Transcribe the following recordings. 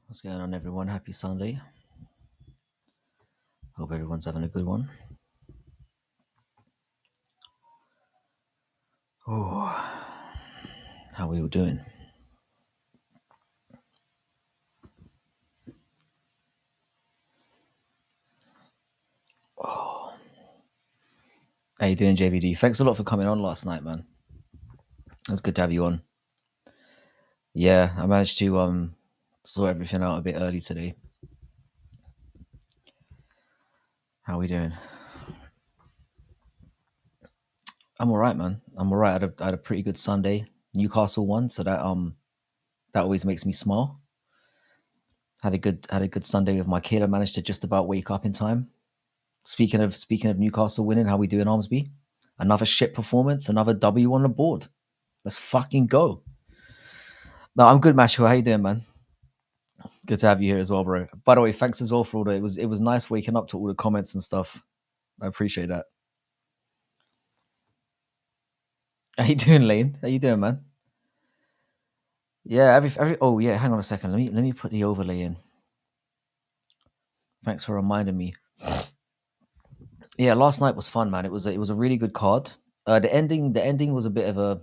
What's going on, everyone? Happy Sunday. Hope everyone's having a good one. Oh, how are we all doing? Oh, how you doing, JVD? Thanks a lot for coming on last night, man. It was good to have you on. Yeah, I managed to sort everything out a bit early today. How are we doing? I'm all right, man. I'm all right. I had a pretty good Sunday. Newcastle won, so that always makes me smile. Had a good Sunday with my kid. I managed to just about wake up in time. Speaking of Newcastle winning, how we doing, Armsby? Another shit performance, another W on the board. Let's fucking go. No, I'm good, Macho. How you doing, man? Good to have you here as well, bro. By the way, thanks as well for all the. It was nice waking up to all the comments and stuff. I appreciate that. How you doing, Lane? How you doing, man? Yeah, every. Oh yeah, hang on a second. Let me put the overlay in. Thanks for reminding me. Yeah, last night was fun, man. It was a really good card. The ending was a bit of a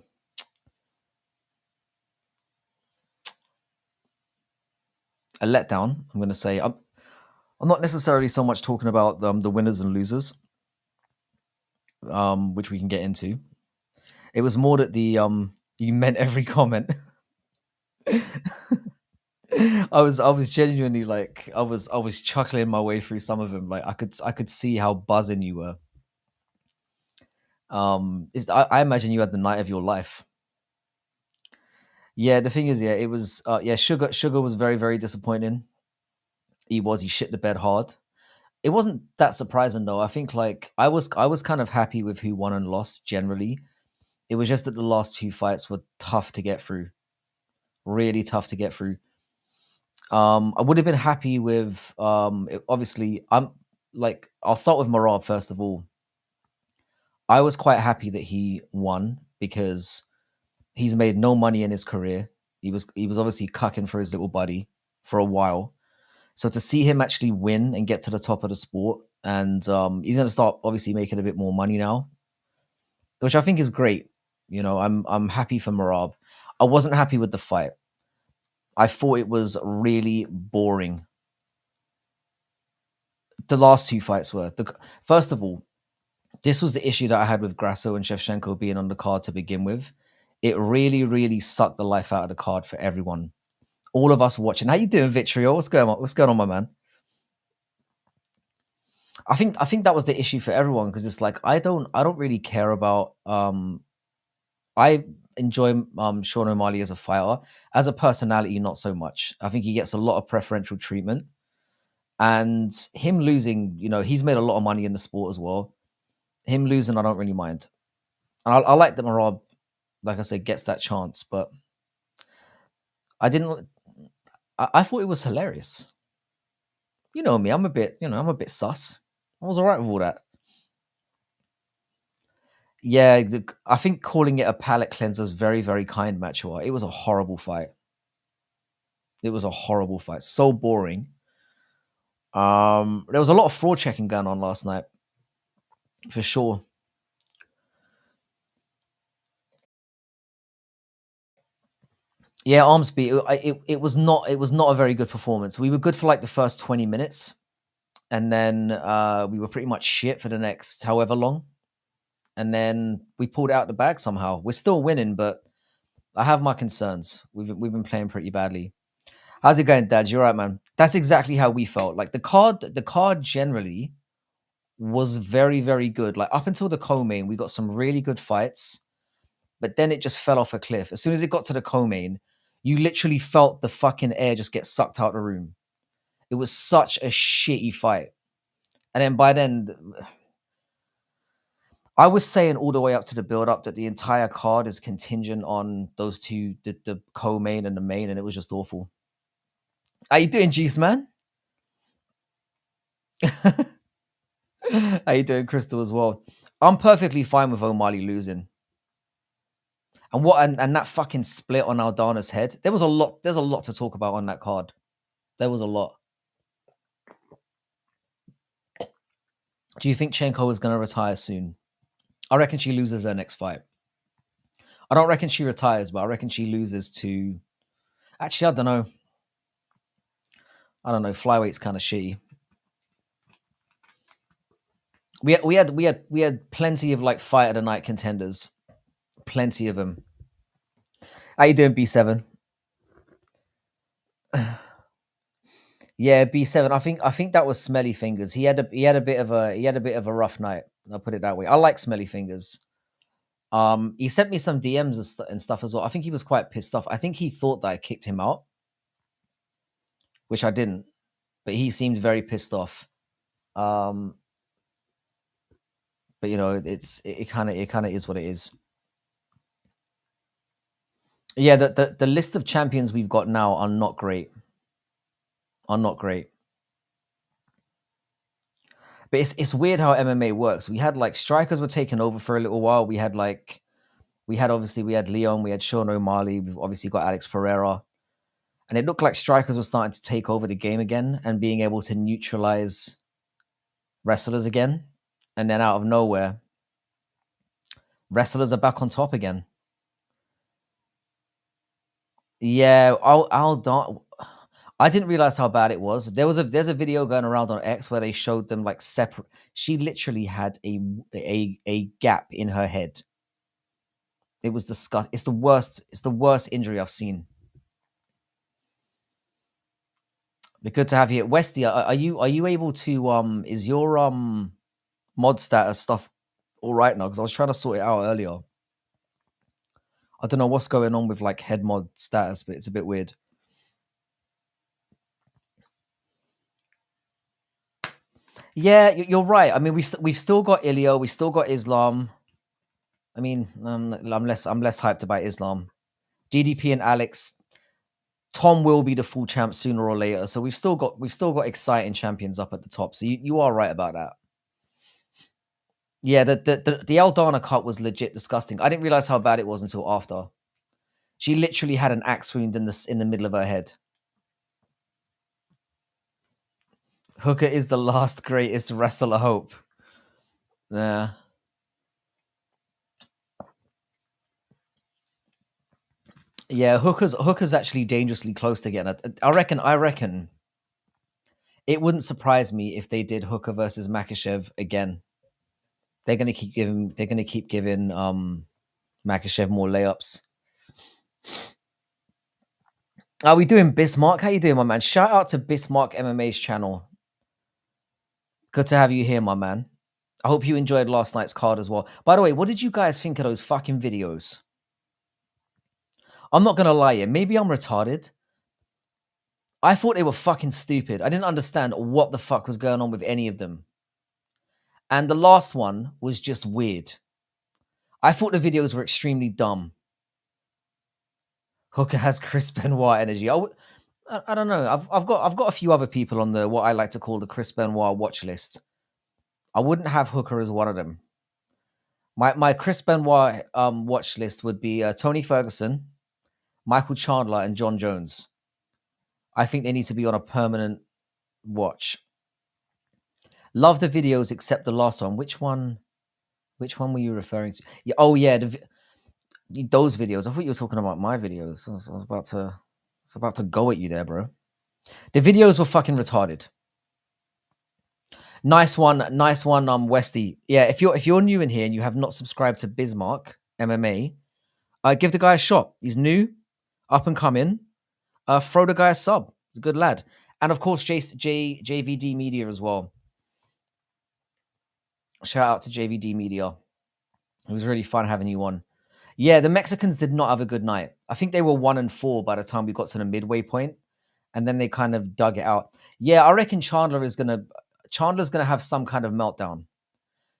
letdown. I'm gonna say I'm not necessarily so much talking about the winners and losers, which we can get into. It was more that the you meant every comment. I was genuinely like I was chuckling my way through some of them. Like I could see how buzzing you were. I imagine you had the night of your life. Yeah, the thing is, yeah, it was yeah, Sugar was very, very disappointing. He shit the bed hard. It wasn't that surprising though. I think like I was kind of happy with who won and lost generally. It was just that the last two fights were tough to get through. Really tough to get through. I would have been happy with obviously I'm like I'll start with Merab first of all. I was quite happy that he won because he's made no money in his career. He was obviously cucking for his little buddy for a while. So to see him actually win and get to the top of the sport, and he's going to start obviously making a bit more money now, which I think is great. I'm happy for Merab. I wasn't happy with the fight. I thought it was really boring. The last two fights were. First of all, this was the issue that I had with Grasso and Shevchenko being on the card to begin with. It really, really sucked the life out of the card for everyone. All of us watching. How you doing, Vitriol? What's going on? What's going on, my man? I think that was the issue for everyone because it's like I don't really care about I enjoy Sean O'Malley as a fighter. As a personality, not so much. I think he gets a lot of preferential treatment. And him losing, he's made a lot of money in the sport as well. Him losing, I don't really mind. And I like that Merab, like I said, gets that chance, but I didn't. I thought it was hilarious. You know me, I'm a bit sus. I was all right with all that. Yeah, I think calling it a palate cleanser is very, very kind, Matua. It was a horrible fight. It was a horrible fight. So boring. There was a lot of fraud checking going on last night, for sure. Yeah, Armsby. It was not a very good performance. We were good for like the first 20 minutes, and then we were pretty much shit for the next however long, and then we pulled out the bag somehow. We're still winning, but I have my concerns. We've been playing pretty badly. How's it going, Dad? You're right, man. That's exactly how we felt. Like the card generally was very, very good. Like up until the co-main, we got some really good fights, but then it just fell off a cliff. As soon as it got to the co-main, you literally felt the fucking air just get sucked out of the room. It was such a shitty fight. And then by then, I was saying all the way up to the build up that the entire card is contingent on those two, the co-main and the main, and it was just awful. How you doing, Juice Man? How you doing, Crystal, as well? I'm perfectly fine with O'Malley losing. And that fucking split on Aldana's head. There's a lot to talk about on that card. There was a lot. Do you think Chenko is going to retire soon? I reckon she loses her next fight. I don't reckon she retires, but I reckon she loses to. Actually, I don't know. Flyweight's kind of shitty. We had plenty of like fight of the night contenders, plenty of them. How you doing, B7? Yeah, B7. I think that was Smelly Fingers. He had a bit of a rough night. I'll put it that way. I like Smelly Fingers. He sent me some DMs and stuff as well. I think he was quite pissed off. I think he thought that I kicked him out, which I didn't. But he seemed very pissed off. But it kind of is what it is. Yeah, the list of champions we've got now are not great. But it's weird how MMA works. We had like strikers were taking over for a little while. We had Leon, we had Sean O'Malley, we've obviously got Alex Pereira. And it looked like strikers were starting to take over the game again and being able to neutralize wrestlers again. And then out of nowhere, wrestlers are back on top again. Yeah, I didn't realize how bad it was. There's a video going around on X where they showed them like separate. She literally had a gap in her head. It was disgusting. It's the worst. It's the worst injury I've seen. Be good to have you, Westy. Are you able to Is your mod status stuff all right now? Because I was trying to sort it out earlier. I don't know what's going on with like head mod status, but it's a bit weird. Yeah, you're right. I mean, we've still got Ilio, we still got Islam. I mean, I'm less hyped about Islam. DDP and Alex. Tom will be the full champ sooner or later. So we've still got exciting champions up at the top. So you are right about that. Yeah, the Aldana cut was legit disgusting. I didn't realize how bad it was until after. She literally had an axe wound in the middle of her head. Hooker is the last greatest wrestler hope. Yeah. Yeah, Hooker's actually dangerously close to getting it. I reckon it wouldn't surprise me if they did Hooker versus Makhachev again. They're gonna keep giving Makhachev more layups. Are we doing Bismarck? How you doing, my man? Shout out to Bismarck MMA's channel. Good to have you here, my man. I hope you enjoyed last night's card as well. By the way, what did you guys think of those fucking videos? I'm not gonna lie, yeah, maybe I'm retarded. I thought they were fucking stupid. I didn't understand what the fuck was going on with any of them. And the last one was just weird. I thought the videos were extremely dumb. Hooker has Chris Benoit energy. I don't know. I've got a few other people on the what I like to call the Chris Benoit watch list. I wouldn't have Hooker as one of them. My Chris Benoit watch list would be Tony Ferguson, Michael Chandler, and John Jones. I think they need to be on a permanent watch. Love the videos except the last one. Which one were you referring to? Yeah, oh yeah, those videos. I thought you were talking about my videos. I was about to go at you there, bro. The videos were fucking retarded. Nice one, Westy. Yeah, if you're new in here and you have not subscribed to Bismarck MMA, give the guy a shot. He's new, up and coming. Throw the guy a sub. He's a good lad. And of course, JVD Media as well. Shout out to JVD Media. It was really fun having you on. Yeah, the Mexicans did not have a good night. I think they were 1-4 by the time we got to the midway point, and then they kind of dug it out. Yeah, I reckon Chandler's gonna have some kind of meltdown.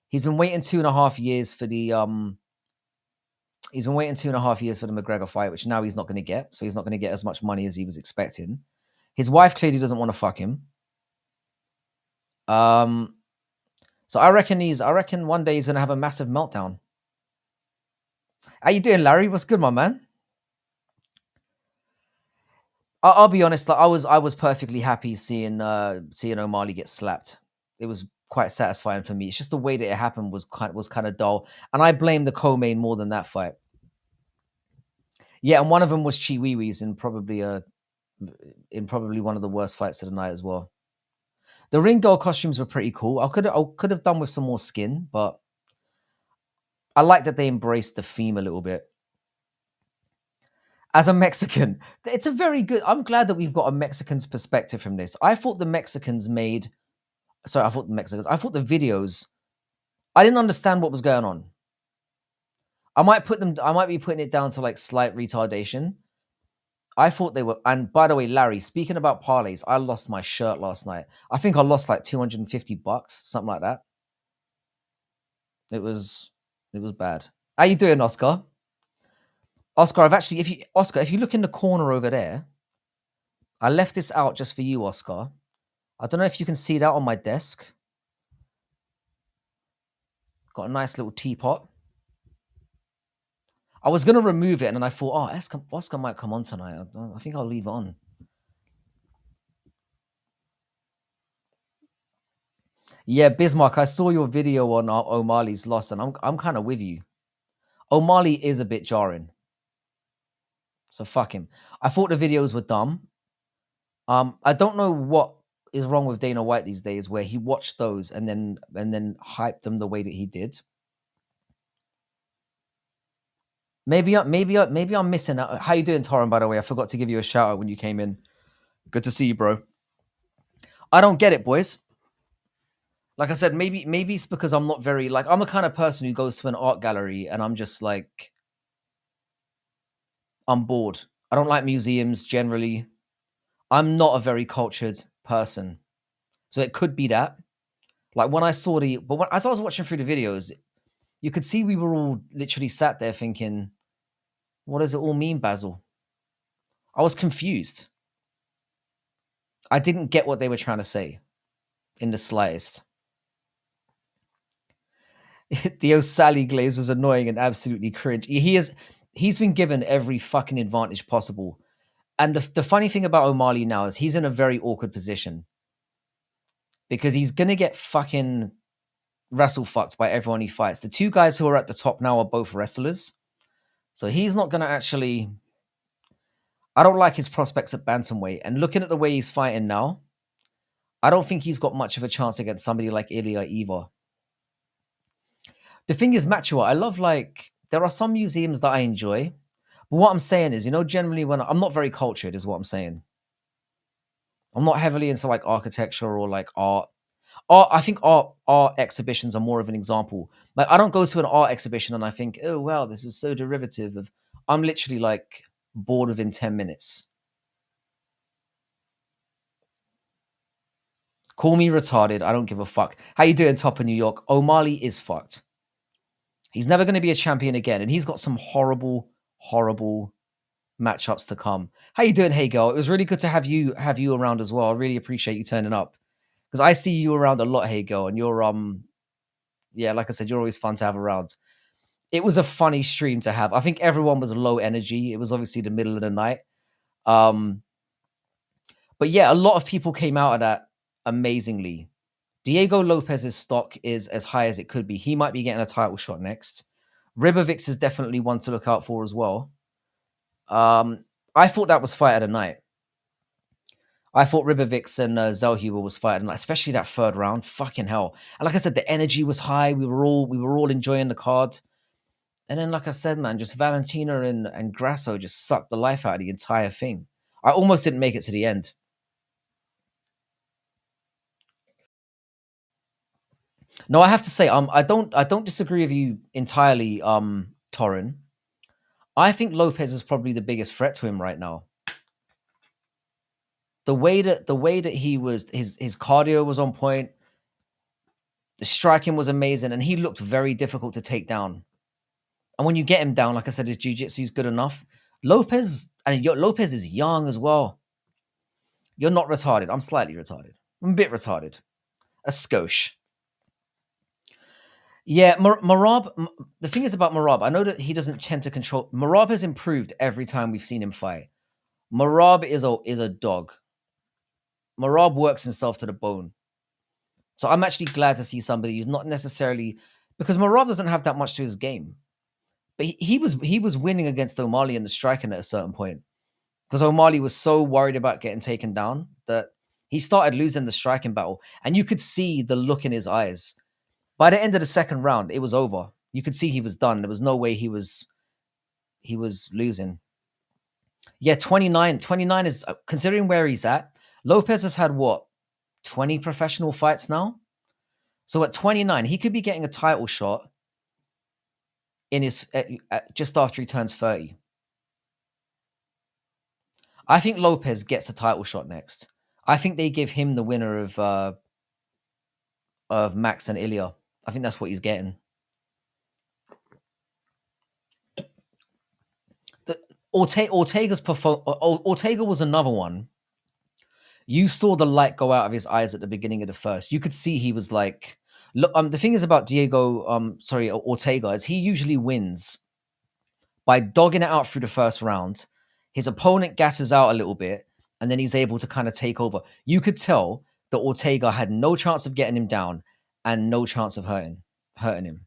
He's been waiting 2.5 years for the McGregor fight, which now he's not going to get. So he's not going to get as much money as he was expecting. His wife clearly doesn't want to fuck him. So I reckon one day he's going to have a massive meltdown. How you doing, Larry? What's good, my man? I'll be honest. Like, I was perfectly happy seeing O'Malley get slapped. It was quite satisfying for me. It's just the way that it happened was kind of dull, and I blame the co-main more than that fight. Yeah, and one of them was Chiwiwi's in probably one of the worst fights of the night as well. The ring girl costumes were pretty cool. I could have done with some more skin, but I like that they embraced the theme a little bit. As a Mexican, it's a very good. I'm glad that we've got a Mexican's perspective from this. I thought the Mexicans made. Sorry, I thought the Mexicans. I thought the videos. I didn't understand what was going on. I might put them. I might be putting it down to like slight retardation. I thought they were. And by the way, Larry, speaking about parlays, I lost my shirt last night. I think I lost like $250, something like that. It was. It was bad. How you doing, Oscar? Oscar, if you look in the corner over there, I left this out just for you, Oscar. I don't know if you can see that on my desk. Got a nice little teapot. I was gonna remove it, and then I thought, oh, Oscar might come on tonight. I think I'll leave it on. Yeah, Bismarck, I saw your video on O'Malley's loss, and I'm kind of with you. O'Malley is a bit jarring, so fuck him. I thought the videos were dumb. I don't know what is wrong with Dana White these days, where he watched those and then hyped them the way that he did. Maybe I'm missing out. How you doing, Torren? By the way, I forgot to give you a shout out when you came in. Good to see you, bro. I don't get it, boys. Like I said, maybe it's because I'm not very like I'm the kind of person who goes to an art gallery and I'm just like I'm bored. I don't like museums generally. I'm not a very cultured person, so it could be that. Like when I saw as I was watching through the videos, you could see we were all literally sat there thinking, "What does it all mean, Basil?" I was confused. I didn't get what they were trying to say in the slightest. The O'Sally glaze was annoying and absolutely cringe. He's been given every fucking advantage possible. And the funny thing about O'Malley now is he's in a very awkward position because he's gonna get fucking wrestle fucked by everyone he fights. The two guys who are at the top now are both wrestlers. So he's not gonna actually. I don't like his prospects at bantamweight. And looking at the way he's fighting now, I don't think he's got much of a chance against somebody like Ilya either. The thing is, Matua, I love like there are some museums that I enjoy. But what I'm saying is, generally when I'm not very cultured, is what I'm saying. I'm not heavily into like architecture or like art. I think art exhibitions are more of an example. Like I don't go to an art exhibition and I think, oh wow, this is so derivative of. I'm literally like bored within 10 minutes. Call me retarded. I don't give a fuck. How you doing, top of New York? O'Malley is fucked. He's never going to be a champion again, and he's got some horrible, horrible matchups to come. How you doing, hey girl? It was really good to have you around as well. I really appreciate you turning up because I see you around a lot, hey girl, and you're yeah, like I said, you're always fun to have around. It was a funny stream to have. I think everyone was low energy. It was obviously the middle of the night. But yeah, a lot of people came out of that amazingly. Diego Lopez's stock is as high as it could be. He might be getting a title shot next. Ribovix is definitely one to look out for as well. I thought that was fight of the night. I thought Ribovix and Zellhuber was fight of the night, especially that third round. Fucking hell! And like I said, the energy was high. We were all enjoying the card. And then, like I said, man, just Valentina and Grasso just sucked the life out of the entire thing. I almost didn't make it to the end. No, I have to say, I don't disagree with you entirely, Torren. I think Lopez is probably the biggest threat to him right now. The way that he was, his cardio was on point. The striking was amazing, and he looked very difficult to take down. And when you get him down, like I said, his jiu-jitsu is good enough. Lopez is young as well. You're not retarded. I'm slightly retarded. I'm a bit retarded. A skosh. Yeah, Merab. The thing is about Merab, I know that he doesn't tend to control. Merab has improved every time we've seen him fight. Merab is a dog. Merab works himself to the bone. So I'm actually glad to see somebody who's not necessarily, because Merab doesn't have that much to his game. But he was winning against O'Malley in the striking at a certain point. Because O'Malley was so worried about getting taken down that he started losing the striking battle. And you could see the look in his eyes. By the end of the second round, it was over. You could see he was done. There was no way he was losing. Yeah, 29. 29 is, considering where he's at, Lopes has had what, 20 professional fights now? So at 29, he could be getting a title shot in his just after he turns 30. I think Lopes gets a title shot next. I think they give him the winner of Max and Ilya. I think that's what he's getting. Ortega's Ortega was another one. You saw the light go out of his eyes at the beginning of the first. You could see he was like, look. The thing is about Ortega is he usually wins by dogging it out through the first round. His opponent gasses out a little bit, and then he's able to kind of take over. You could tell that Ortega had no chance of getting him down and no chance of hurting him.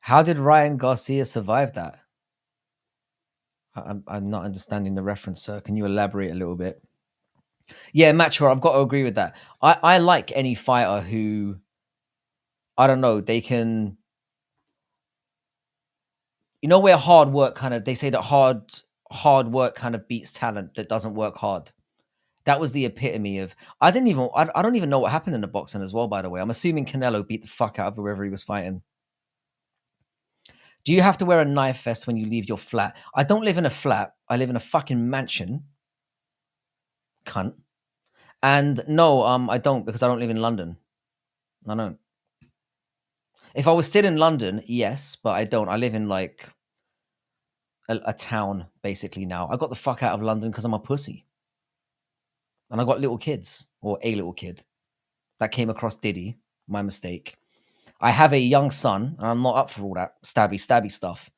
How did Ryan Garcia survive that? I'm not understanding the reference, sir. Can you elaborate a little bit? Yeah, Mature, I've got to agree with that. I like any fighter who, I don't know, they can, where hard work kind of, they say that hard work kind of beats talent that doesn't work hard. That was the epitome of, I don't even know what happened in the boxing as well, by the way. I'm assuming Canelo beat the fuck out of whoever he was fighting. Do you have to wear a knife vest when you leave your flat? I don't live in a flat. I live in a fucking mansion. Cunt. And no, I don't, because I don't live in London. I don't. If I was still in London, yes, but I don't. I live in like a town basically now. I got the fuck out of London because I'm a pussy. And I got little kids, or a little kid. That came across Diddy. My mistake. I have a young son, and I'm not up for all that stabby stuff.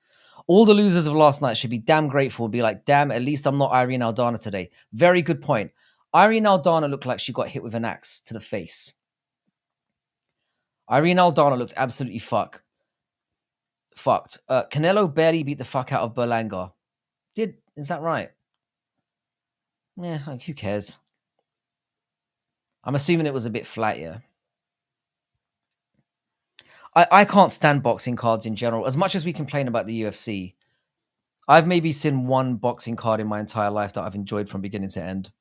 All the losers of last night should be damn grateful and be like, damn, at least I'm not Irene Aldana today. Very good point. Irene Aldana looked like she got hit with an axe to the face. Irene Aldana looked absolutely fucked. Canelo barely beat the fuck out of Berlanga. Is that right? Yeah, like, who cares? I'm assuming it was a bit flat, yeah. I can't stand boxing cards in general. As much as we complain about the UFC, I've maybe seen one boxing card in my entire life that I've enjoyed from beginning to end.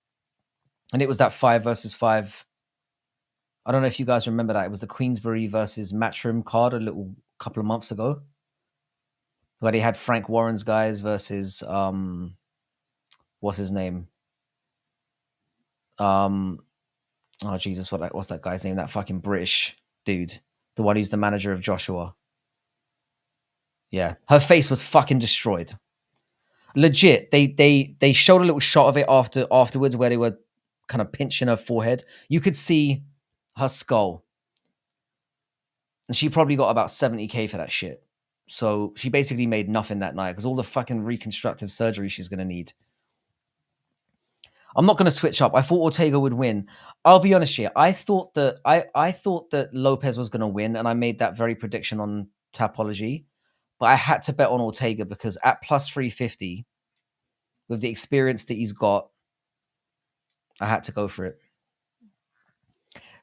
And it was that 5 versus 5. I don't know if you guys remember that. It was the Queensbury versus Matchroom card a couple of months ago, where they had Frank Warren's guys versus what's his name? Oh Jesus, what's that guy's name? That fucking British dude, the one who's the manager of Joshua. Yeah, her face was fucking destroyed. Legit, they showed a little shot of it afterwards where they were kind of pinching her forehead. You could see her skull, and she probably got about 70K for that shit. So she basically made nothing that night because all the fucking reconstructive surgery she's gonna need. I'm not going to switch up. I thought Ortega would win. I'll be honest here. I thought that Lopes was going to win, and I made that very prediction on Tapology. But I had to bet on Ortega because at plus 350, with the experience that he's got, I had to go for it.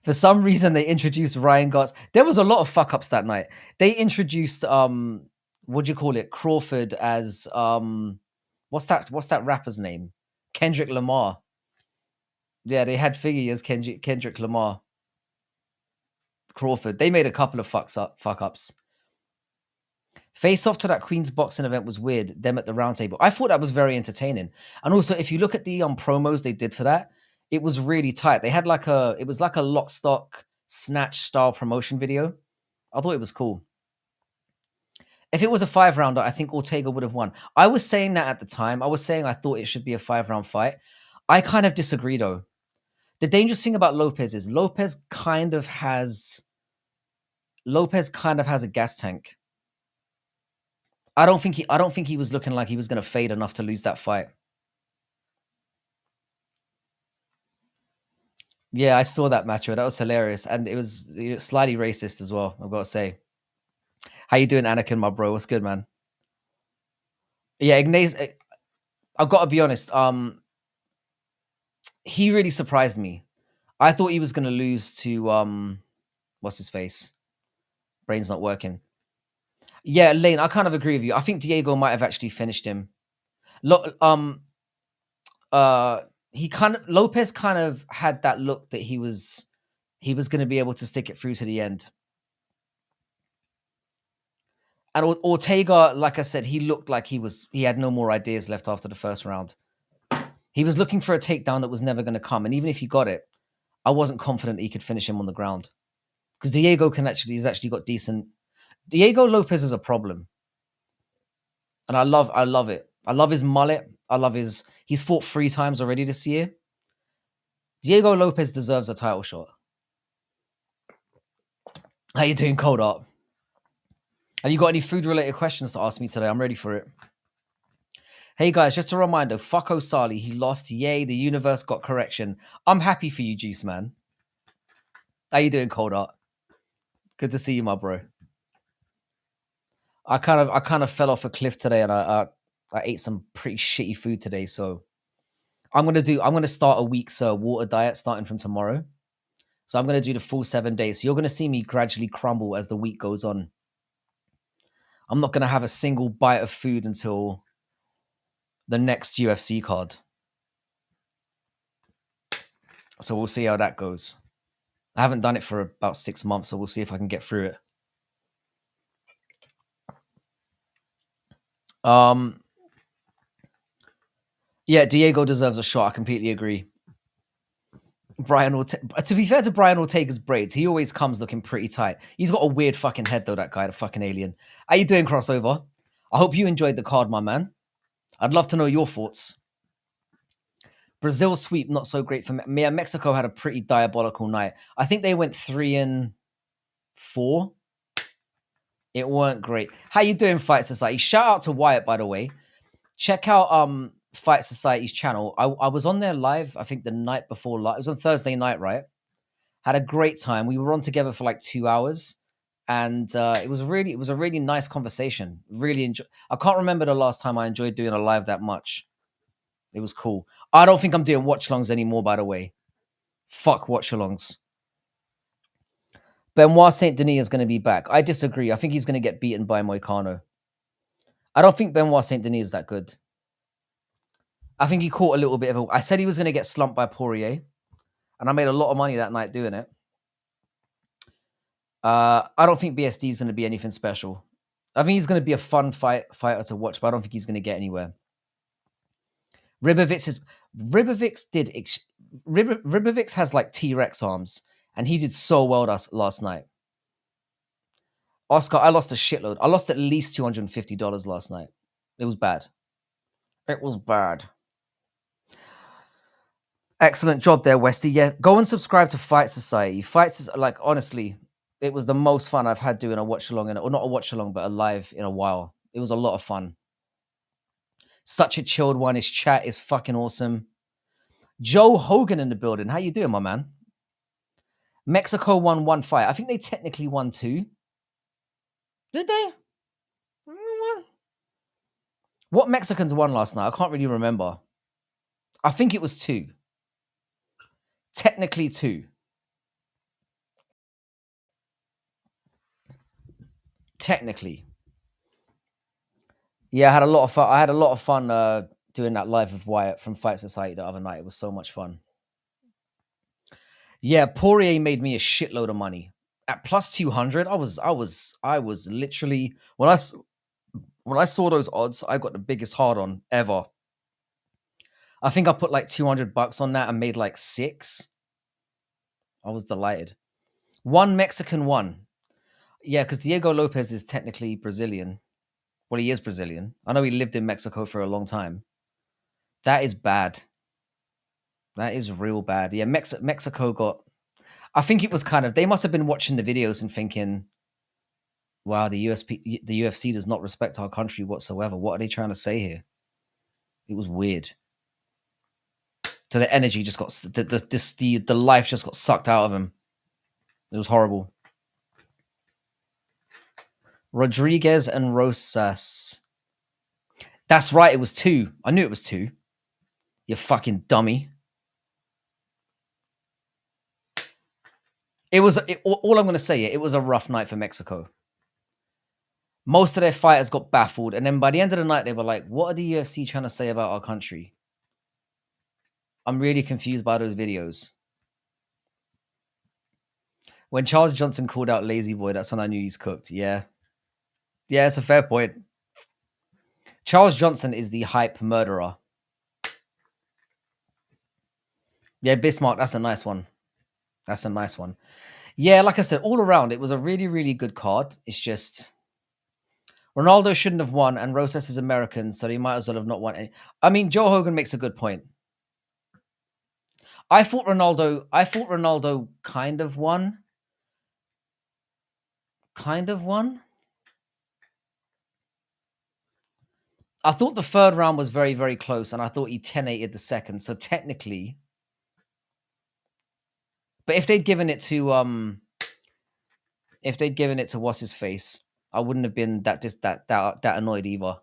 For some reason, they introduced Ryan Garcia. There was a lot of fuck ups that night. They introduced what do you call it? Crawford as what's that rapper's name? Kendrick Lamar. Yeah, they had Figgy as Kendrick Lamar. Crawford. They made a couple of fuck ups. Face off to that Queen's boxing event was weird. Them at the round table. I thought that was very entertaining. And also, if you look at the promos they did for that, it was really tight. They had it was like a lock, stock, snatch style promotion video. I thought it was cool. If it was a 5-rounder, I think Ortega would have won. I was saying that at the time. I was saying I thought it should be a 5-round fight. I kind of disagree though. The dangerous thing about Lopes is Lopes kind of has a gas tank. I don't think he was looking like he was gonna fade enough to lose that fight. Yeah, I saw that match. That was hilarious, and it was slightly racist as well. I've got to say. How you doing, Anakin, my bro? What's good, man? Yeah, Ignace. I've got to be honest. He really surprised me. I thought he was gonna lose to what's his face? Brain's not working. Yeah, Lane. I kind of agree with you. I think Diego might have actually finished him. Lo- um, uh, he kind of Lopez kind of had that look that he was going to be able to stick it through to the end. And Ortega, like I said, he looked like he had no more ideas left after the first round. He was looking for a takedown that was never going to come, and even if he got it, I wasn't confident he could finish him on the ground because Diego he's actually got decent. Diego Lopez is a problem, and I love it. I love his mullet. I love he's fought 3 times already this year. Diego Lopez deserves a title shot. How you doing, Cold Art? Have you got any food-related questions to ask me today? I'm ready for it. Hey guys, just a reminder, fuck O'Sali. He lost. Yay, the universe got correction. I'm happy for you, Juice Man. How you doing, Cold Art? Good to see you, my bro. I kind of fell off a cliff today, and I ate some pretty shitty food today. So I'm gonna start a week's water diet starting from tomorrow. So I'm gonna do the full 7 days. So you're gonna see me gradually crumble as the week goes on. I'm not gonna have a single bite of food until the next UFC card. So we'll see how that goes. I haven't done it for about 6 months, so we'll see if I can get through it. Yeah, Diego deserves a shot. I completely agree. To be fair to Brian Ortega's braids, he always comes looking pretty tight. He's got a weird fucking head though, that guy, the fucking alien. How you doing, Crossover? I hope you enjoyed the card, my man. I'd love to know your thoughts. Brazil sweep, not so great for me. Mexico had a pretty diabolical night. I think they went 3-4. It weren't great. How you doing, Fight Society? Shout out to Wyatt, by the way. Check out Fight Society's channel. I was on there live, I think the night before. It was on Thursday night, right? Had a great time. We were on together for like 2 hours, and it was a really nice conversation. Really enjoy. I can't remember the last time I enjoyed doing a live that much. It was cool. I don't think I'm doing watch-alongs anymore, by the way. Fuck watch-alongs. Benoit Saint Denis is going to be back. I disagree. I think he's going to get beaten by Moicano. I don't think Benoit Saint Denis is that good. I think he caught a little bit of a. I said he was going to get slumped by Poirier, and I made a lot of money that night doing it. I don't think BSD is going to be anything special. I think he's going to be a fun fighter to watch, but I don't think he's going to get anywhere. Ribovics has like T-Rex arms, and he did so well last night. Oscar, I lost a shitload. I lost at least $250 last night. It was bad. It was bad. Excellent job there, Westy. Yeah, go and subscribe to Fight Society. Like, honestly, it was the most fun I've had doing a watch along, or not a watch along, but a live in a while. It was a lot of fun. Such a chilled one. His chat is fucking awesome. Joe Hogan in the building. How you doing, my man? Mexico won 1 fight. I think they technically won 2. Did they? What Mexicans won last night? I can't really remember. I think it was 2. Technically 2. Technically. Yeah, I had a lot of fun. I had a lot of fun doing that live with Wyatt from Fight Society the other night. It was so much fun. Yeah, Poirier made me a shitload of money. At plus 200, I was literally when I saw those odds, I got the biggest hard on ever. I think I put like $200 on that and made like 6. I was delighted. 1 Mexican won. Yeah, because Diego Lopez is technically Brazilian. Well, he is Brazilian. I know he lived in Mexico for a long time. That is bad. That is real bad. Yeah, Mexico got. I think it was kind of. They must have been watching the videos and thinking, Wow, the UFC does not respect our country whatsoever. What are they trying to say here? It was weird. So the energy just got the life just got sucked out of him. It was horrible. Rodriguez and Rosas. That's right. It was 2. I knew it was 2. You fucking dummy. All I'm going to say. It was a rough night for Mexico. Most of their fighters got baffled, and then by the end of the night, they were like, "What are the UFC trying to say about our country?" I'm really confused by those videos. When Charles Johnson called out Lazy Boy, that's when I knew he's cooked. Yeah, it's a fair point. Charles Johnson is the hype murderer. Yeah, Bismarck, that's a nice one. Yeah, like I said, all around, it was a really, really good card. It's just Ronaldo shouldn't have won, and Rosas is American, so he might as well have not won any. I mean, Joe Hogan makes a good point. I thought Ronaldo kind of won. I thought the third round was very, very close, and I thought he 10-8'd the second. So technically, but if they'd given it to what's his face, I wouldn't have been that annoyed either.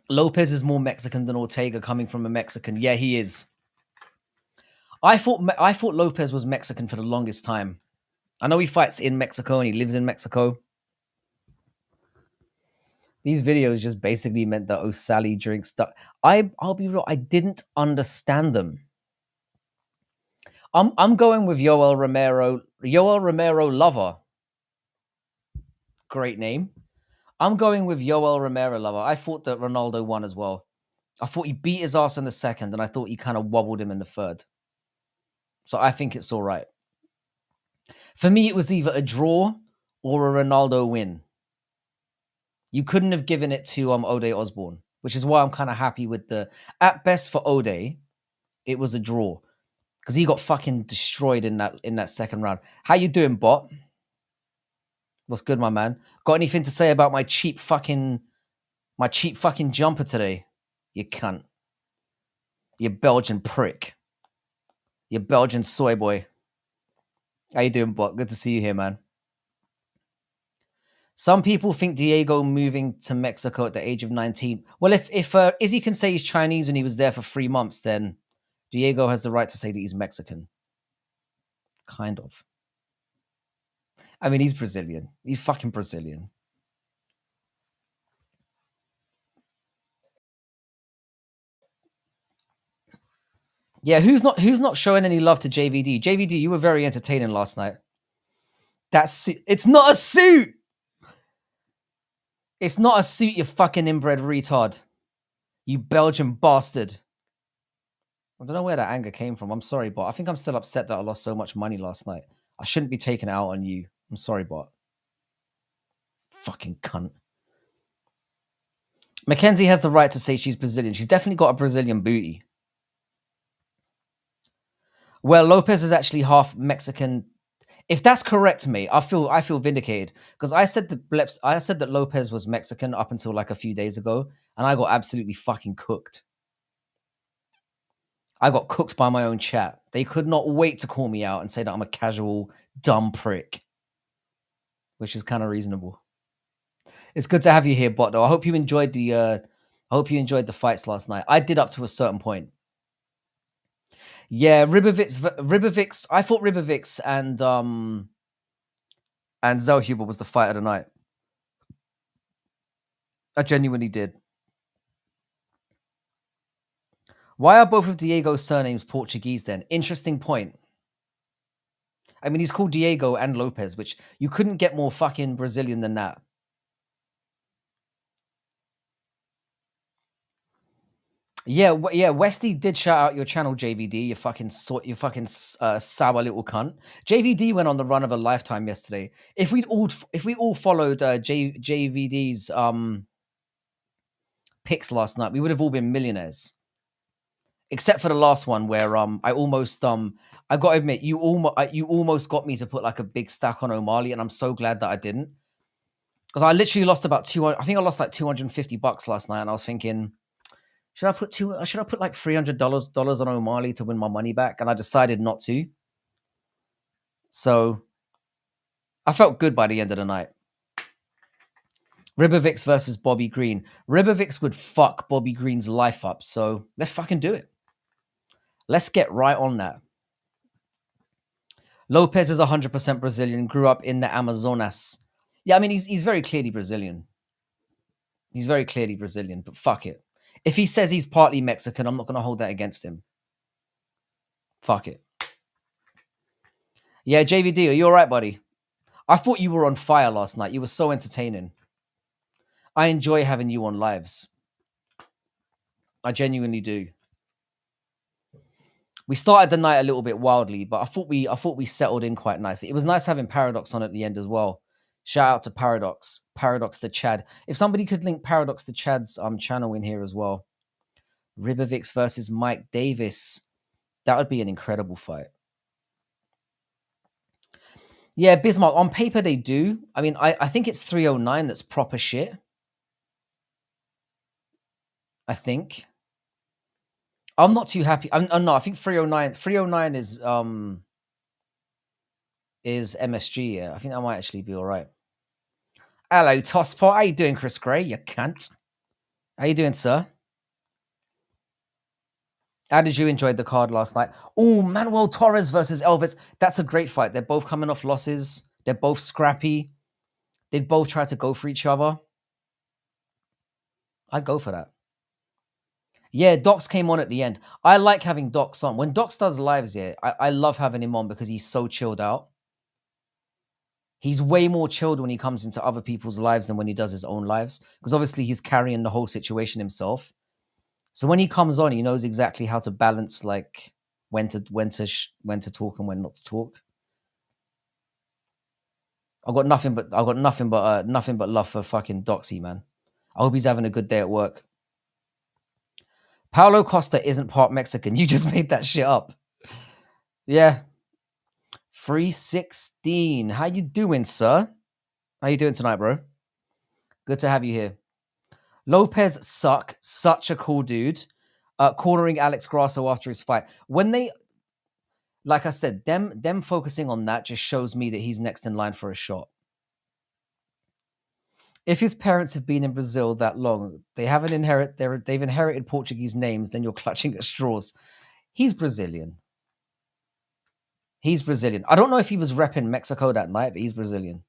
Lopes is more Mexican than Ortega, coming from a Mexican. Yeah, he is. I thought Lopes was Mexican for the longest time. I know he fights in Mexico and he lives in Mexico. These videos just basically meant that Sally drinks stuff. I'll be real, I didn't understand them. I'm going with Yoel Romero. Yoel Romero Lover. Great name. I'm going with Yoel Romero Lover. I thought that Ronaldo won as well. I thought he beat his ass in the second, and I thought he kind of wobbled him in the third. So I think it's all right. For me, it was either a draw or a Ronaldo win. You couldn't have given it to Ode Osborne, which is why I'm kind of happy with at best for Ode, it was a draw. Because he got fucking destroyed in that second round. How you doing, bot? What's good, my man? Got anything to say about my cheap fucking jumper today? You cunt. You Belgian prick. You Belgian soy boy. How you doing, bot? Good to see you here, man. Some people think Diego moving to Mexico at the age of 19. Well, if Izzy can say he's Chinese when he was there for 3 months, then Diego has the right to say that he's Mexican. Kind of. I mean, he's Brazilian. He's fucking Brazilian. Yeah, who's not showing any love to JVD? JVD, you were very entertaining last night. It's not a suit. It's not a suit, you fucking inbred retard. You Belgian bastard. I don't know where that anger came from. I'm sorry, bot. I think I'm still upset that I lost so much money last night. I shouldn't be taking it out on you. I'm sorry, bot. Fucking cunt. Mackenzie has the right to say she's Brazilian. She's definitely got a Brazilian booty. Well, Lopes is actually half Mexican. If that's correct, mate, I feel vindicated because I said that Lopes was Mexican up until like a few days ago, and I got absolutely fucking cooked. I got cooked by my own chat. They could not wait to call me out and say that I'm a casual dumb prick, which is kind of reasonable. It's good to have you here, bot. Though I hope you enjoyed the fights last night. I did up to a certain point. Yeah, Ribovics. I thought Ribovics and Zellhuber was the fight of the night. I genuinely did. Why are both of Diego's surnames Portuguese then? Interesting point. I mean, he's called Diego and Lopes, which you couldn't get more fucking Brazilian than that. Yeah, Westy did shout out your channel, JVD. You fucking sour little cunt. JVD went on the run of a lifetime yesterday. If we all followed JVD's picks last night, we would have all been millionaires. Except for the last one where I almost I got to admit, you almost got me to put like a big stack on O'Malley, and I'm so glad that I didn't. Because I literally lost about 200. I think I lost like $250 last night, and I was thinking, should I put like $300 on O'Malley to win my money back? And I decided not to. So I felt good by the end of the night. Ribovics versus Bobby Green. Ribovics would fuck Bobby Green's life up. So let's fucking do it. Let's get right on that. Lopes is 100% Brazilian. Grew up in the Amazonas. Yeah, I mean, he's very clearly Brazilian. He's very clearly Brazilian, but fuck it. If he says he's partly Mexican, I'm not going to hold that against him. Fuck it. Yeah, JVD, are you all right, buddy? I thought you were on fire last night. You were so entertaining. I enjoy having you on lives. I genuinely do. We started the night a little bit wildly, but I thought we settled in quite nicely. It was nice having Paradox on at the end as well. Shout out to Paradox the Chad. If somebody could link Paradox the Chad's channel in here as well. Ribovics versus Mike Davis. That would be an incredible fight. Yeah, Bismarck. On paper, they do. I mean, I think it's 309 that's proper shit. I think. I'm not too happy. No, I think 309 is MSG. Yeah, I think that might actually be all right. Hello, Tosspot. How you doing, Chris Gray? You cunt. How you doing, sir? How did you enjoy the card last night? Oh, Manuel Torres versus Elvis. That's a great fight. They're both coming off losses. They're both scrappy. They both try to go for each other. I'd go for that. Yeah, Docs came on at the end. I like having Docs on. When Docs does lives, yeah, I love having him on because he's so chilled out. He's way more chilled when he comes into other people's lives than when he does his own lives. Because obviously he's carrying the whole situation himself. So when he comes on, he knows exactly how to balance like when to talk and when not to talk. I've got nothing but love for fucking Doxy, man. I hope he's having a good day at work. Paulo Costa isn't part Mexican. You just made that shit up. Yeah. 316. How you doing, sir? How you doing tonight, bro? Good to have you here. Lopes suck. Such a cool dude. Cornering Alex Grasso after his fight. When they, like I said, them focusing on that just shows me that he's next in line for a shot. If his parents have been in Brazil that long, they've inherited Portuguese names, then you're clutching at straws. He's Brazilian. He's Brazilian. I don't know if he was repping Mexico that night, but he's Brazilian.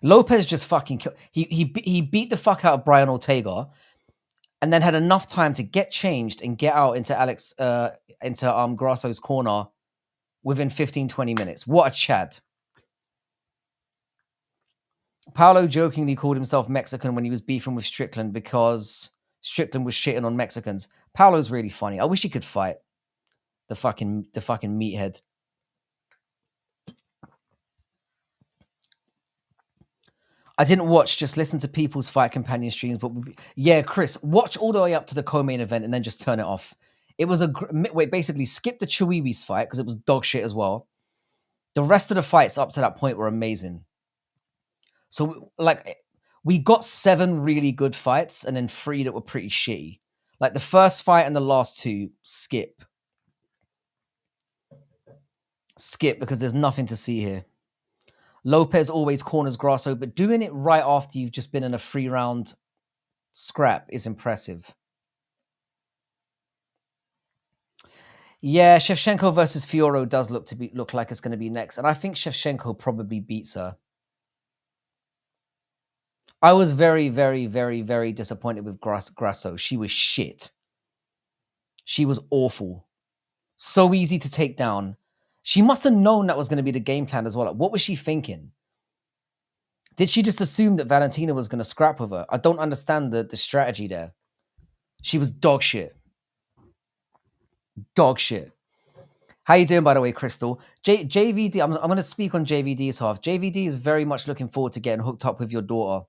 Lopes just fucking killed. He beat the fuck out of Brian Ortega, and then had enough time to get changed and get out into Grasso's corner within 15-20 minutes. What a Chad. Paulo jokingly called himself Mexican when he was beefing with Strickland because Strickland was shitting on Mexicans. Paulo's really funny. I wish he could fight. The fucking meathead. I didn't watch, just listen to people's fight companion streams. But yeah, Chris, watch all the way up to the co-main event and then just turn it off. It was basically skip the Chiwiwis fight because it was dog shit as well. The rest of the fights up to that point were amazing. So like we got 7 really good fights and then 3 that were pretty shitty. Like the first fight and the last 2, skip. Skip because there's nothing to see here. Lopes always corners Grasso, but doing it right after you've just been in a 3-round scrap is impressive. Yeah, Shevchenko versus Fioro does look like it's going to be next, and I think Shevchenko probably beats her. I was very, very, very, very disappointed with Grasso. She was shit. She was awful. So easy to take down. She must have known that was going to be the game plan as well. Like, what was she thinking? Did she just assume that Valentina was going to scrap with her? I don't understand the strategy there. She was dog shit. Dog shit. How you doing, by the way, Crystal? JVD, I'm going to speak on JVD's half. JVD is very much looking forward to getting hooked up with your daughter.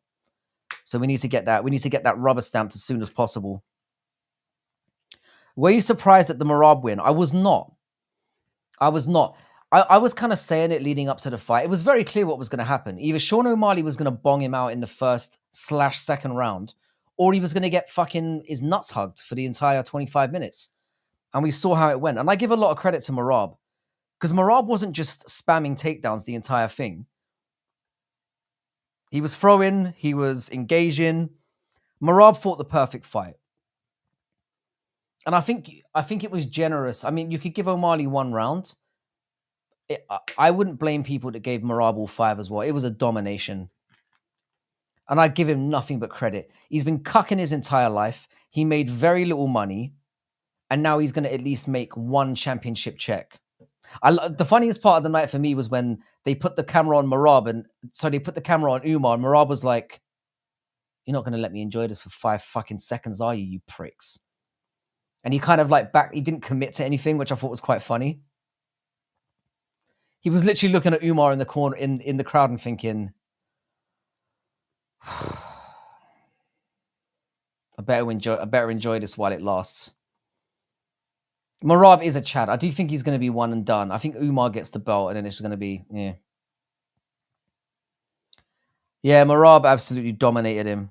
So we need to get that. We need to get that rubber stamped as soon as possible. Were you surprised at the Merab win? I was not. I was not. I was kind of saying it leading up to the fight. It was very clear what was going to happen. Either Sean O'Malley was going to bong him out in the first/second round, or he was going to get fucking his nuts hugged for the entire 25 minutes. And we saw how it went. And I give a lot of credit to Merab, because Merab wasn't just spamming takedowns the entire thing. He was throwing, he was engaging. Merab fought the perfect fight. And I think it was generous. I mean, you could give O'Malley 1 round. I wouldn't blame people that gave Merab all 5 as well. It was a domination. And I give him nothing but credit. He's been cucking his entire life. He made very little money. And now he's going to at least make 1 championship check. The funniest part of the night for me was when they put the camera on Merab. And so they put the camera on Umar. And Merab was like, "You're not going to let me enjoy this for 5 fucking seconds, are you, you pricks?" And he kind of like he didn't commit to anything, which I thought was quite funny. He was literally looking at Umar in the corner, in the crowd, and thinking, "I better enjoy this while it lasts." Merab is a Chad. I do think he's going to be one and done. I think Umar gets the belt, and then it's going to be yeah. Merab absolutely dominated him.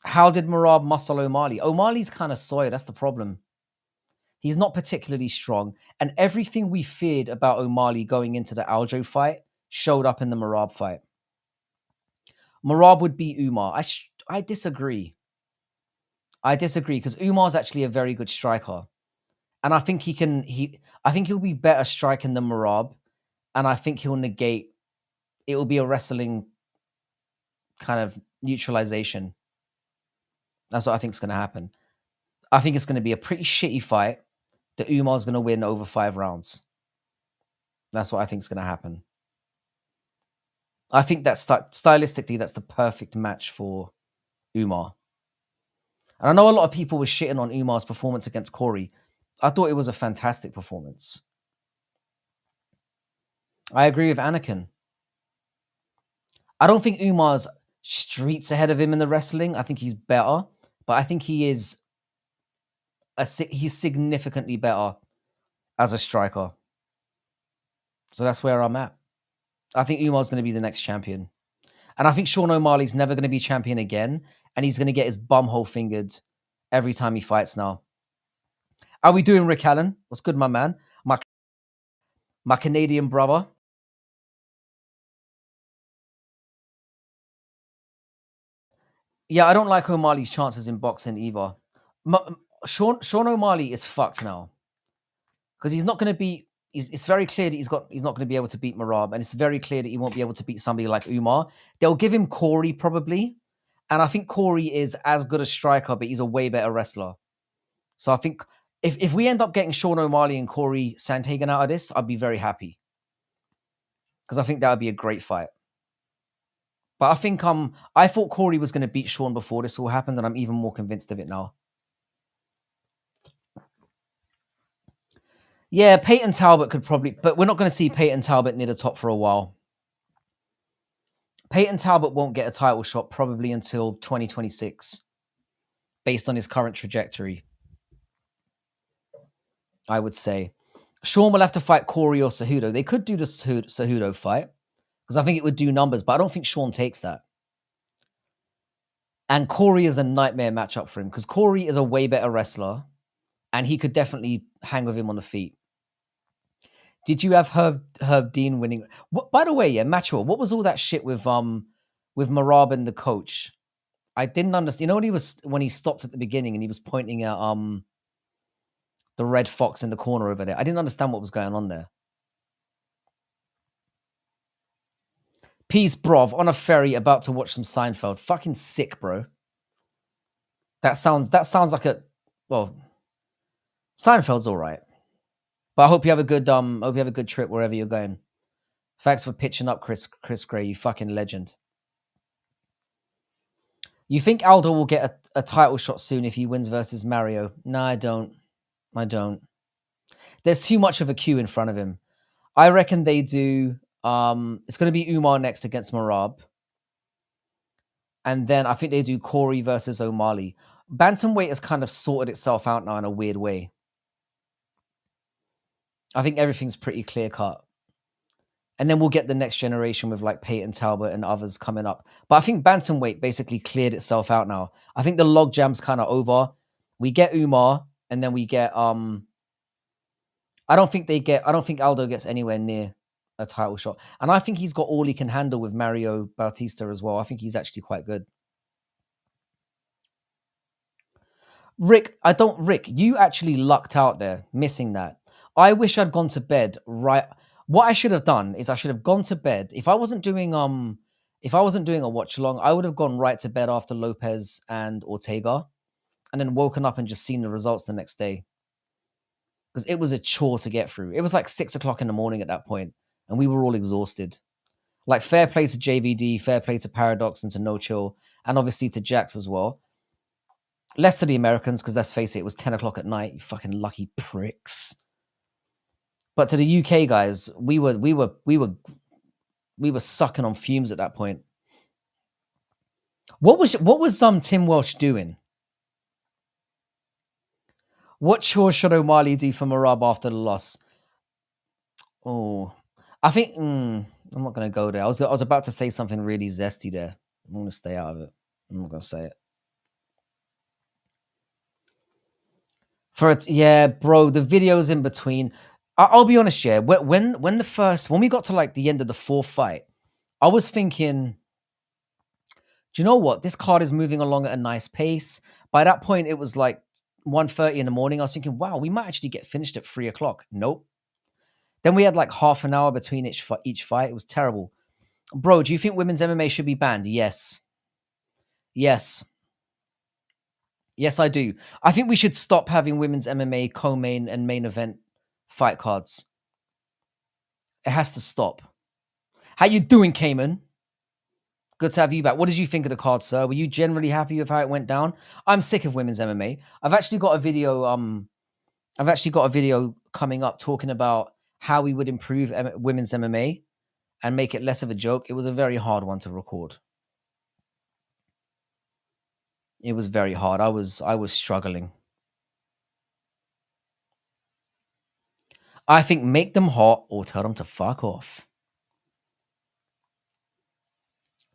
How did Merab muscle O'Malley? O'Malley's kind of soy. That's the problem. He's not particularly strong, and everything we feared about O'Malley going into the Aljo fight showed up in the Merab fight. Merab would beat Umar. I disagree. I disagree, because Umar's actually a very good striker, and I think I think he'll be better striking than Merab, and I think he'll negate. It will be a wrestling kind of neutralization. That's what I think is going to happen. I think it's going to be a pretty shitty fight that Umar's going to win over 5 rounds. That's what I think is going to happen. I think that stylistically, that's the perfect match for Umar. And I know a lot of people were shitting on Umar's performance against Corey. I thought it was a fantastic performance. I agree with Anakin. I don't think Umar's streets ahead of him in the wrestling. I think he's better, but I think he's significantly better as a striker. So that's where I'm at. I think Umar's going to be the next champion. And I think Sean O'Malley's never going to be champion again. And he's going to get his bumhole fingered every time he fights now. How we doing, Rick Allen? What's good, my man? My Canadian brother. Yeah, I don't like O'Malley's chances in boxing either. Sean O'Malley is fucked now. Because he's not going to be... It's very clear that he's not going to be able to beat Merab, and it's very clear that he won't be able to beat somebody like Umar. They'll give him Corey probably, and I think Corey is as good a striker, but he's a way better wrestler. So I think if we end up getting Sean O'Malley and Corey Sandhagen out of this, I'd be very happy, because I think that would be a great fight. But I think I thought Corey was going to beat Sean before this all happened, and I'm even more convinced of it now. Yeah, Peyton Talbot could probably, but we're not going to see Peyton Talbot near the top for a while. Peyton Talbot won't get a title shot probably until 2026, based on his current trajectory, I would say. Sean will have to fight Corey or Cejudo. They could do the Cejudo fight, because I think it would do numbers, but I don't think Sean takes that. And Corey is a nightmare matchup for him, because Corey is a way better wrestler, and he could definitely hang with him on the feet. Did you have Herb Dean winning? By the way, yeah, Macho, what was all that shit with Merab and the coach? I didn't understand. You know when he stopped at the beginning and he was pointing at the red fox in the corner over there. I didn't understand what was going on there. Peace, brov, on a ferry about to watch some Seinfeld. Fucking sick, bro. That sounds like Seinfeld's all right. But I hope you have a good trip wherever you're going. Thanks for pitching up, Chris Gray, you fucking legend. You think Aldo will get a title shot soon if he wins versus Mario? No, I don't. There's too much of a queue in front of him. I reckon they do. It's going to be Umar next against Merab. And then I think they do Corey versus O'Malley. Bantamweight has kind of sorted itself out now in a weird way. I think everything's pretty clear cut. And then we'll get the next generation with like Peyton Talbot and others coming up. But I think bantamweight basically cleared itself out now. I think the logjam's kind of over. We get Umar, and then we get I don't think Aldo gets anywhere near a title shot. And I think he's got all he can handle with Mario Bautista as well. I think he's actually quite good. Rick, you actually lucked out there, missing that. I wish I'd gone to bed right. What I should have done is I should have gone to bed. If I wasn't doing a watch along, I would have gone right to bed after Lopes and Ortega, and then woken up and just seen the results the next day. Because it was a chore to get through. It was like 6 o'clock in the morning at that point, and we were all exhausted. Like, fair play to JVD, fair play to Paradox and to No Chill, and obviously to Jax as well. Less to the Americans, because let's face it, it was 10 o'clock at night. You fucking lucky pricks. But to the UK guys, we were sucking on fumes at that point. What was Tim Welch doing? What chores should O'Malley do for Merab after the loss? Oh, I think I'm not going to go there. I was about to say something really zesty there. I'm going to stay out of it. I'm not going to say it. Yeah, bro, the videos in between. I'll be honest, yeah. When we got to like the end of the fourth fight, I was thinking, do you know what? This card is moving along at a nice pace. By that point, it was like 1:30 in the morning. I was thinking, wow, we might actually get finished at 3 o'clock. Nope. Then we had like half an hour between each fight. It was terrible. Bro, do you think women's MMA should be banned? Yes. Yes. Yes, I do. I think we should stop having women's MMA co-main and main event fight cards. It has to stop. How you doing, Cayman? Good to have you back. What did you think of the card, sir? Were you generally happy with how it went down? I'm sick of women's MMA. I've actually got a video coming up talking about how we would improve women's MMA and make it less of a joke. It was a very hard one to record. It was very hard. I was struggling. I think make them hot or tell them to fuck off.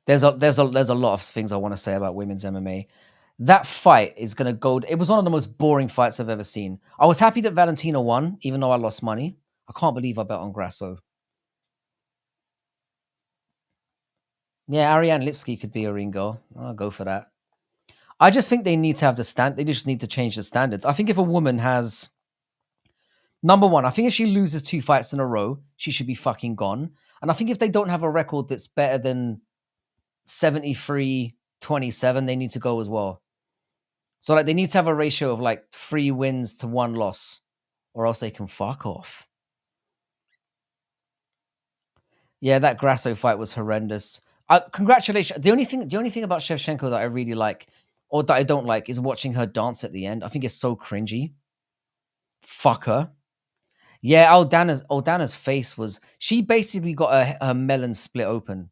There's a lot of things I want to say about women's MMA. That fight is going to go. It was one of the most boring fights I've ever seen. I was happy that Valentina won, even though I lost money. I can't believe I bet on Grasso. Yeah, Ariane Lipsky could be a ring girl. I'll go for that. I just think they need to have they just need to change the standards. I think if a woman has, number one, I think if she loses 2 fights in a row, she should be fucking gone. And I think if they don't have a record that's better than 73-27, they need to go as well. So like they need to have a ratio of like 3 wins to 1 loss, or else they can fuck off. Yeah, that Grasso fight was horrendous. Congratulations. The only thing about Shevchenko that I really like, or that I don't like, is watching her dance at the end. I think it's so cringy. Fuck her. Yeah, Aldana's face was. She basically got her melon split open.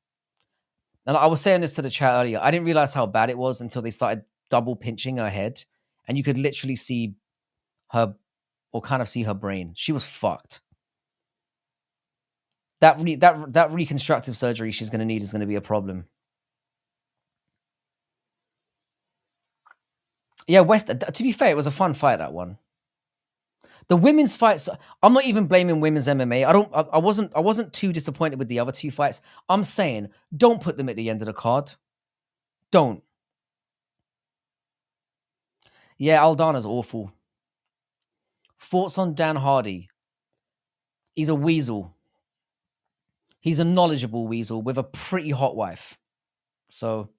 And I was saying this to the chat earlier. I didn't realize how bad it was until they started double pinching her head, and you could literally see her, or kind of see her brain. She was fucked. That reconstructive surgery she's going to need is going to be a problem. Yeah, to be fair, it was a fun fight, that one. The women's fights, I'm not even blaming women's MMA. I wasn't too disappointed with the other 2 fights. I'm saying, don't put them at the end of the card. Don't. Yeah, Aldana's awful. Thoughts on Dan Hardy? He's a weasel. He's a knowledgeable weasel with a pretty hot wife. So,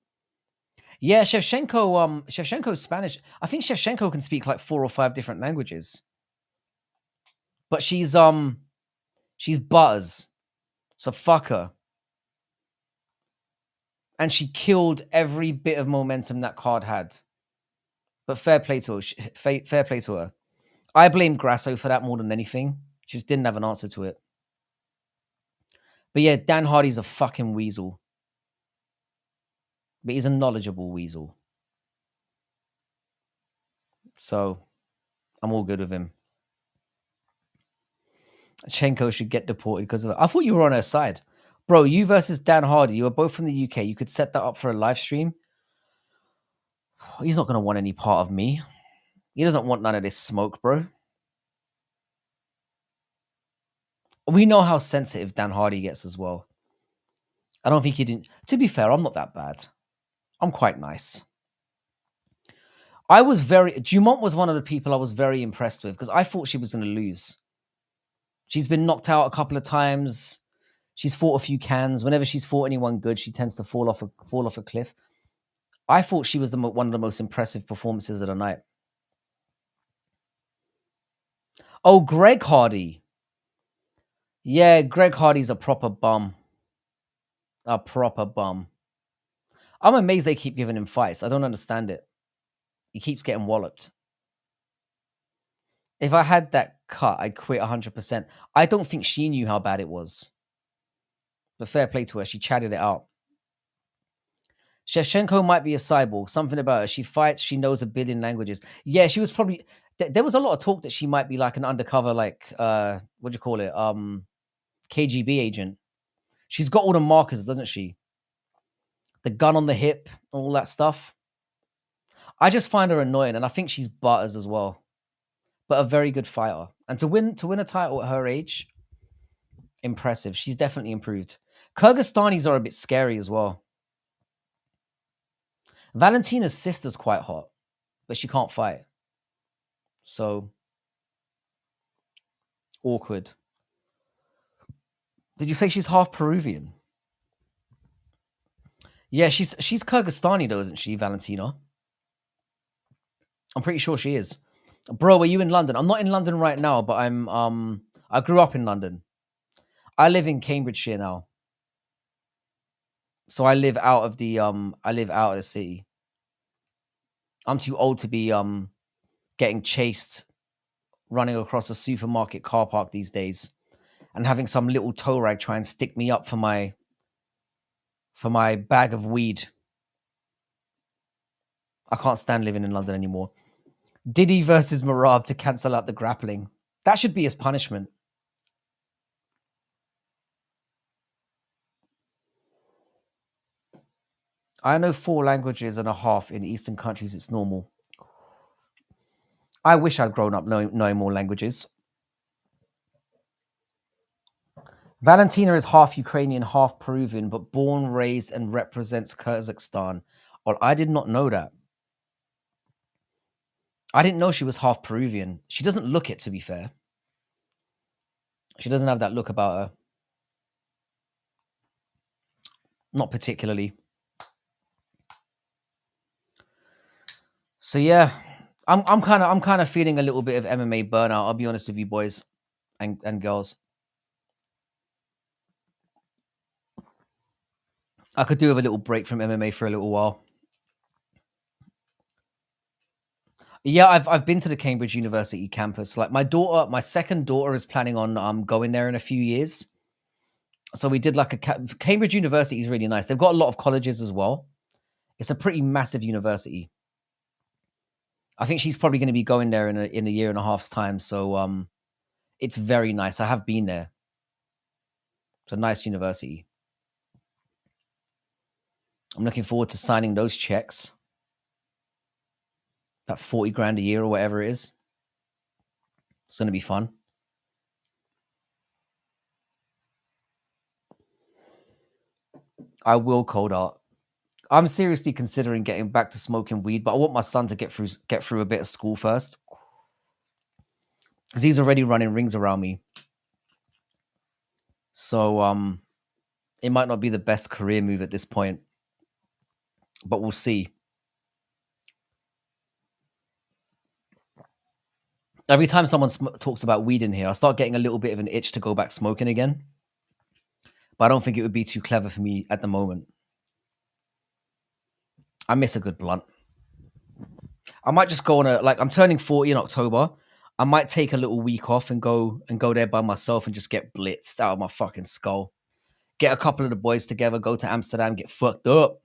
yeah, Shevchenko's Spanish. I think Shevchenko can speak like 4 or 5 different languages. But she's butters. So fuck her. And she killed every bit of momentum that card had. But fair play to her. Fair play to her. I blame Grasso for that more than anything. She just didn't have an answer to it. But yeah, Dan Hardy's a fucking weasel. But he's a knowledgeable weasel. So I'm all good with him. Chenko should get deported because of it. I thought you were on her side. Bro, you versus Dan Hardy. You are both from the UK. You could set that up for a live stream. He's not going to want any part of me. He doesn't want none of this smoke, bro. We know how sensitive Dan Hardy gets as well. I don't think he didn't. To be fair, I'm not that bad. I'm quite nice. I was Dumont was one of the people I was very impressed with because I thought she was going to lose. She's been knocked out a couple of times. She's fought a few cans. Whenever she's fought anyone good, she tends to fall off a cliff. I thought she was one of the most impressive performances of the night. Oh, Greg Hardy. Yeah, Greg Hardy's a proper bum. A proper bum. I'm amazed they keep giving him fights. I don't understand it. He keeps getting walloped. If I had that cut, I'd quit 100%. I don't think she knew how bad it was. But fair play to her. She chatted it out. Shevchenko might be a cyborg. Something about her. She fights. She knows a billion languages. Yeah, she was probably... There was a lot of talk that she might be like an undercover, like, what do you call it? KGB agent. She's got all the markers, doesn't she? The gun on the hip, all that stuff. I just find her annoying, and I think she's butters as well. But a very good fighter. And to win a title at her age, impressive. She's definitely improved. Kyrgyzstanis are a bit scary as well. Valentina's sister's quite hot, but she can't fight. So awkward. Did you say she's half Peruvian? Yeah, she's Kyrgyzstani though, isn't she, Valentina? I'm pretty sure she is. Bro, are you in London? I'm not in London right now, but I grew up in London. I live in Cambridgeshire now. So I live out of the city. I'm too old to be getting chased running across a supermarket car park these days and having some little tow rag try and stick me up for my bag of weed. I can't stand living in London anymore. Diddy versus Merab to cancel out the grappling. That should be his punishment. I know 4 languages and a half in Eastern countries. It's normal. I wish I'd grown up knowing more languages. Valentina is half Ukrainian, half Peruvian, but born, raised, and represents Kazakhstan. Well, I did not know that. I didn't know she was half Peruvian. She doesn't look it, to be fair. She doesn't have that look about her. Not particularly. So yeah, I'm kind of feeling a little bit of MMA burnout. I'll be honest with you, boys and girls. I could do with a little break from MMA for a little while. Yeah, I've been to the Cambridge University campus. Like my second daughter is planning on going there in a few years. So we did like Cambridge University is really nice. They've got a lot of colleges as well. It's a pretty massive university. I think she's probably going to be going there in a year and a half's time. So it's very nice. I have been there. It's a nice university. I'm looking forward to signing those checks. That 40 grand a year or whatever it is. It's going to be fun. I will cold art. I'm seriously considering getting back to smoking weed, but I want my son to get through a bit of school first. Because he's already running rings around me. So it might not be the best career move at this point. But we'll see. Every time someone talks about weed in here, I start getting a little bit of an itch to go back smoking again. But I don't think it would be too clever for me at the moment. I miss a good blunt. I might just go on I'm turning 40 in October. I might take a little week off and go there by myself and just get blitzed out of my fucking skull. Get a couple of the boys together, go to Amsterdam, get fucked up.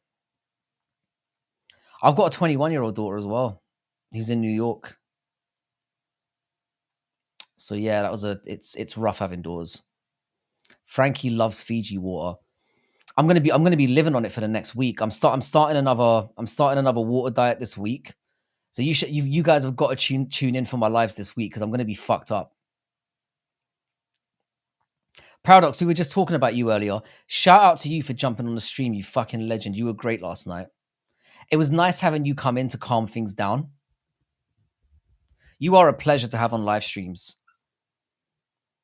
I've got a 21-year-old daughter as well. Who's in New York. So yeah, it's rough having doors. Frankie loves Fiji water. I'm gonna be living on it for the next week. I'm starting another water diet this week. So you guys have got to tune in for my lives this week because I'm gonna be fucked up. Paradox, we were just talking about you earlier. Shout out to you for jumping on the stream, you fucking legend. You were great last night. It was nice having you come in to calm things down. You are a pleasure to have on live streams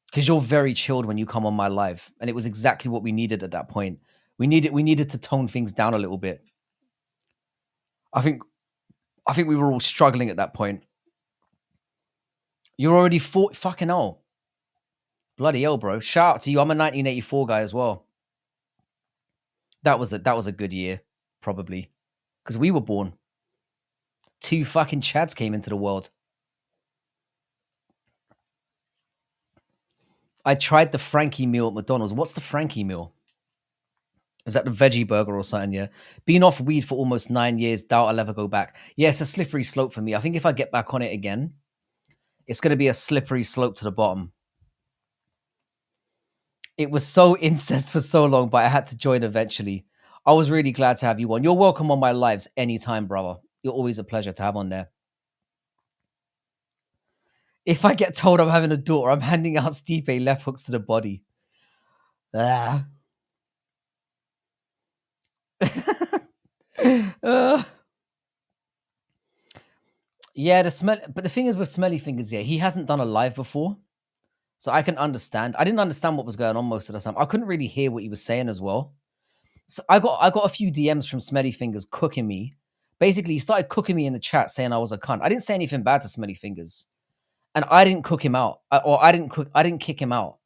because you're very chilled when you come on my live, and it was exactly what we needed at that point. We needed to tone things down a little bit. I think I think we were all struggling at that point. You're already fucking hell. Bloody hell, bro. Shout out to you. I'm a 1984 guy as well. That was a good year, probably. Because we were born. 2 fucking Chads came into the world. I tried the Frankie meal at McDonald's. What's the Frankie meal? Is that the veggie burger or something? Yeah. Been off weed for almost 9 years. Doubt I'll ever go back. Yeah, it's a slippery slope for me. I think if I get back on it again, it's going to be a slippery slope to the bottom. It was so incest for so long, but I had to join eventually. I was really glad to have you on. You're welcome on my lives anytime, brother. You're always a pleasure to have on there. If I get told I'm having a daughter, I'm handing out Stipe left hooks to the body. Ah. Yeah, but the thing is with Smelly Fingers, yeah, he hasn't done a live before. So I can understand. I didn't understand what was going on most of the time. I couldn't really hear what he was saying as well. So I got a few DMs from Smelly Fingers cooking me. Basically, he started cooking me in the chat saying I was a cunt. I didn't say anything bad to Smelly Fingers. And I didn't cook him out. I didn't kick him out.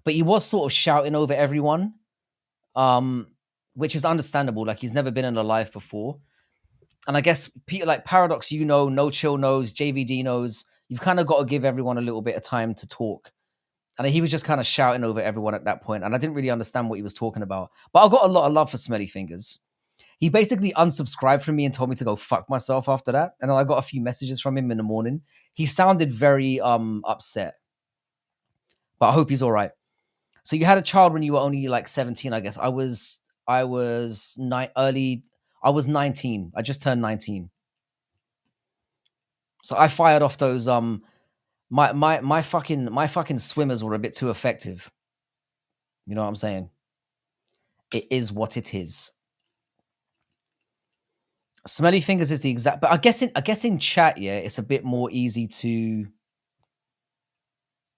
But he was sort of shouting over everyone. Which is understandable. Like he's never been in a live before. And I guess Peter, like Paradox, No Chill knows, JVD knows. You've kind of got to give everyone a little bit of time to talk. And he was just kind of shouting over everyone at that point, and I didn't really understand what he was talking about. But I got a lot of love for Smelly Fingers. He basically unsubscribed from me and told me to go fuck myself after that. And then I got a few messages from him in the morning. He sounded very upset. But I hope he's all right. So you had a child when you were only like 17, I guess. I was 19. I just turned 19. So I fired off those my fucking swimmers were a bit too effective. You know what I'm saying? It is what it is. Smelly Fingers is the exact, but I guess in chat, yeah, it's a bit more easy to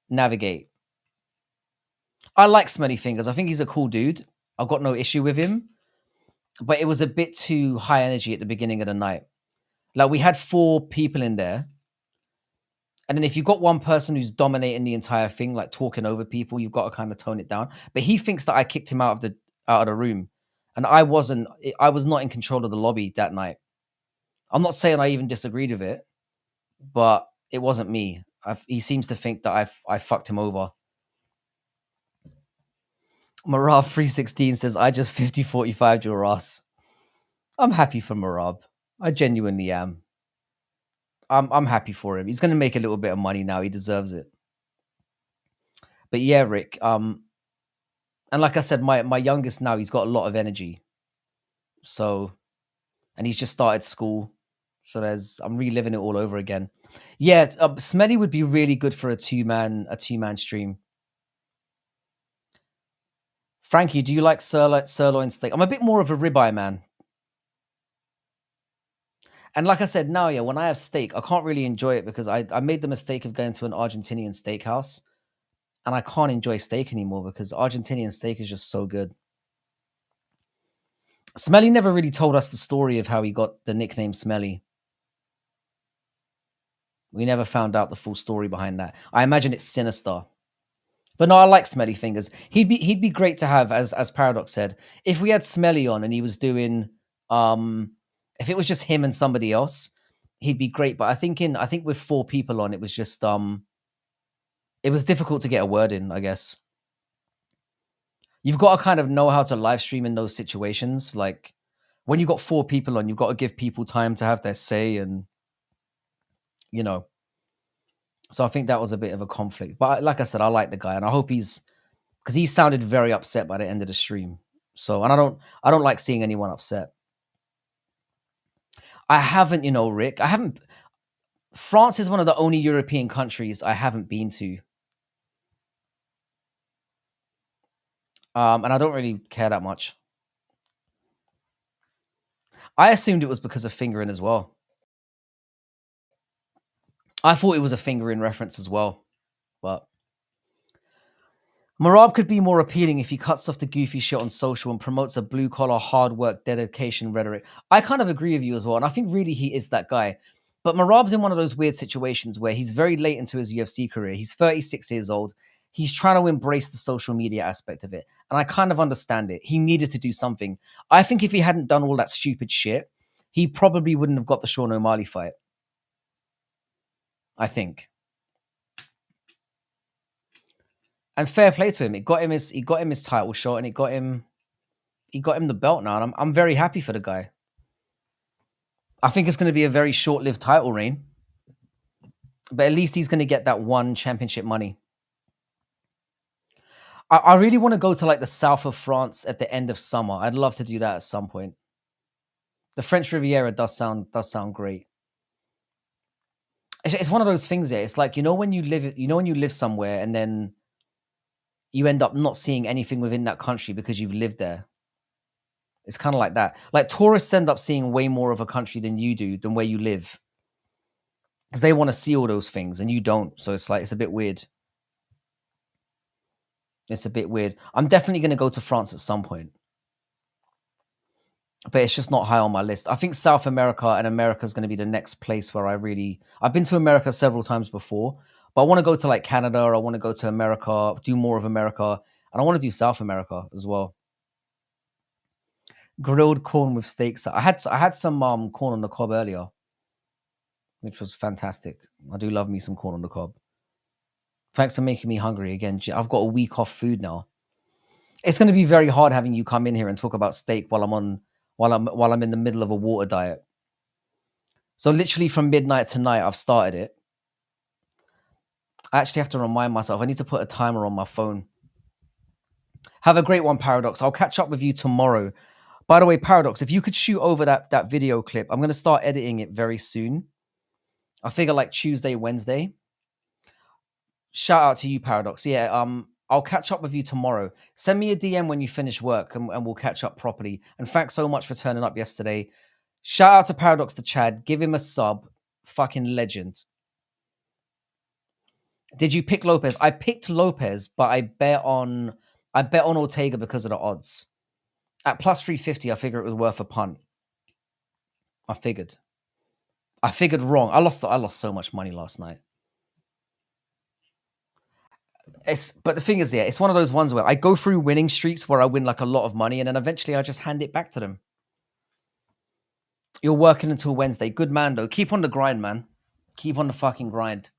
navigate. I like Smelly Fingers. I think he's a cool dude. I've got no issue with him. But it was a bit too high energy at the beginning of the night. Like we had 4 people in there. And then if you've got one person who's dominating the entire thing, like talking over people, you've got to kind of tone it down. But he thinks that I kicked him out of the room. And I was not in control of the lobby that night. I'm not saying I even disagreed with it, but it wasn't me. He seems to think that I fucked him over. Merab 316 says, I just 50-45 your ass. I'm happy for Merab. I genuinely am. I'm happy for him. He's going to make a little bit of money now. He deserves it. But yeah, Rick. And like I said, my youngest now, he's got a lot of energy. So, and he's just started school. So I'm reliving it all over again. Yeah, Smelly would be really good for a two-man stream. Frankie, do you like sirloin steak? I'm a bit more of a ribeye man. And like I said, now, yeah, when I have steak, I can't really enjoy it because I made the mistake of going to an Argentinian steakhouse, and I can't enjoy steak anymore because Argentinian steak is just so good. Smelly never really told us the story of how he got the nickname Smelly. We never found out the full story behind that. I imagine it's sinister. But no, I like Smelly Fingers. He'd be great to have, as Paradox said. If we had Smelly on and he was doing if it was just him and somebody else, he'd be great. But I think with 4 people on, it was just it was difficult to get a word in, I guess. You've got to kind of know how to live stream in those situations. Like when you've got 4 people on, you've got to give people time to have their say, and you know. So I think that was a bit of a conflict. But like I said, I like the guy, and I hope because he sounded very upset by the end of the stream. So, and I don't like seeing anyone upset. I haven't, Rick. I haven't. France is one of the only European countries I haven't been to, and I don't really care that much. I assumed it was because of fingering as well. I thought it was a fingering reference as well, but Merab could be more appealing if he cuts off the goofy shit on social and promotes a blue collar, hard work, dedication rhetoric. I kind of agree with you as well, and I think really he is that guy. But Merab's in one of those weird situations where he's very late into his UFC career. He's 36 years old. He's trying to embrace the social media aspect of it, and I kind of understand it. He needed to do something. I think if he hadn't done all that stupid shit, he probably wouldn't have got the Sean O'Malley fight. I think. And fair play to him. It got him his title shot, and it got him the belt now. And I'm very happy for the guy. I think it's going to be a very short-lived title reign, but at least he's going to get that one championship money. I really want to go to like the south of France at the end of summer. I'd love to do that at some point. The French Riviera does sound great. It's one of those things there. It's like when you live somewhere and then you end up not seeing anything within that country because you've lived there. It's kind of like that. Like tourists end up seeing way more of a country than you do, than where you live, because they want to see all those things and you don't. So it's like it's a bit weird. It's a bit weird. I'm definitely going to go to France at some point, but it's just not high on my list. I think South America and America is going to be the next place where I've been to America several times before, but I want to go to like Canada, or I want to go to America, do more of America, and I want to do South America as well. Grilled corn with steaks. I had some corn on the cob earlier, which was fantastic. I do love me some corn on the cob. Thanks for making me hungry again. I've got a week off food now. It's going to be very hard having you come in here and talk about steak while I'm in the middle of a water diet. So literally from midnight tonight, I've started it. I actually have to remind myself. I need to put a timer on my phone. Have a great one, Paradox. I'll catch up with you tomorrow. By the way, Paradox, if you could shoot over that video clip, I'm going to start editing it very soon. I figure like Tuesday, Wednesday. Shout out to you, Paradox. Yeah, I'll catch up with you tomorrow. Send me a DM when you finish work and we'll catch up properly. And thanks so much for turning up yesterday. Shout out to Paradox the Chad. Give him a sub. Fucking legend. Did you pick Lopes? I picked Lopes, but I bet on Ortega because of the odds. At plus 350, I figure it was worth a punt. I figured wrong. I lost so much money last night. But the thing is, it's one of those ones where I go through winning streaks where I win like a lot of money, and then eventually I just hand it back to them. You're working until Wednesday. Good man, though. Keep on the grind, man. Keep on the fucking grind.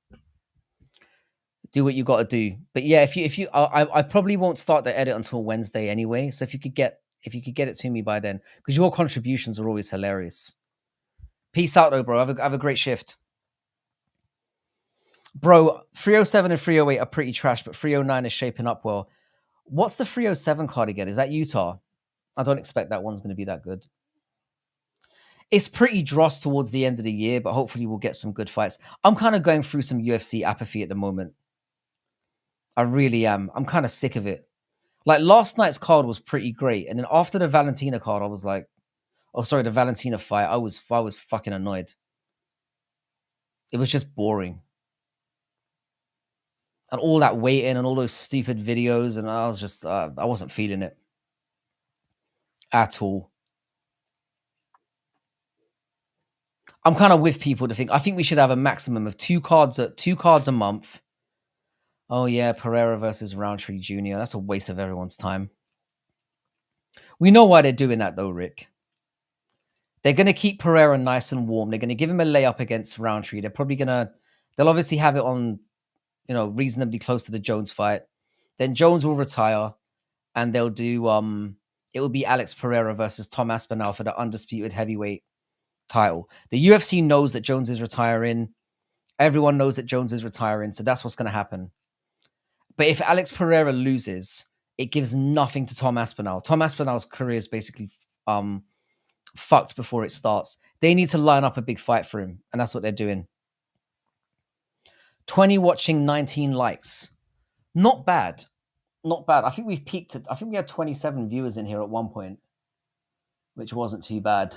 Do what you got to do. But yeah, I probably won't start the edit until Wednesday anyway. So if you could get it to me by then, because your contributions are always hilarious. Peace out, though, bro. Have a great shift. Bro, 307 and 308 are pretty trash, but 309 is shaping up well. What's the 307 card again? Is that Utah? I don't expect that one's going to be that good. It's pretty dross towards the end of the year, but hopefully we'll get some good fights. I'm kind of going through some UFC apathy at the moment. I really am. I'm kind of sick of it. Like last night's card was pretty great, and then after the Valentina card, I was like, the Valentina fight, I was fucking annoyed. It was just boring. And all that waiting and all those stupid videos, and I was just, I wasn't feeling it at all. I'm kind of with people to think, I think we should have a maximum of two cards a month. Oh yeah, Pereira versus Roundtree Jr. That's a waste of everyone's time. We know why they're doing that though, Rick. They're going to keep Pereira nice and warm. They're going to give him a layup against Roundtree. They'll obviously have it on, reasonably close to the Jones fight. Then Jones will retire, and they'll do, it will be Alex Pereira versus Tom Aspinall for the undisputed heavyweight title. The UFC knows that Jones is retiring. Everyone knows that Jones is retiring, so that's what's going to happen. But if Alex Pereira loses, it gives nothing to Tom Aspinall. Tom Aspinall's career is basically fucked before it starts. They need to line up a big fight for him, and that's what they're doing. 20 watching, 19 likes. Not bad. Not bad. I think we've peaked I think we had 27 viewers in here at one point, which wasn't too bad.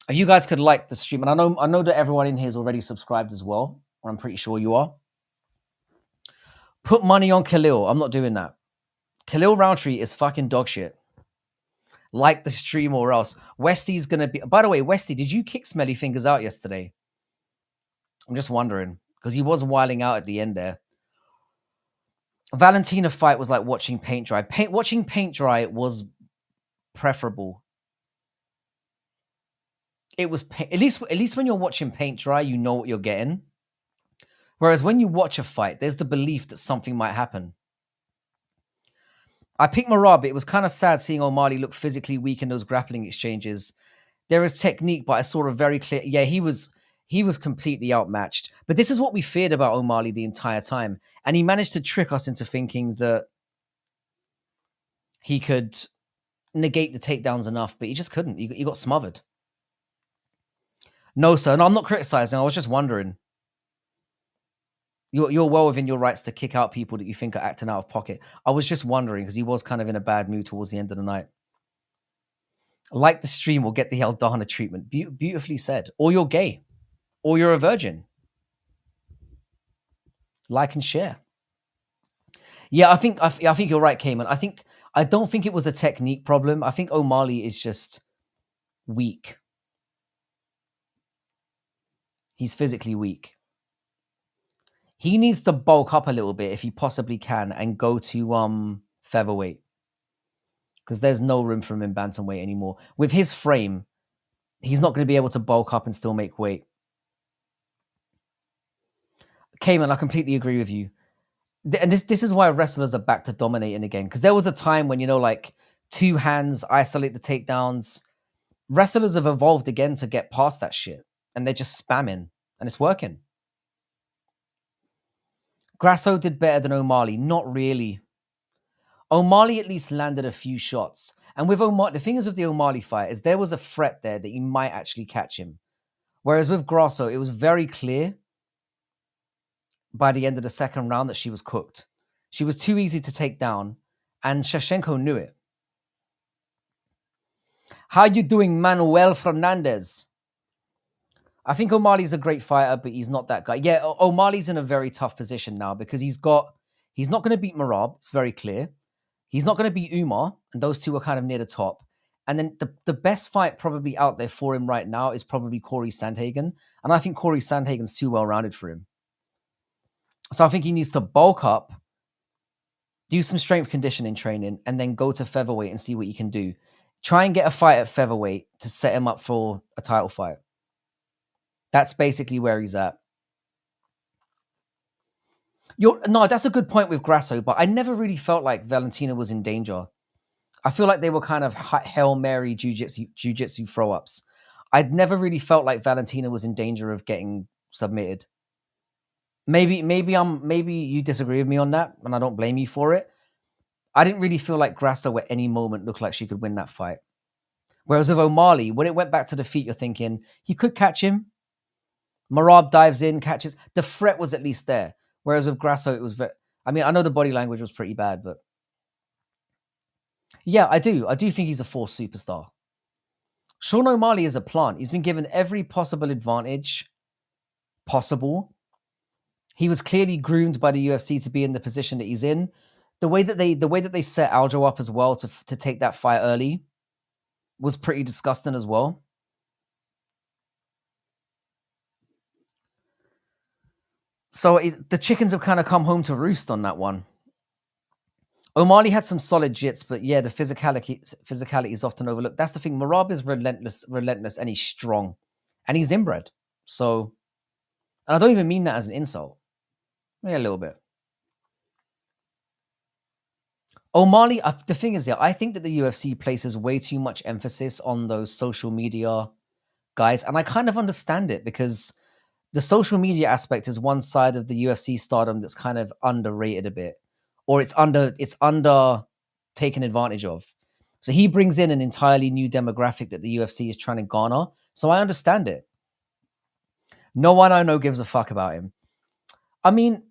If you guys could like the stream, and I know that everyone in here is already subscribed as well, or I'm pretty sure you are. Put money on Khalil. I'm not doing that. Khalil Roundtree is fucking dog shit. Like the stream or else. Westy's gonna be. By the way, Westy, did you kick Smelly Fingers out yesterday? I'm just wondering because he was wilding out at the end there. Valentina fight was like watching paint dry. Watching paint dry was preferable. It was at least when you're watching paint dry, you know what you're getting. Whereas when you watch a fight, there's the belief that something might happen. I picked Merab. It was kind of sad seeing O'Malley look physically weak in those grappling exchanges. There is technique, but I saw a very clear. Yeah, he was completely outmatched. But this is what we feared about O'Malley the entire time, and he managed to trick us into thinking that he could negate the takedowns enough, but he just couldn't. He got smothered. No, sir. No, I'm not criticizing. I was just wondering. You're well within your rights to kick out people that you think are acting out of pocket. I was just wondering because he was kind of in a bad mood towards the end of the night. Like the stream will get the Aldana treatment. Beautifully said. Or you're gay. Or you're a virgin. Like and share. Yeah, I think you're right, Cayman. I don't think it was a technique problem. I think O'Malley is just weak. He's physically weak. He needs to bulk up a little bit if he possibly can and go to featherweight. Because there's no room for him in bantamweight anymore. With his frame, he's not going to be able to bulk up and still make weight. Cayman, I completely agree with you. And this is why wrestlers are back to dominating again. Because there was a time when, like 2 hands, isolate the takedowns. Wrestlers have evolved again to get past that shit. And they're just spamming. And it's working. Grasso did better than O'Malley. Not really. O'Malley at least landed a few shots. And with O'Malley, the thing is with the O'Malley fight is there was a threat there that you might actually catch him. Whereas with Grasso, it was very clear by the end of the second round that she was cooked. She was too easy to take down, and Shevchenko knew it. How you doing, Manuel Fernandez? I think O'Malley's a great fighter, but he's not that guy. Yeah, O'Malley's in a very tough position now because he's not going to beat Merab. It's very clear. He's not going to beat Umar, and those two are kind of near the top. And then the best fight probably out there for him right now is probably Corey Sandhagen. And I think Corey Sandhagen's too well-rounded for him. So I think he needs to bulk up, do some strength conditioning training, and then go to featherweight and see what he can do. Try and get a fight at featherweight to set him up for a title fight. That's basically where he's at. No, that's a good point with Grasso, but I never really felt like Valentina was in danger. I feel like they were kind of Hail Mary jiu-jitsu throw-ups. I'd never really felt like Valentina was in danger of getting submitted. Maybe you disagree with me on that, and I don't blame you for it. I didn't really feel like Grasso at any moment looked like she could win that fight. Whereas with O'Malley, when it went back to the feet, you're thinking he could catch him. Merab dives in, catches. The threat was at least there. Whereas with Grasso, it was I know the body language was pretty bad, but yeah, I do think he's a force superstar. Sean O'Malley is a plant. He's been given every possible advantage possible. He was clearly groomed by the UFC to be in the position that he's in. The way that they set Aljo up as well to take that fight early was pretty disgusting as well. So the chickens have kind of come home to roost on that one. O'Malley had some solid jits, but yeah, the physicality is often overlooked. That's the thing. Merab is relentless, and he's strong, and he's inbred. So, and I don't even mean that as an insult. Yeah, a little bit. O'Malley, the thing is, I think that the UFC places way too much emphasis on those social media guys, and I kind of understand it because the social media aspect is one side of the UFC stardom that's kind of underrated a bit, or it's under taken advantage of. So he brings in an entirely new demographic that the UFC is trying to garner. So I understand it. No one I know gives a fuck about him. I mean,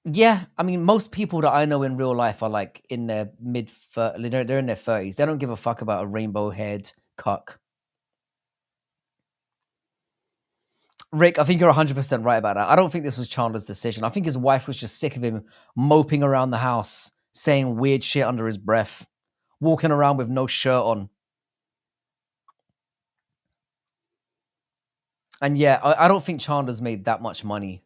yeah, I mean, most people that I know in real life are like in their they're in their 30s. They don't give a fuck about a rainbow haired cuck. Rick, I think you're 100% right about that. I don't think this was Chandler's decision. I think his wife was just sick of him moping around the house, saying weird shit under his breath, walking around with no shirt on. And yeah, I don't think Chandler's made that much money.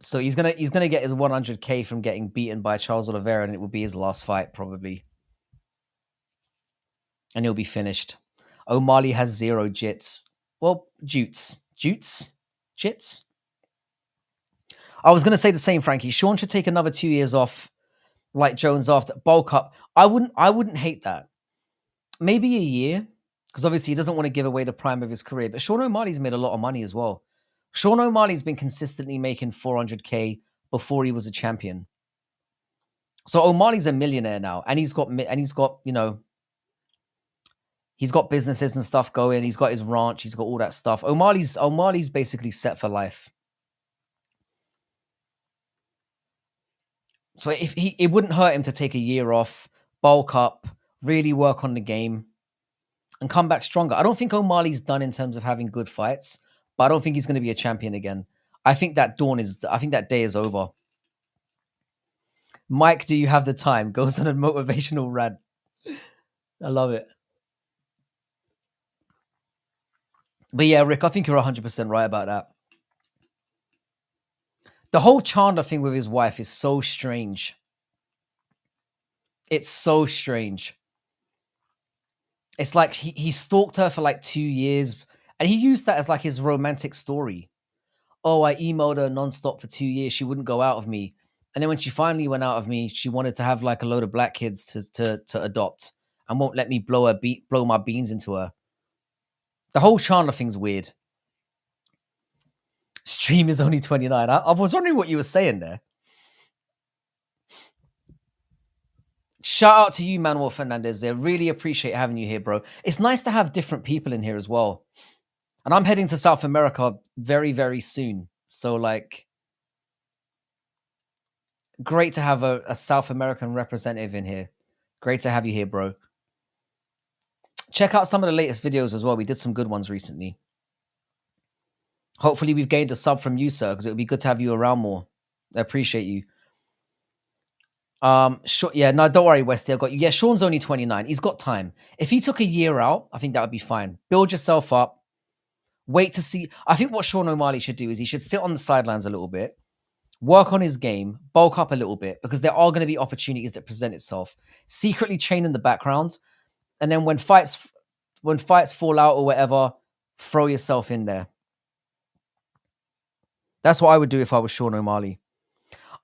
So he's gonna get his 100K from getting beaten by Charles Oliveira, and it will be his last fight probably, and he'll be finished. O'Malley has zero jits. Well, jits. I was gonna say the same, Frankie. Sean should take another 2 years off, like Jones after bulk up. I wouldn't hate that. Maybe a year, because obviously he doesn't want to give away the prime of his career. But Sean O'Malley's made a lot of money as well. Sean O'Malley's been consistently making 400K before he was a champion. So O'Malley's a millionaire now, and he's got he's got businesses and stuff going. He's got his ranch. He's got all that stuff. O'Malley's basically set for life. So it wouldn't hurt him to take a year off, bulk up, really work on the game, and come back stronger. I don't think O'Malley's done in terms of having good fights, but I don't think he's going to be a champion again. I think that day is over. Mike, do you have the time? Goes on a motivational rant. I love it. But yeah, Rick, I think you're 100% right about that. The whole Chandler thing with his wife is so strange. It's so strange. It's like he stalked her for like 2 years, and he used that as like his romantic story. Oh, I emailed her nonstop for 2 years. She wouldn't go out of me. And then when she finally went out of me, she wanted to have like a load of black kids to adopt and won't let me blow my beans into her. The whole Chandler thing's weird. Stream is only 29. I was wondering what you were saying there. Shout out to you, Manuel Fernandez. I really appreciate having you here, bro. It's nice to have different people in here as well. And I'm heading to South America very, very soon. So, like, great to have a South American representative in here. Great to have you here, bro. Check out some of the latest videos as well. We did some good ones recently. Hopefully we've gained a sub from you, sir, because it would be good to have you around more. I appreciate you. Yeah, no, don't worry, Westy. I got you. Yeah, Sean's only 29. He's got time. If he took a year out, I think that would be fine. Build yourself up. Wait to see. I think what Sean O'Malley should do is he should sit on the sidelines a little bit, work on his game, bulk up a little bit, because there are going to be opportunities that present itself. Secretly train in the background, and then when fights fall out or whatever, throw yourself in there. That's what I would do if I was Sean O'Malley.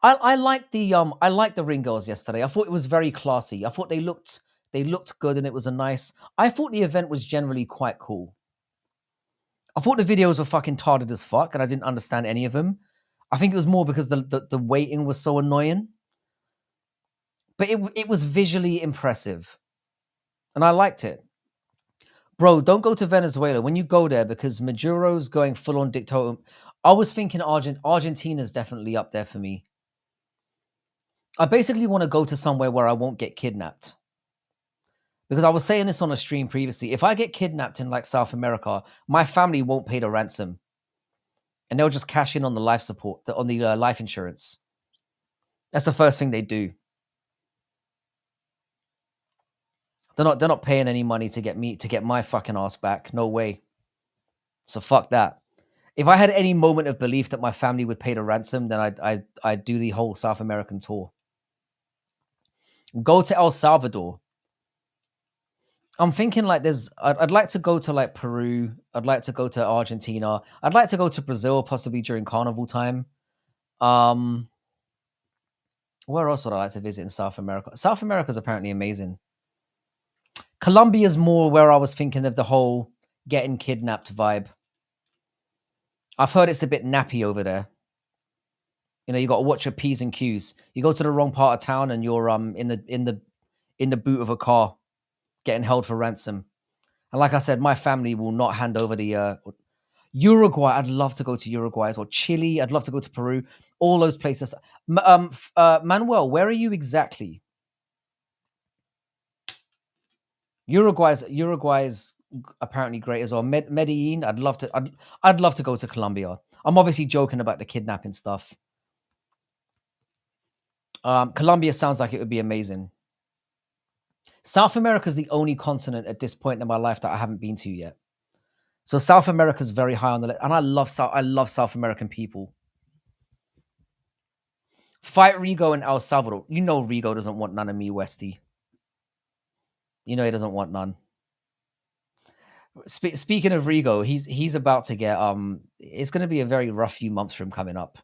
I liked the ring girls yesterday. I thought it was very classy. I thought they looked good, and it was I thought the event was generally quite cool. I thought the videos were fucking tarded as fuck, and I didn't understand any of them. I think it was more because the waiting was so annoying. But it was visually impressive, and I liked it. Bro, don't go to Venezuela when you go there, because Maduro's going full on dictator. I was thinking Argentina's definitely up there for me. I basically want to go to somewhere where I won't get kidnapped. Because I was saying this on a stream previously. If I get kidnapped in like South America, my family won't pay the ransom. And they'll just cash in on the life support, on the life insurance. That's the first thing they do. They're not paying any money to get my fucking ass back. No way. So fuck that. If I had any moment of belief that my family would pay the ransom, then I'd do the whole South American tour. Go to El Salvador. I'm thinking like I'd like to go to like Peru. I'd like to go to Argentina. I'd like to go to Brazil, possibly during carnival time. Where else would I like to visit in South America? South America is apparently amazing. Colombia's more where I was thinking of the whole getting kidnapped vibe. I've heard it's a bit nappy over there. You know, you got to watch your P's and Q's. You go to the wrong part of town and you're in the boot of a car getting held for ransom. And like I said, my family will not hand over the Uruguay. I'd love to go to Uruguay as well. Chile. I'd love to go to Peru. All those places. Manuel, where are you exactly? Uruguay's apparently great as well. Medellin. I'd love to. I'd love to go to Colombia. I'm obviously joking about the kidnapping stuff. Colombia sounds like it would be amazing. South America is the only continent at this point in my life that I haven't been to yet. So South America is very high on the list, and I love South American people. Fight Rigo in El Salvador. You know Rigo doesn't want none of me, Westy. You know he doesn't want none. Speaking of Rigo, he's about to get it's going to be a very rough few months for him coming up.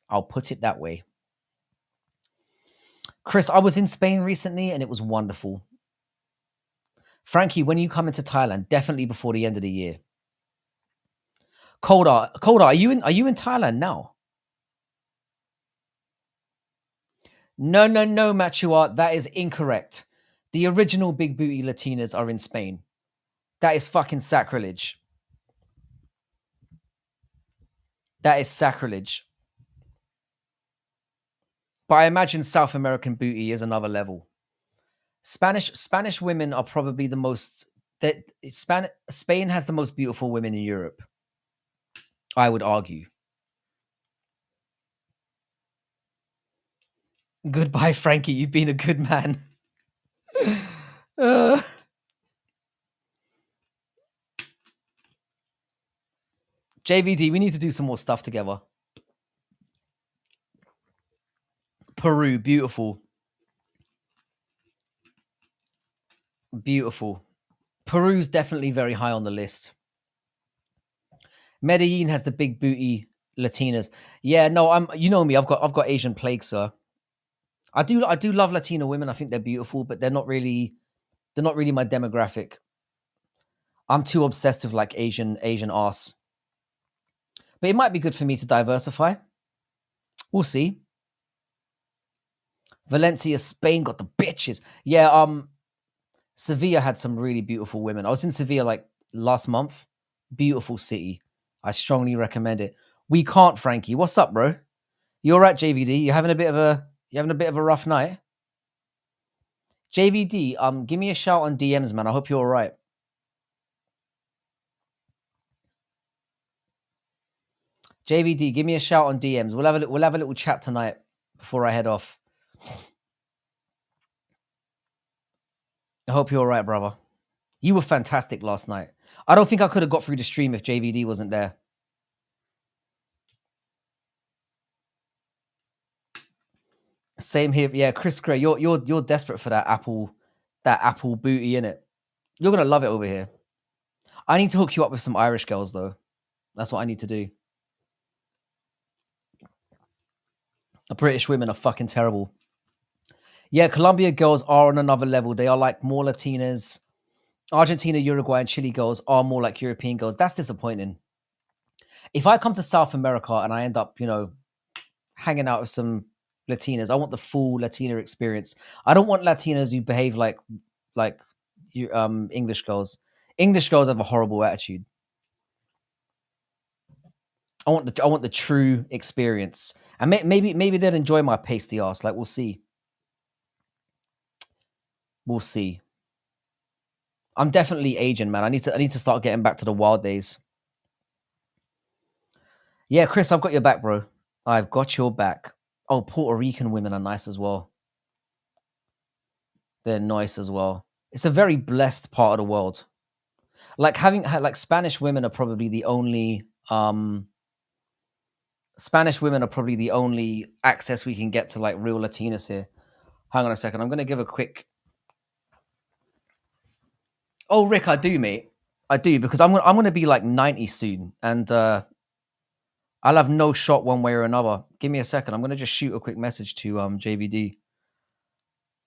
I'll put it that way. Chris, I was in Spain recently and it was wonderful. Frankie, when you come into Thailand, definitely before the end of the year. Koda, are you in Thailand now? No, Machua, that is incorrect. The original big booty Latinas are in Spain. That is fucking sacrilege. That is sacrilege. But I imagine South American booty is another level. Spanish women are probably the most that Spain has the most beautiful women in Europe. I would argue. Goodbye, Frankie. You've been a good man. JVD, we need to do some more stuff together. Peru, beautiful. Beautiful. Peru's definitely very high on the list. Medellin has the big booty Latinas. Yeah, no, you know me, I've got Asian plague, sir. I do love Latina women. I think they're beautiful, but they're not really my demographic. I'm too obsessed with like Asian arse. But it might be good for me to diversify. We'll see. Valencia, Spain got the bitches. Yeah, Sevilla had some really beautiful women. I was in Sevilla like last month. Beautiful city. I strongly recommend it. We can't, Frankie. What's up, bro? You all right, JVD? You having a bit of a rough night? JVD, give me a shout on DMs, man. I hope you're all right. JVD, give me a shout on DMs. We'll have a little chat tonight before I head off. I hope you're all right, brother. You were fantastic last night. I don't think I could have got through the stream if JVD wasn't there. Same here. Yeah, Chris Gray, you're desperate for that apple booty, innit? You're gonna love it over here. I need to hook you up with some Irish girls though. That's what I need to do. The British women are fucking terrible. Yeah, Colombia girls are on another level. They are like more Latinas. Argentina, Uruguay, and Chile girls are more like European girls. That's disappointing. If I come to South America and I end up, hanging out with some Latinas, I want the full Latina experience. I don't want Latinas who behave like English girls. English girls have a horrible attitude. I want the true experience, and maybe they'd enjoy my pasty ass. Like we'll see. We'll see. I'm definitely aging, man. I need to start getting back to the wild days. Yeah, Chris, I've got your back, bro. I've got your back. Oh, Puerto Rican women are nice as well. They're nice as well. It's a very blessed part of the world. Like Spanish women are probably the only access we can get to like real Latinas here. Hang on a second. I'm going to give a quick. Oh, Rick, I do, mate. I do, because I'm going to be like 90 soon, and I'll have no shot one way or another. Give me a second. I'm going to just shoot a quick message to JVD.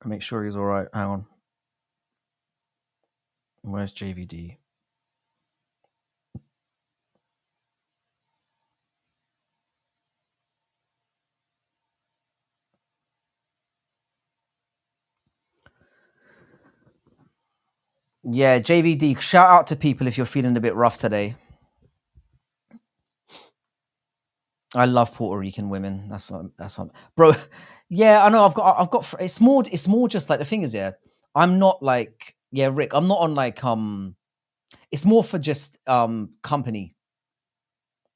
Make sure he's all right. Hang on. Where's JVD? Yeah, JVD, shout out to people if you're feeling a bit rough today. I love Puerto Rican women. That's what, bro. Yeah, I know. I've got. It's more just like the thing is, yeah. I'm not like, yeah, Rick. I'm not on like. It's more for just company.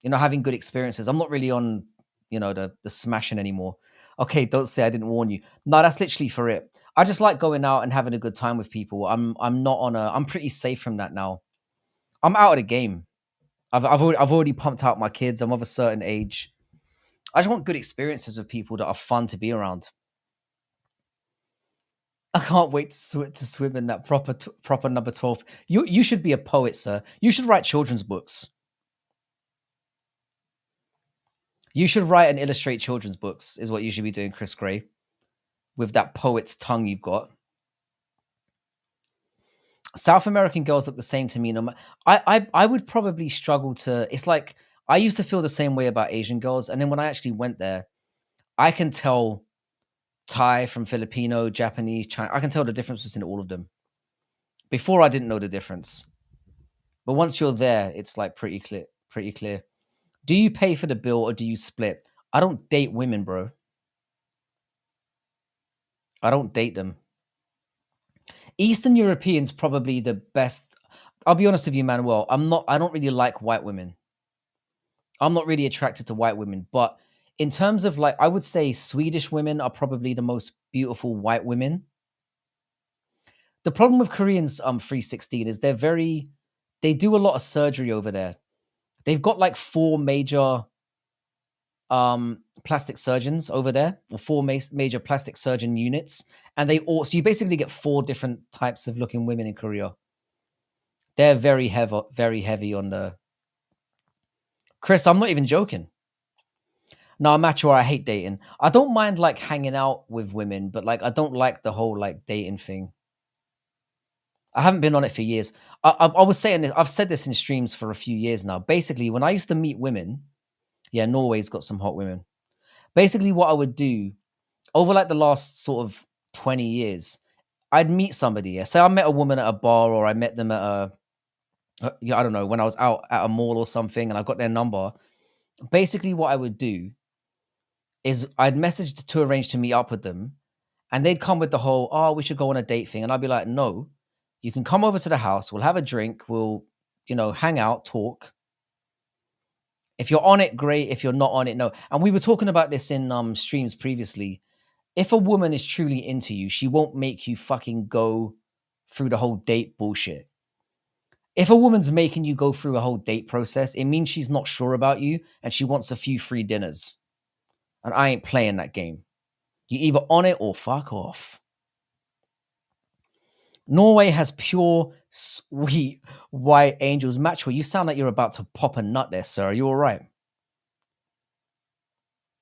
Having good experiences. I'm not really on, the smashing anymore. Okay, don't say I didn't warn you. No, that's literally for it. I just like going out and having a good time with people. I'm not on a. I'm pretty safe from that now. I'm out of the game. I've already pumped out my kids. I'm of a certain age. I just want good experiences with people that are fun to be around. I can't wait to swim in that proper number 12. You should be a poet, sir. You should write children's books. You should write and illustrate children's books. Is what you should be doing, Chris Gray, with that poet's tongue you've got. South American girls look the same to me. I would probably struggle to. It's like I used to feel the same way about Asian girls, and then when I actually went there, I can tell Thai from Filipino, Japanese, China. I can tell the difference between all of them. Before I didn't know the difference, but once you're there, it's like pretty clear. Pretty clear. Do you pay for the bill or do you split? I don't date women, bro. I don't date them. Eastern Europeans probably the best. I'll be honest with you, Manuel. I'm not. I don't really like white women. I'm not really attracted to white women. But in terms of like, I would say Swedish women are probably the most beautiful white women. The problem with Koreans 316 is they do a lot of surgery over there. They've got like four major plastic surgeons over there, or four major plastic surgeon units, and they all so you basically get four different types of looking women in Korea. They're very heavy on the. Chris, I'm not even joking. No, I'm not sure. I hate dating. I don't mind like hanging out with women, but like I don't like the whole like dating thing. I haven't been on it for years. I was saying this. I've said this in streams for a few years now. Basically, when I used to meet women, yeah, Norway's got some hot women. Basically, what I would do over like the last sort of 20 years, I'd meet somebody. Yeah, say I met a woman at a bar, or I met them at yeah, I don't know, when I was out at a mall or something, and I got their number. Basically, what I would do is I'd message to arrange to meet up with them, and they'd come with the whole, "Oh, we should go on a date" thing, and I'd be like, "No, you can come over to the house. We'll have a drink. We'll, hang out, talk. If you're on it, great. If you're not on it, no." And we were talking about this in streams previously. If a woman is truly into you, she won't make you fucking go through the whole date bullshit. If a woman's making you go through a whole date process, it means she's not sure about you and she wants a few free dinners. And I ain't playing that game. You either on it or fuck off. Norway has pure, sweet, white angels. Maxwell, you sound like you're about to pop a nut there, sir. Are you all right?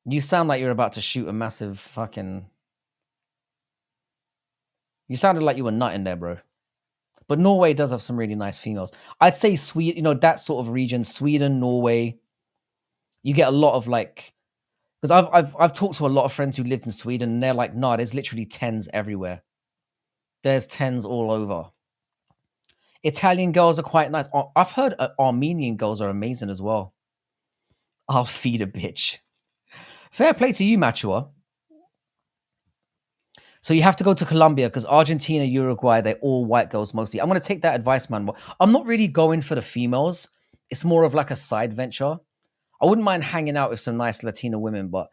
You sound like you're about to shoot a massive fucking. You sounded like you were nutting there, bro. But Norway does have some really nice females. I'd say Sweden, that sort of region, Sweden, Norway. You get a lot of like, because I've talked to a lot of friends who lived in Sweden, and they're like, "No, there's literally tens everywhere. There's tens all over." Italian girls are quite nice. I've heard Armenian girls are amazing as well. I'll feed a bitch. Fair play to you, Matua. So you have to go to Colombia because Argentina, Uruguay, they're all white girls mostly. I'm going to take that advice, man. I'm not really going for the females. It's more of like a side venture. I wouldn't mind hanging out with some nice Latina women, but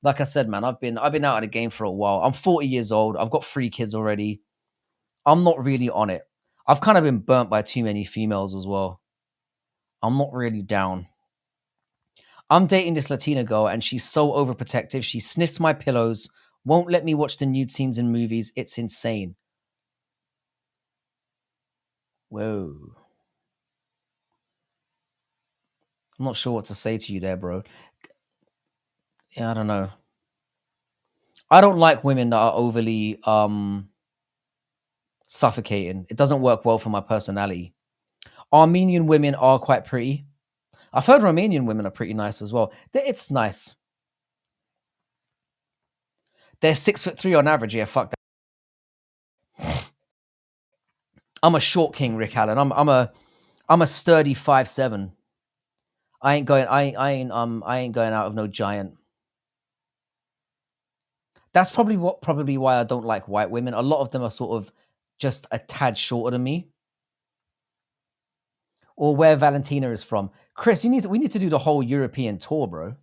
like I said, man, I've been out of the game for a while. I'm 40 years old. I've got 3 kids already. I'm not really on it. I've kind of been burnt by too many females as well. I'm not really down. I'm dating this Latina girl and she's so overprotective. She sniffs my pillows, won't let me watch the nude scenes in movies. It's insane. Whoa. I'm not sure what to say to you there, bro. Yeah, I don't know. I don't like women that are overly suffocating. It doesn't work well for my personality. Armenian women are quite pretty. I've heard Romanian women are pretty nice as well. It's nice. They're 6'3" on average. Yeah, fuck that. I'm a short king, Rick Allen. I'm a sturdy 5'7". I ain't going out of no giant. That's probably why I don't like white women. A lot of them are sort of just a tad shorter than me. Or where Valentina is from. Chris, we need to do the whole European tour, bro.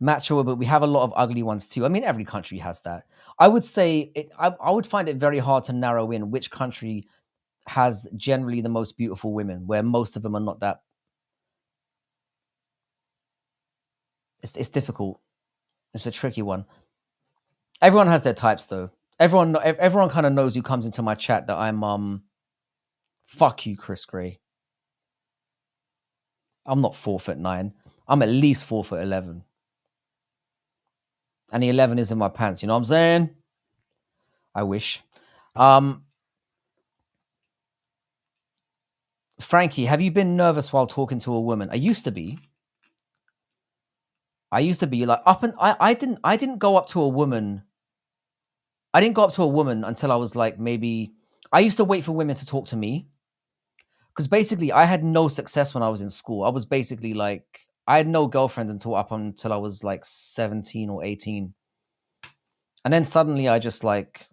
Macho, but we have a lot of ugly ones too. I mean, every country has that. I would say I would find it very hard to narrow in which country has generally the most beautiful women, where most of them are not that. It's difficult. It's a tricky one. Everyone has their types, though. Everyone kind of knows who comes into my chat that I'm fuck you, Chris Gray. I'm not 4'9". I'm at least 4'11". And the 11 is in my pants. You know what I'm saying? I wish. Frankie, have you been nervous while talking to a woman? I used to be. Like I didn't go up to a woman. I didn't go up to a woman until I was like maybe. I used to wait for women to talk to me. Because basically, I had no success when I was in school. I was basically like, I had no girlfriend until I was like 17 or 18. And then suddenly I just like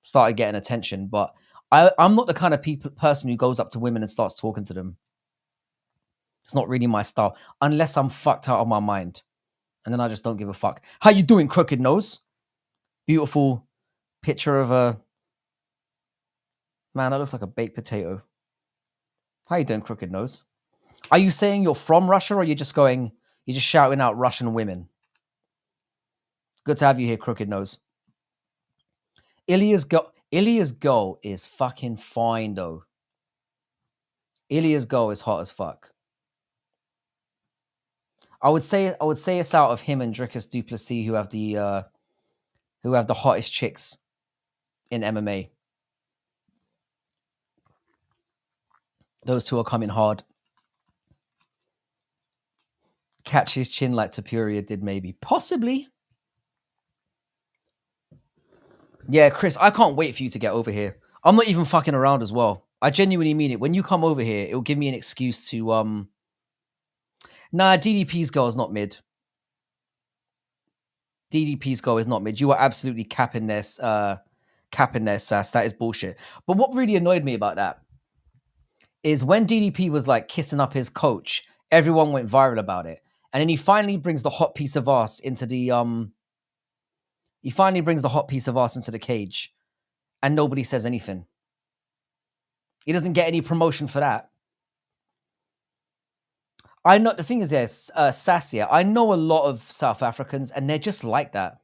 started getting attention. But I'm not the kind of person who goes up to women and starts talking to them. It's not really my style, unless I'm fucked out of my mind. And then I just don't give a fuck. How you doing, crooked nose? Beautiful picture of a... Man, that looks like a baked potato. How you doing, crooked nose? Are you saying you're from Russia, or you're just shouting out Russian women? Good to have you here, crooked nose. Ilya's goal is fucking fine, though. Ilya's goal is hot as fuck. I would say it's out of him and Dricus Duplessis who have the hottest chicks in MMA. Those two are coming hard. Catch his chin like Tapuria did, maybe. Possibly. Yeah, Chris, I can't wait for you to get over here. I'm not even fucking around as well. I genuinely mean it. When you come over here, it'll give me an excuse to Nah, DDP's goal is not mid. DDP's goal is not mid. You are absolutely capping their sass. That is bullshit. But what really annoyed me about that is when DDP was like kissing up his coach, everyone went viral about it. And then he finally brings the hot piece of ass into the cage, and nobody says anything. He doesn't get any promotion for that. I know the thing is, yes, Sassia. I know a lot of South Africans, and they're just like that.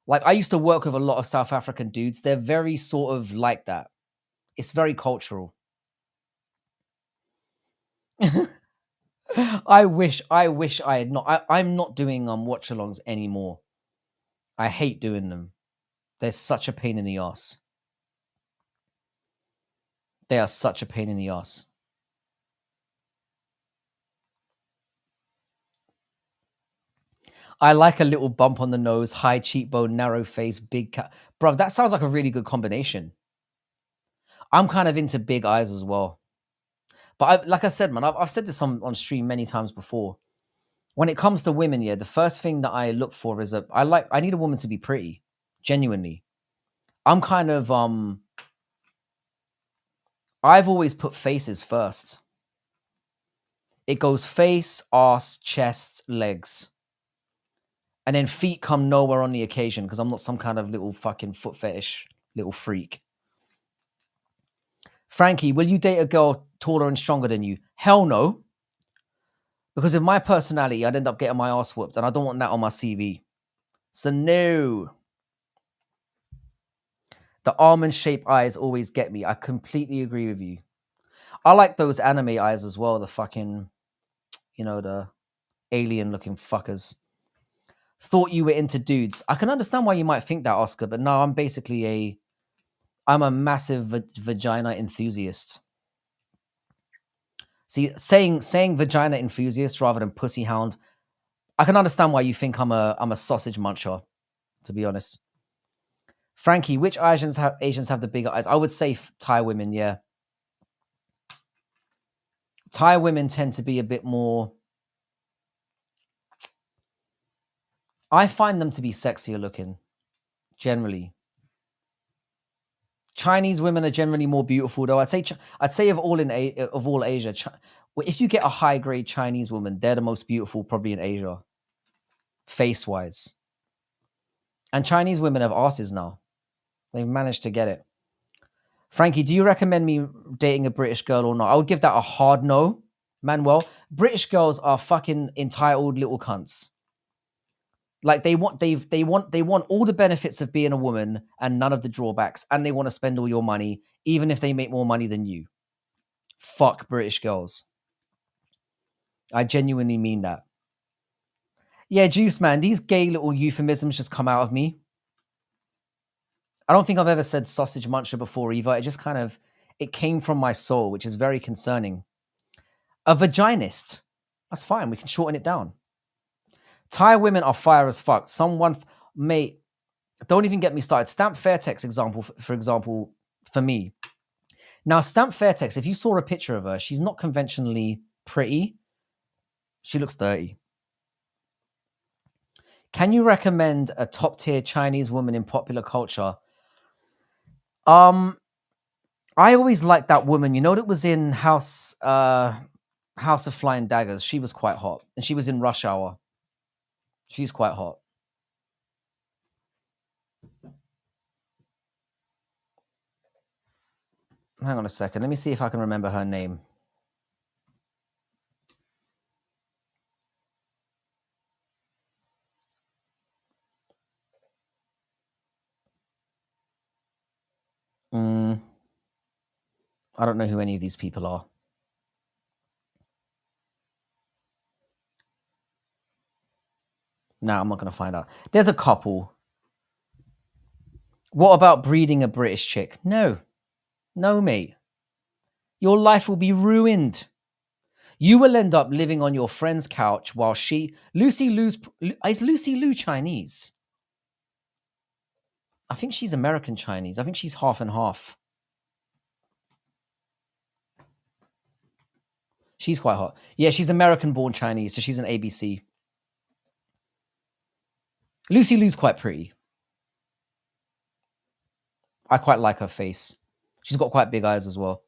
Like, I used to work with a lot of South African dudes. They're very sort of like that. It's very cultural. I wish I had not. I'm not doing watch-alongs anymore. I hate doing them. They're such a pain in the ass. They are such a pain in the ass. I like a little bump on the nose, high cheekbone, narrow face, big cat. Bro, that sounds like a really good combination. I'm kind of into big eyes as well. But like I said, man, I've said this on stream many times before. When it comes to women, yeah, the first thing that I look for is I need a woman to be pretty. Genuinely. I'm kind of I've always put faces first. It goes face, ass, chest, legs. And then feet come nowhere on the occasion because I'm not some kind of little fucking foot fetish little freak. Frankie, will you date a girl taller and stronger than you? Hell no. Because of my personality, I'd end up getting my ass whooped, and I don't want that on my CV. So no. The almond-shaped eyes always get me. I completely agree with you. I like those anime eyes as well. The fucking, the alien-looking fuckers. Thought you were into dudes. I can understand why you might think that, Oscar, but no, I'm a massive vagina enthusiast. See, saying vagina enthusiast rather than pussy hound, I can understand why you think I'm a sausage muncher, to be honest. Frankie, which Asians have the bigger eyes? I would say Thai women, yeah. Thai women tend to be a bit more. I find them to be sexier looking, generally. Chinese women are generally more beautiful, though. I'd say of all Asia, if you get a high grade Chinese woman, they're the most beautiful probably in Asia, face wise. And Chinese women have asses now. They've managed to get it. Frankie, do you recommend me dating a British girl or not? I would give that a hard no, Manuel. British girls are fucking entitled little cunts. Like they want all the benefits of being a woman and none of the drawbacks, and they want to spend all your money, even if they make more money than you. Fuck British girls. I genuinely mean that. Yeah, Juice Man, these gay little euphemisms just come out of me. I don't think I've ever said sausage muncher before either. It just it came from my soul, which is very concerning. A vaginist. That's fine. We can shorten it down. Thai women are fire as fuck. Mate, don't even get me started. Stamp Fairtex example, for example, for me. Now, Stamp Fairtex, if you saw a picture of her, she's not conventionally pretty. She looks dirty. Can you recommend a top tier Chinese woman in popular culture? I always liked that woman. You know that was in House of Flying Daggers. She was quite hot, and she was in Rush Hour. She's quite hot. Hang on a second. Let me see if I can remember her name. I don't know who any of these people are. No, I'm not going to find out. There's a couple. What about breeding a British chick? No. No, mate. Your life will be ruined. You will end up living on your friend's couch while is Lucy Liu Chinese? I think she's American Chinese. I think she's half and half. She's quite hot. Yeah, she's American-born Chinese, so she's an ABC. Lucy Liu's quite pretty. I quite like her face. She's got quite big eyes as well.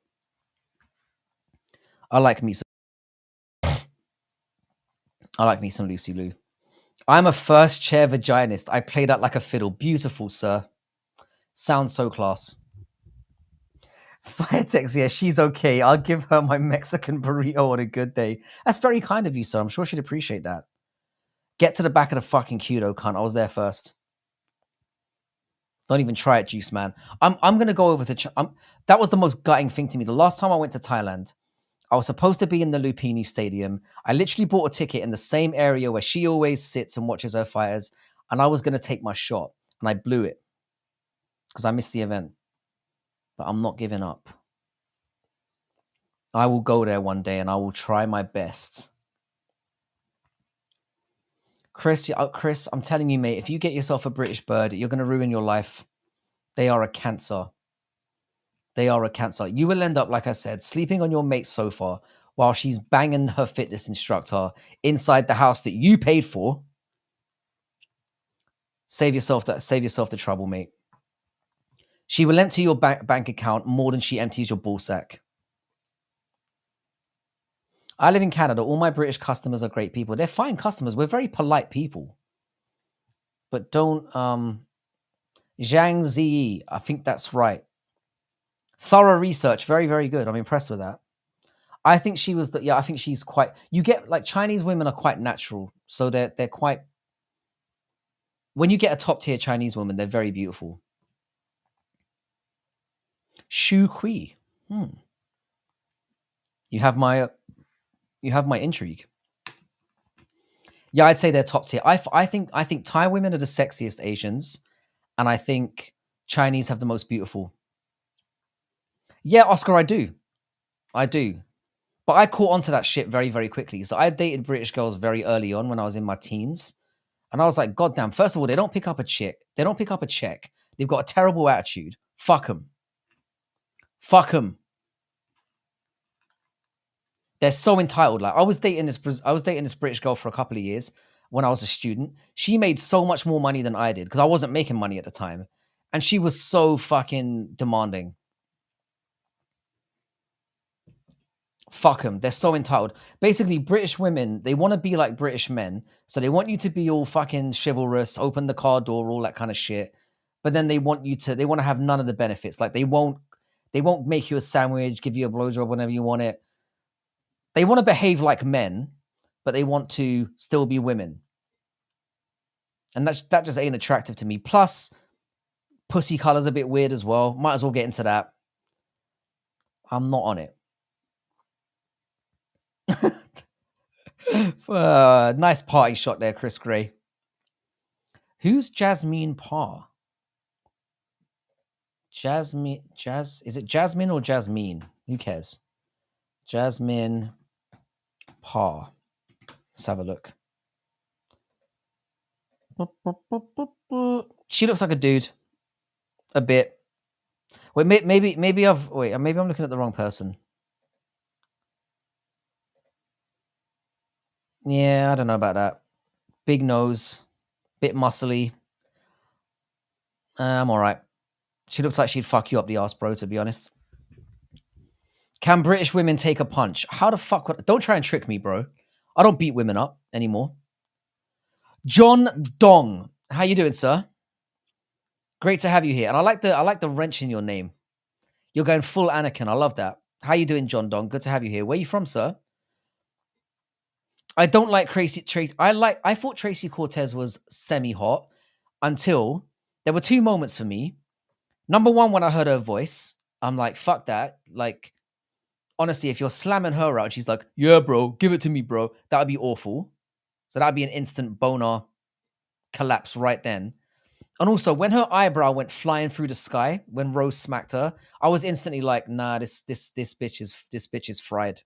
I like me some Lucy Liu. I'm a first chair vaginist. I play that like a fiddle. Beautiful, sir. Sounds so class. Firetex, yeah, she's okay. I'll give her my Mexican burrito on a good day. That's very kind of you, sir. I'm sure she'd appreciate that. Get to the back of the fucking queue, though, cunt. I was there first. Don't even try it, Juice Man. I'm gonna go over to. That was the most gutting thing to me. The last time I went to Thailand, I was supposed to be in the Lumpini Stadium. I literally bought a ticket in the same area where she always sits and watches her fighters, and I was gonna take my shot, and I blew it because I missed the event. But I'm not giving up. I will go there one day, and I will try my best. Chris, I'm telling you, mate, if you get yourself a British bird, you're going to ruin your life. They are a cancer. They are a cancer. You will end up, like I said, sleeping on your mate's sofa while she's banging her fitness instructor inside the house that you paid for. Save yourself the trouble, mate. She will empty your bank account more than she empties your ball sack. I live in Canada. All my British customers are great people. They're fine customers. We're very polite people. But don't Zhang Ziyi, I think that's right. Thorough research, very, very good. I'm impressed with that. I think she was I think she's quite. You get like Chinese women are quite natural, so they're quite. When you get a top tier Chinese woman, they're very beautiful. Shu Kui. You have my intrigue. Yeah, I'd say they're top tier. I think Thai women are the sexiest Asians, and I think Chinese have the most beautiful. Yeah, Oscar, I do. But I caught on to that shit very, very quickly. So I dated British girls very early on when I was in my teens. And I was like, God damn, first of all, they don't pick up a chick. They don't pick up a check. They've got a terrible attitude. Fuck them. Fuck them. They're so entitled. Like I was dating this British girl for a couple of years when I was a student. She made so much more money than I did because I wasn't making money at the time, and she was so fucking demanding. Fuck them. They're so entitled. Basically, British women, they want to be like British men. So they want you to be all fucking chivalrous, open the car door, all that kind of shit. But then they want to have none of the benefits. Like they won't make you a sandwich, give you a blowjob whenever you want it. They want to behave like men, but they want to still be women. And that just ain't attractive to me. Plus, pussy color's a bit weird as well. Might as well get into that. I'm not on it. Nice party shot there, Chris Gray. Who's Jasmine Parr? Is it Jasmine or Jasmine? Who cares? Jasmine Parr. Let's have a look. She looks like a dude. A bit. Wait, maybe I'm looking at the wrong person. Yeah, I don't know about that. Big nose, bit muscly. I'm all right. She looks like she'd fuck you up the ass, bro, to be honest. Can British women take a punch? How the fuck? Don't try and trick me, bro. I don't beat women up anymore. John Dong. How you doing, sir? Great to have you here. And I like the wrench in your name. You're going full Anakin. I love that. How you doing, John Dong? Good to have you here. Where are you from, sir? I don't like Tracy. I thought Tracy Cortez was semi-hot until there were two moments for me. Number one, when I heard her voice, I'm like, fuck that. Like, honestly, if you're slamming her out, she's like, yeah, bro, give it to me, bro. That would be awful. So that'd be an instant boner collapse right then. And also, when her eyebrow went flying through the sky when Rose smacked her, I was instantly like, nah, this bitch is fried.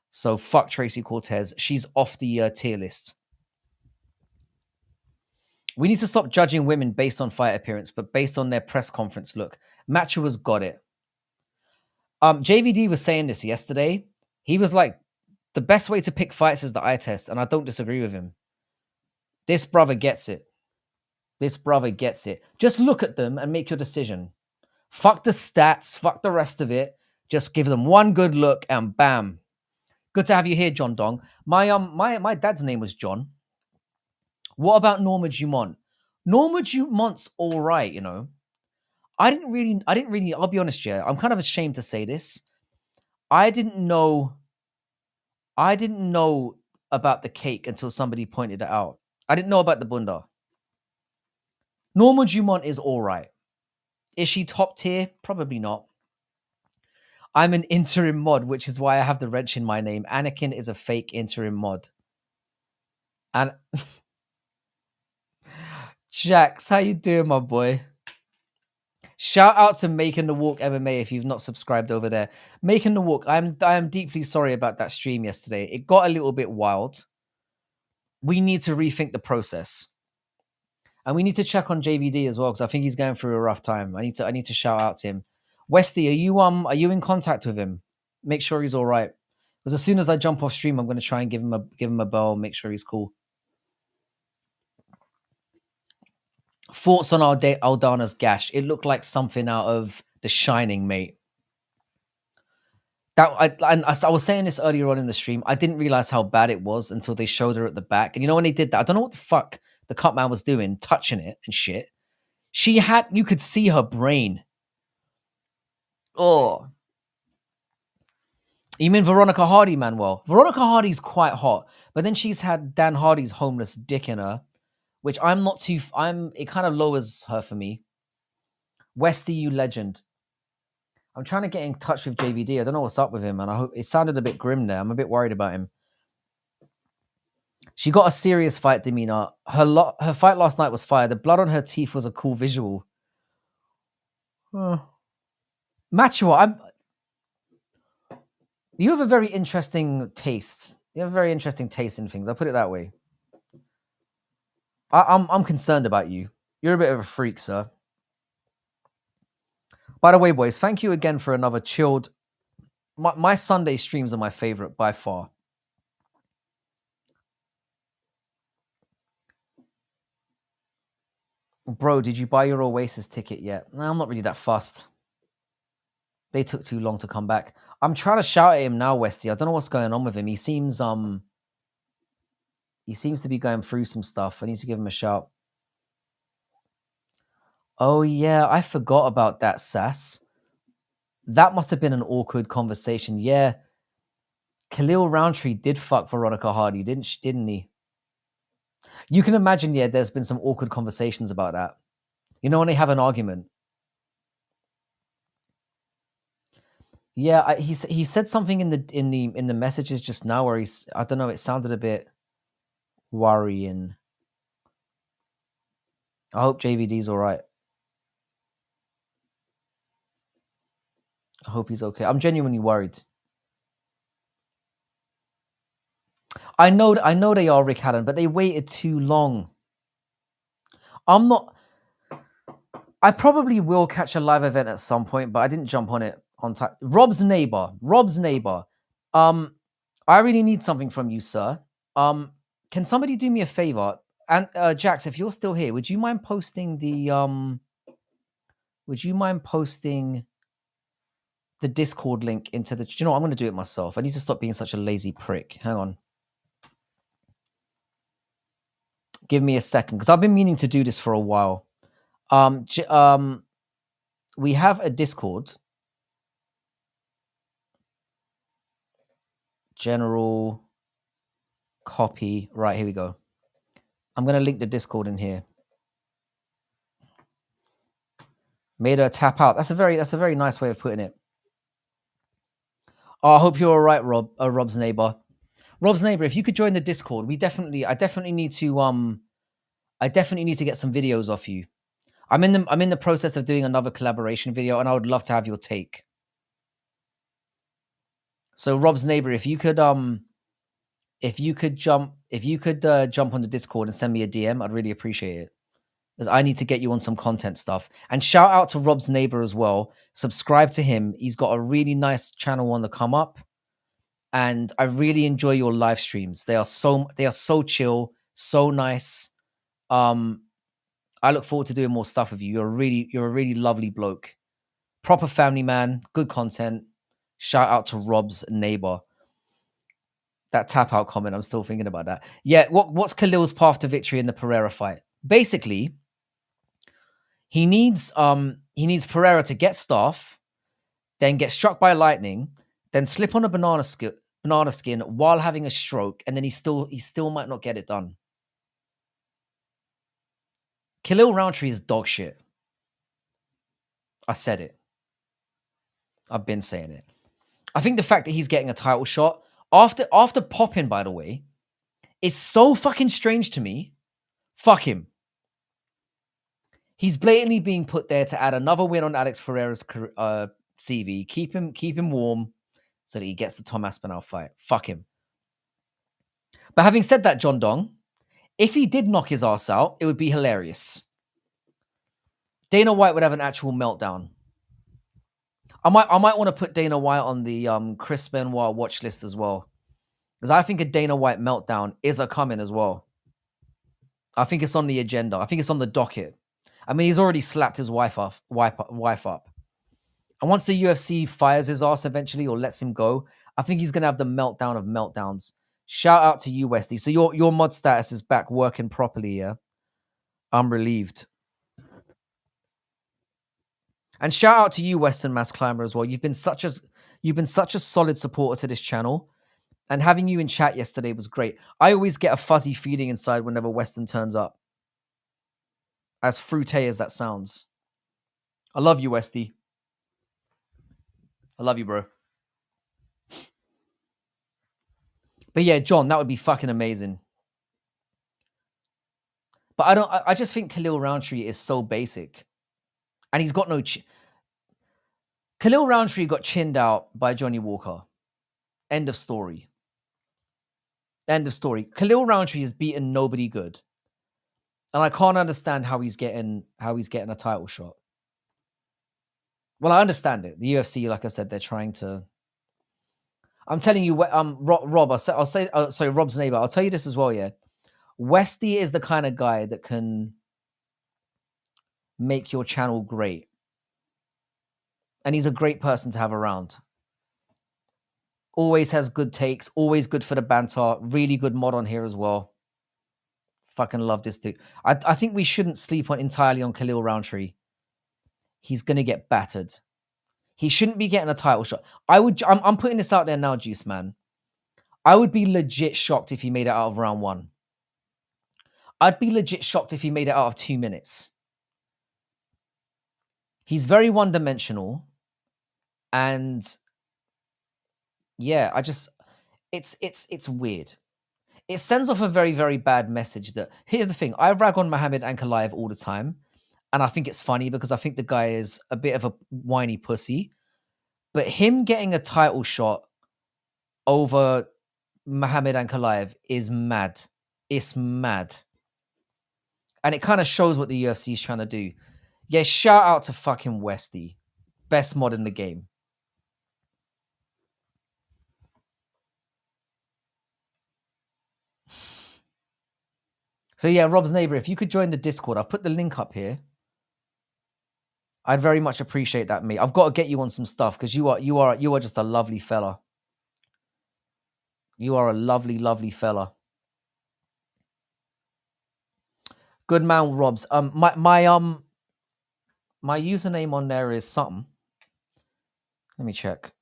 So fuck Tracy Cortez. She's off the tier list. We need to stop judging women based on fight appearance, but based on their press conference look. Machua's got it. JVD was saying this yesterday. He was like, the best way to pick fights is the eye test, and I don't disagree with him. This brother gets it. Just look at them and make your decision. Fuck the stats. Fuck the rest of it. Just give them one good look and bam. Good to have you here, John Dong. My dad's name was John. What about Norma Dumont? Norma Dumont's all right, you know. I didn't really, I'll be honest, yeah. I'm kind of ashamed to say this. I didn't know about the cake until somebody pointed it out. I didn't know about the bunda. Norma Dumont is all right. Is she top tier? Probably not. I'm an interim mod, which is why I have the wrench in my name. Anakin is a fake interim mod. And Jax, how you doing, my boy? Shout out to Making the Walk MMA if you've not subscribed over there. Making the Walk, I am deeply sorry about that stream yesterday. It got a little bit wild. We need to rethink the process. And we need to check on JVD as well, because I think he's going through a rough time. I need to shout out to him. Westy, are you in contact with him? Make sure he's all right. Because as soon as I jump off stream, I'm going to try and give him a bell, make sure he's cool. Thoughts on Aldana's gash? It looked like something out of The Shining, mate. I was saying this earlier on in the stream. I didn't realize how bad it was until they showed her at the back. And you know when they did that, I don't know what the fuck the cut man was doing, touching it and shit. You could see her brain. Oh. You mean Veronica Hardy, Manuel? Veronica Hardy's quite hot, but then she's had Dan Hardy's homeless dick in her, which it kind of lowers her for me. Westy, you legend. I'm trying to get in touch with JVD. I don't know what's up with him, and I hope it sounded a bit grim there. I'm a bit worried about him. She got a serious fight demeanor. Her fight last night was fire. The blood on her teeth was a cool visual. Machua, you have a very interesting taste. You have a very interesting taste in things. I'll put it that way. I'm concerned about you. You're a bit of a freak, sir. By the way, boys, thank you again for another chilled. My Sunday streams are my favorite by far. Bro, did you buy your Oasis ticket yet? No, I'm not really that fussed. They took too long to come back. I'm trying to shout at him now, Westy. I don't know what's going on with him. He seems to be going through some stuff. I need to give him a shout. Oh yeah, I forgot about that, Sass. That must have been an awkward conversation. Yeah. Khalil Roundtree did fuck Veronica Hardy, didn't he? You can imagine, yeah, there's been some awkward conversations about that. You know when they have an argument. Yeah, he said something in the messages just now where I don't know, it sounded a bit worrying. I hope JVD's all right. I hope he's okay. I'm genuinely worried. I know they are, Rick Hadden, but they waited too long. I probably will catch a live event at some point, but I didn't jump on it on time. Rob's neighbor. I really need something from you, sir. Can somebody do me a favor? And Jax, if you're still here, would you mind posting the Discord link into the? You know, I'm going to do it myself. I need to stop being such a lazy prick. Hang on. Give me a second, because I've been meaning to do this for a while. We have a Discord. General copy. Right, here we go. I'm going to link the Discord in here. Made her tap out. That's a very nice way of putting it. Oh, I hope you're all right, Rob. Rob's neighbor. Rob's neighbor, if you could join the Discord, I definitely need to get some videos off you. I'm in the process of doing another collaboration video, and I would love to have your take. So Rob's neighbor, if you could jump on the Discord and send me a DM, I'd really appreciate it. Because I need to get you on some content stuff. And shout out to Rob's neighbor as well. Subscribe to him. He's got a really nice channel on the come up. And I really enjoy your live streams. They are so chill, so nice. I look forward to doing more stuff with you. You're a really lovely bloke. Proper family man, good content. Shout out to Rob's neighbor. That tap out comment, I'm still thinking about that. Yeah, what's Khalil's path to victory in the Pereira fight? Basically, he needs Pereira to get staff, then get struck by lightning, then slip on a banana skin while having a stroke, and then he still might not get it done. Khalil Roundtree is dog shit. I said it. I've been saying it. I think the fact that he's getting a title shot after popping, by the way, is so fucking strange to me. Fuck him. He's blatantly being put there to add another win on Alex Pereira's CV. Keep him warm so that he gets the Tom Aspinall fight. Fuck him. But having said that, John Dong, if he did knock his ass out, it would be hilarious. Dana White would have an actual meltdown. I might want to put Dana White on the Chris Benoit watch list as well. Because I think a Dana White meltdown is a coming as well. I think it's on the agenda. I think it's on the docket. I mean, he's already slapped his wife up. And once the UFC fires his ass eventually or lets him go, I think he's going to have the meltdown of meltdowns. Shout out to you, Westy. So your mod status is back working properly, yeah? I'm relieved. And shout out to you, Western Mass Climber, as well. You've been such a solid supporter to this channel. And having you in chat yesterday was great. I always get a fuzzy feeling inside whenever Western turns up. As fruité as that sounds. I love you, Westy. I love you, bro. But yeah, John, that would be fucking amazing. But I just think Khalil Roundtree is so basic. And he's got no... Khalil Roundtree got chinned out by Johnny Walker. End of story. End of story. Khalil Roundtree has beaten nobody good. And I can't understand how he's getting a title shot. Well, I understand it. The UFC, like I said, they're trying to. I'm telling you, Rob. I'll say. Sorry, Rob's neighbor. I'll tell you this as well. Yeah, Westy is the kind of guy that can make your channel great, and he's a great person to have around. Always has good takes. Always good for the banter. Really good mod on here as well. Fucking love this dude. I think we shouldn't sleep on entirely on Khalil Roundtree. He's gonna get battered. He shouldn't be getting a title shot. I'm putting this out there now, Juice Man. I would be legit shocked if he made it out of round 1. I'd be legit shocked if he made it out of 2 minutes. He's very one-dimensional, and yeah, it's weird. It sends off a very, very bad message that, here's the thing, I rag on Muhammad Ankalaev all the time, and I think it's funny because I think the guy is a bit of a whiny pussy, but him getting a title shot over Muhammad Ankalaev is mad. It's mad. And it kind of shows what the UFC is trying to do. Yeah, shout out to fucking Westy. Best mod in the game. So yeah, Rob's neighbor, if you could join the Discord, I've put the link up here. I'd very much appreciate that, mate. I've got to get you on some stuff because you are just a lovely fella. You are a lovely, lovely fella. Good man, Robs. My username on there is something. Let me check.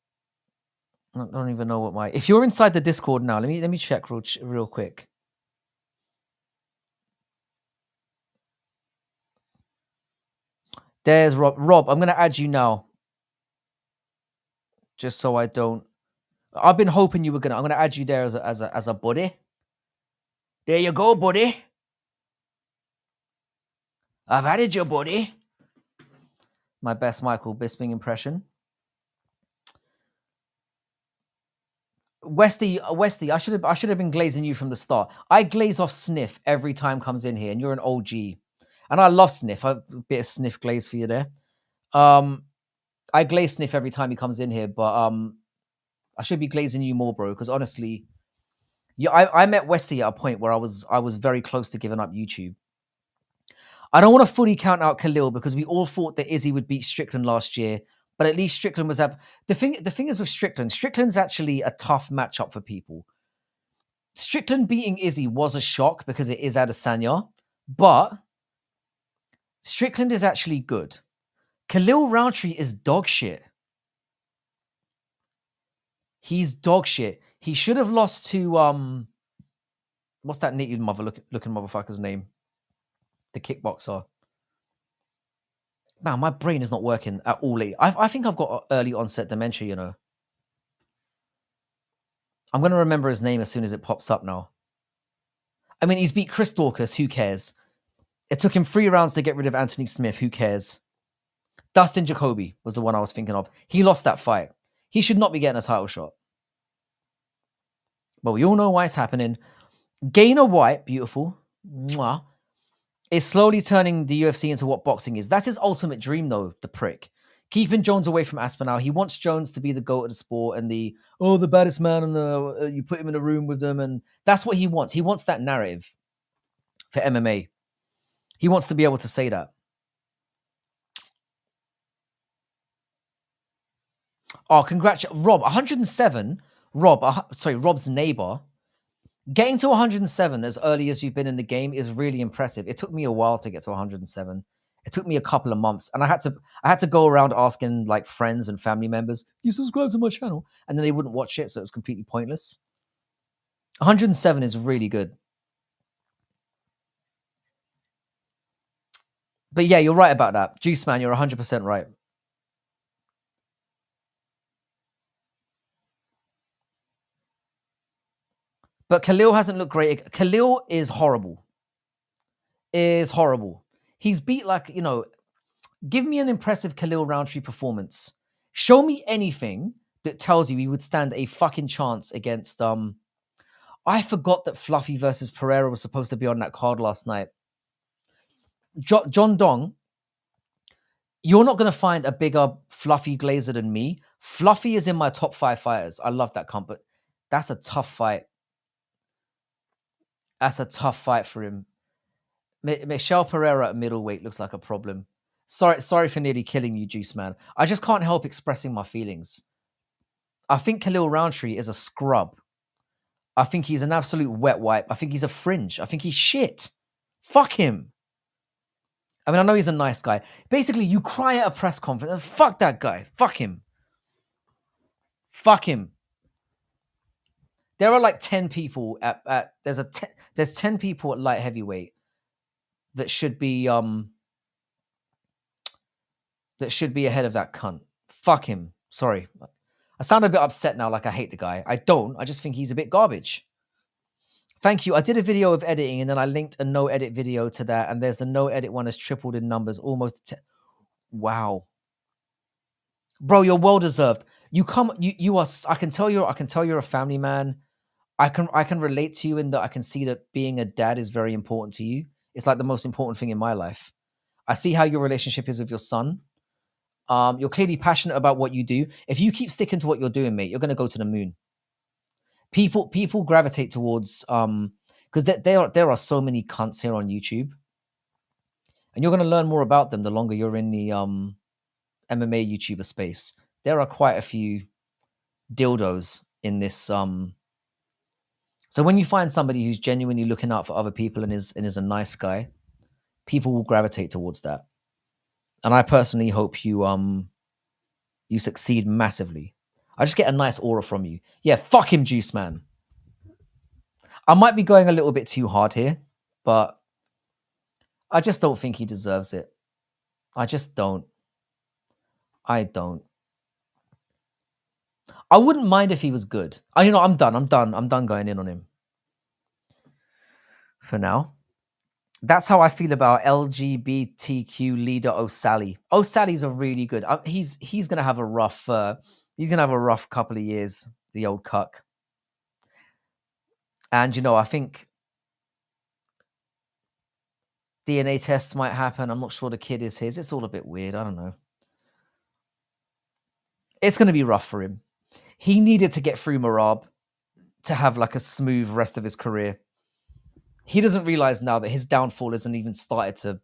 I don't even know what my. If you're inside the Discord now, let me check real quick. There's Rob. Rob, I'm gonna add you now, just so I don't. I've been hoping you were gonna. I'm gonna add you there as a buddy. There you go, buddy. I've added you, buddy. My best Michael Bisping impression. Westy, I should have been glazing you from the start. I glaze off Sniff every time comes in here, and you're an OG, and I love Sniff. A bit of Sniff glaze for you there. I glaze Sniff every time he comes in here, but I should be glazing you more, bro. Because honestly, yeah, I met Westy at a point where I was very close to giving up YouTube. I don't want to fully count out Khalil because we all thought that Izzy would beat Strickland last year, but at least Strickland was the thing is with Strickland. Strickland's actually a tough matchup for people. Strickland beating Izzy was a shock because it is Adesanya, but Strickland is actually good. Khalil Roundtree is dog shit. He's dog shit. He should have lost to what's that naked looking motherfucker's name? The kickboxer. Man, my brain is not working at all. I think I've got early onset dementia, you know. I'm going to remember his name as soon as it pops up now. I mean, he's beat Chris Daukaus. Who cares? It took him 3 rounds to get rid of Anthony Smith. Who cares? Dustin Jacoby was the one I was thinking of. He lost that fight. He should not be getting a title shot. But we all know why it's happening. Dana White, beautiful, mwah, is slowly turning the UFC into what boxing is. That's his ultimate dream, though, the prick. Keeping Jones away from Aspinall. He wants Jones to be the GOAT of the sport and the baddest man, and you put him in a room with them. And that's what he wants. He wants that narrative for MMA. He wants to be able to say that. Oh, congratulations. Rob, 107. Rob's neighbor. Getting to 107 as early as you've been in the game is really impressive. It took me a while to get to 107. It took me a couple of months, and I had to go around asking like friends and family members, "You subscribe to my channel?" And then they wouldn't watch it, so it was completely pointless. 107 is really good. But yeah, you're right about that. Juice Man, you're 100% right. But Khalil hasn't looked great. Khalil is horrible. He's beat give me an impressive Khalil Roundtree performance. Show me anything that tells you he would stand a fucking chance against I forgot that Fluffy versus Pereira was supposed to be on that card last night. John Dong, You're not going to find a bigger Fluffy Glazer than me. Fluffy is in my top 5 fighters. I love that comp, but that's a tough fight. That's a tough fight for him. Michelle Pereira at middleweight looks like a problem. Sorry for nearly killing you, Juice Man. I just can't help expressing my feelings. I think Khalil Roundtree is a scrub. I think he's an absolute wet wipe. I think he's a fringe. I think he's shit. Fuck him. I mean, I know he's a nice guy. Basically, you cry at a press conference. Fuck that guy. Fuck him. Fuck him. There are like 10 people at there's 10 people at light heavyweight that should be ahead of that cunt. Fuck him. Sorry. I sound a bit upset now, like I hate the guy. I don't. I just think he's a bit garbage. Thank you. I did a video of editing and then I linked a no edit video to that. And there's a no edit one has tripled in numbers, almost 10. Wow. Bro, you're well deserved. You are, I can tell you're a family man. I can relate to you in that I can see that being a dad is very important to you. It's like the most important thing in my life. I see how your relationship is with your son. You're clearly passionate about what you do. If you keep sticking to what you're doing, mate, you're going to go to the moon. People gravitate towards because there are so many cunts here on YouTube, and you're going to learn more about them the longer you're in the MMA YouTuber space. There are quite a few dildos in this. So when you find somebody who's genuinely looking out for other people and is a nice guy, people will gravitate towards that. And I personally hope you succeed massively. I just get a nice aura from you. Yeah, fuck him, Juice Man. I might be going a little bit too hard here, but I just don't think he deserves it. I just don't. I don't. I wouldn't mind if he was good. I'm done. I'm done going in on him. For now. That's how I feel about LGBTQ leader O'Sally. O'Sally's a really good. He's gonna have a rough. He's gonna have a rough couple of years. The old cuck. And I think DNA tests might happen. I'm not sure the kid is his. It's all a bit weird. I don't know. It's gonna be rough for him. He needed to get through Merab to have like a smooth rest of his career. He doesn't realize now that his downfall hasn't even started to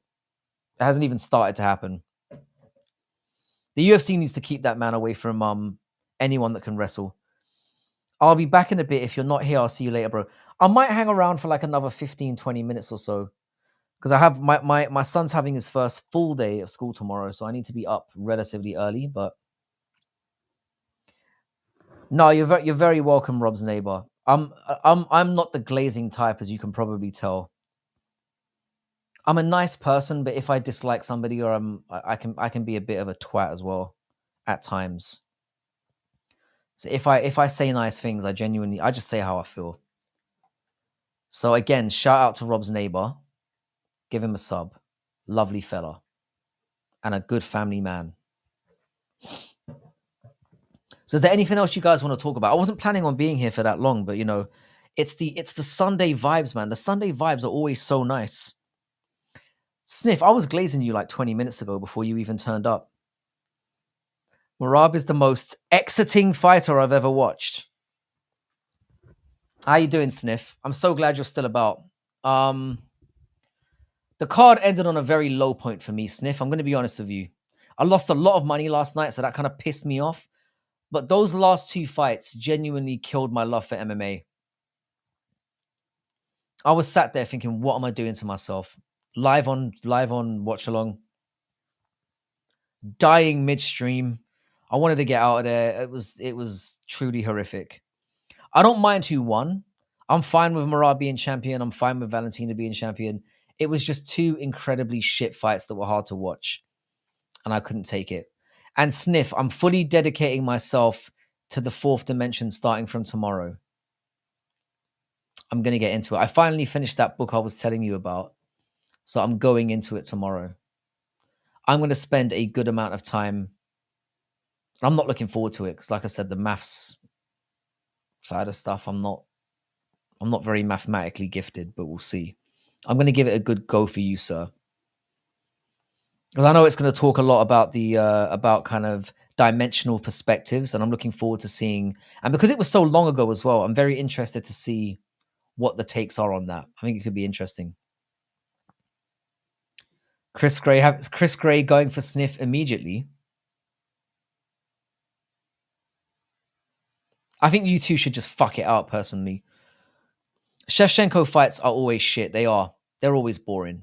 happen. The UFC needs to keep that man away from anyone that can wrestle. I'll be back in a bit. If you're not here, I'll see you later, bro. I might hang around for like another 15, 20 minutes or so. Because I have my son's having his first full day of school tomorrow, so I need to be up relatively early. But no, you're very welcome, Rob's neighbor. I'm not the glazing type, as you can probably tell. I'm a nice person, but if I dislike somebody or I can be a bit of a twat as well at times. So if I say nice things, I just say how I feel. So again, shout out to Rob's neighbor. Give him a sub. Lovely fella. And a good family man. So is there anything else you guys want to talk about? I wasn't planning on being here for that long, but it's the Sunday vibes, man. The Sunday vibes are always so nice. Sniff, I was glazing you like 20 minutes ago before you even turned up. Merab is the most exiting fighter I've ever watched. How you doing, Sniff? I'm so glad you're still about. The card ended on a very low point for me, Sniff. I'm going to be honest with you. I lost a lot of money last night, so that kind of pissed me off. But those last 2 fights genuinely killed my love for MMA. I was sat there thinking, what am I doing to myself? Live on watch along. Dying midstream. I wanted to get out of there. It was truly horrific. I don't mind who won. I'm fine with Merab being champion. I'm fine with Valentina being champion. It was just 2 incredibly shit fights that were hard to watch. And I couldn't take it. And Sniff, I'm fully dedicating myself to the 4th dimension starting from tomorrow. I'm going to get into it. I finally finished that book I was telling you about. So I'm going into it tomorrow. I'm going to spend a good amount of time. I'm not looking forward to it because, like I said, the maths side of stuff, I'm not very mathematically gifted, but we'll see. I'm going to give it a good go for you, sir. Because I know it's going to talk a lot about the about kind of dimensional perspectives, and I'm looking forward to seeing. And because it was so long ago as well, I'm very interested to see what the takes are on that. I think it could be interesting. Chris Gray going for sniff immediately. I think you two should just fuck it out. Personally, Shevchenko fights are always shit. They are. They're always boring.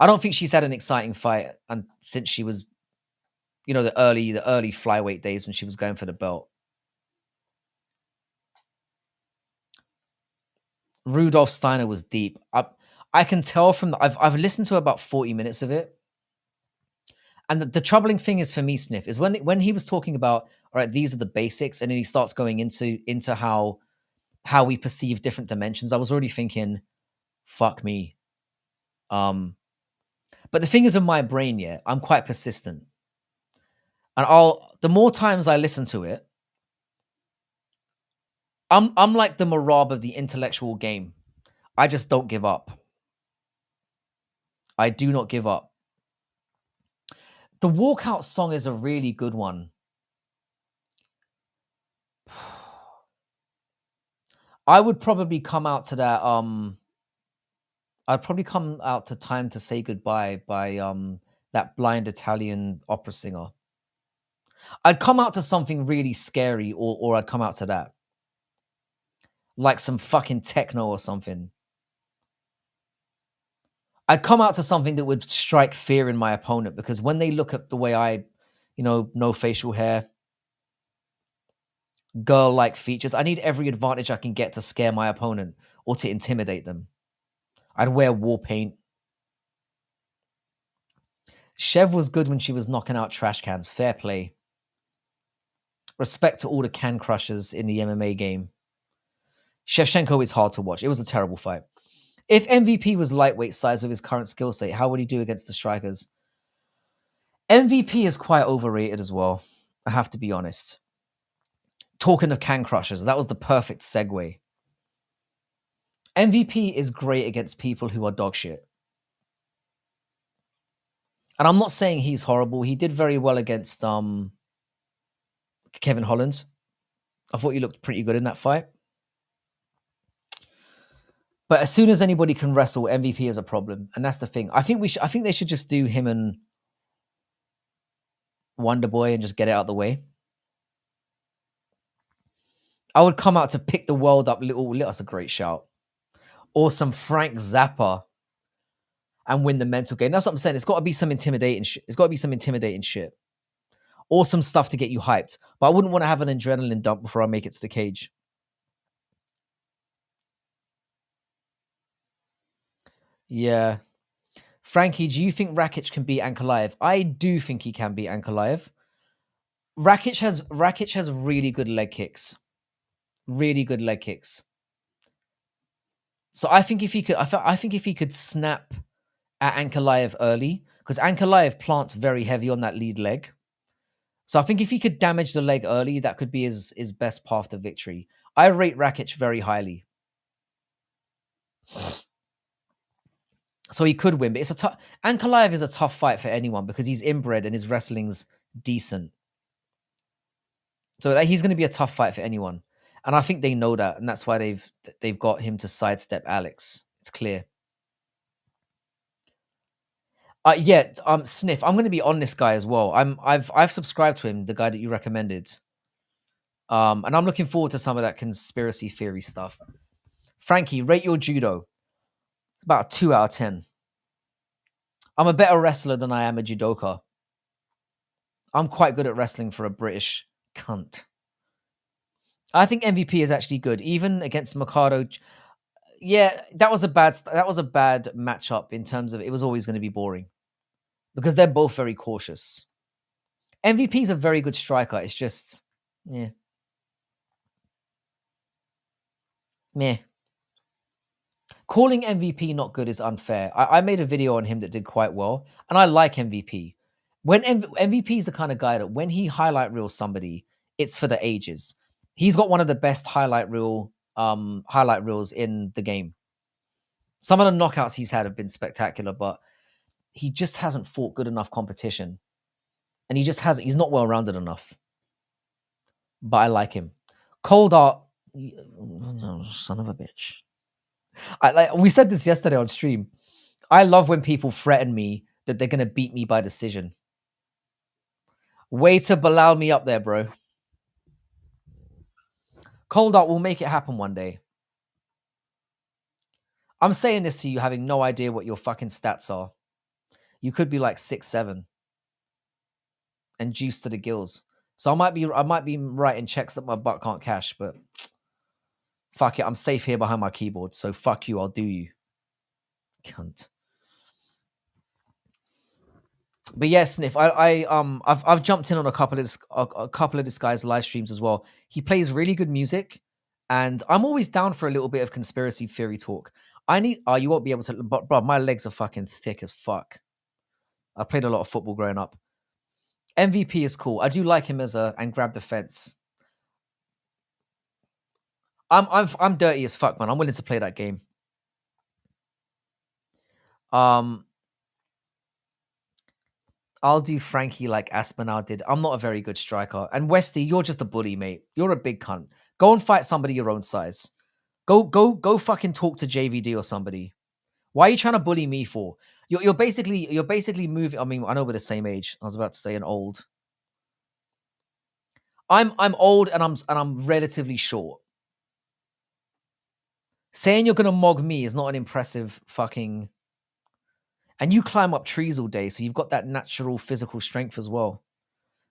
I don't think she's had an exciting fight and since she was, the early flyweight days when she was going for the belt. Rudolph Steiner was deep. I can tell from I've listened to about 40 minutes of it. And the troubling thing is for me, Sniff, is when he was talking about, all right, these are the basics, and then he starts going into how we perceive different dimensions. I was already thinking, fuck me. But the thing is, in my brain, yeah, I'm quite persistent, and the more times I listen to it, I'm like the Merab of the intellectual game. I just don't give up. I do not give up. The walkout song is a really good one. I would probably come out to that. I'd probably come out to "Time to Say Goodbye" by that blind Italian opera singer. I'd come out to something really scary, or I'd come out to that, like some fucking techno or something. I'd come out to something that would strike fear in my opponent, because when they look at the way I, no facial hair, girl-like features, I need every advantage I can get to scare my opponent or to intimidate them. I'd wear war paint. Chev was good when she was knocking out trash cans. Fair play. Respect to all the can crushers in the MMA game. Shevchenko is hard to watch. It was a terrible fight. If MVP was lightweight size with his current skill set, how would he do against the strikers? MVP is quite overrated as well. I have to be honest. Talking of can crushers, that was the perfect segue. MVP is great against people who are dog shit. And I'm not saying he's horrible. He did very well against Kevin Holland. I thought he looked pretty good in that fight. But as soon as anybody can wrestle, MVP is a problem, and that's the thing. I think I think they should just do him and Wonder Boy and just get it out of the way. I would come out to pick the world up. That's a great shout. Or some Frank Zappa and win the mental game. That's what I'm saying. It's got to be some intimidating shit. It's got to be some intimidating shit. Or some stuff to get you hyped. But I wouldn't want to have an adrenaline dump before I make it to the cage. Yeah. Frankie, do you think Rakic can beat Ankalaev? I do think he can beat Ankalaev. Rakic has really good leg kicks. Really good leg kicks. So I think if he could snap at Ankalaev early, because Ankalaev plants very heavy on that lead leg. So I think if he could damage the leg early, that could be his best path to victory. I rate Rakic very highly. So he could win, but it's a tough. Ankalaev is a tough fight for anyone because he's inbred and his wrestling's decent. So he's going to be a tough fight for anyone, and I think they know that, and that's why they've got him to sidestep Alex. It's clear. Sniff. I'm going to be on this guy as well. I've subscribed to him, the guy that you recommended. And I'm looking forward to some of that conspiracy theory stuff. Frankie, rate your judo. It's about a 2 out of 10. I'm a better wrestler than I am a judoka. I'm quite good at wrestling for a British cunt. I think MVP is actually good, even against Mikado. Yeah, that was a bad matchup in terms of it was always going to be boring because they're both very cautious. MVP is a very good striker. It's just, yeah, meh. Calling MVP not good is unfair. I made a video on him that did quite well, and I like MVP. When MVP is the kind of guy that when he highlight reels somebody, it's for the ages. He's got one of the best highlight reels in the game. Some of the knockouts he's had have been spectacular, but he just hasn't fought good enough competition. And he just hasn't, he's not well rounded enough. But I like him. Cold Art, son of a bitch. We said this yesterday on stream. I love when people threaten me that they're going to beat me by decision. Way to Bilal me up there, bro. Cold Art will make it happen one day. I'm saying this to you having no idea what your fucking stats are. You could be like 6'7" and juiced to the gills. So I might be writing checks that my butt can't cash, but fuck it, I'm safe here behind my keyboard. So fuck you, I'll do you, cunt. But yeah, Sniff, I've jumped in on a couple of this guy's live streams as well. He plays really good music, and I'm always down for a little bit of conspiracy theory talk. You won't be able to, but bro, my legs are fucking thick as fuck. I played a lot of football growing up. MVP is cool. I do like him and grab the fence. I'm dirty as fuck, man. I'm willing to play that game. I'll do Frankie like Aspinall did. I'm not a very good striker. And Westy, you're just a bully, mate. You're a big cunt. Go and fight somebody your own size. Go fucking talk to JVD or somebody. Why are you trying to bully me for? You're basically moving. I mean, I know we're the same age. I was about to say an old. I'm old and I'm relatively short. Saying you're gonna mog me is not an impressive fucking. And you climb up trees all day, so you've got that natural physical strength as well.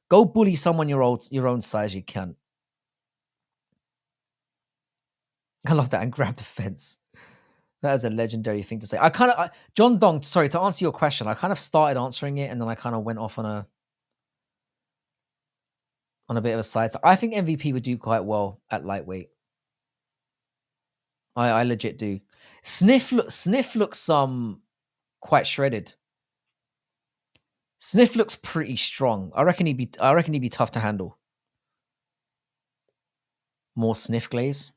Go bully someone your own size, you can. I love that, and grab the fence. That is a legendary thing to say. John Dong, sorry, to answer your question, I kind of started answering it and then I kind of went off on a bit of a side. I think MVP would do quite well at lightweight. I legit do. Sniff looks quite shredded. Sniff looks pretty strong. I reckon he'd be tough to handle. More Sniff glaze.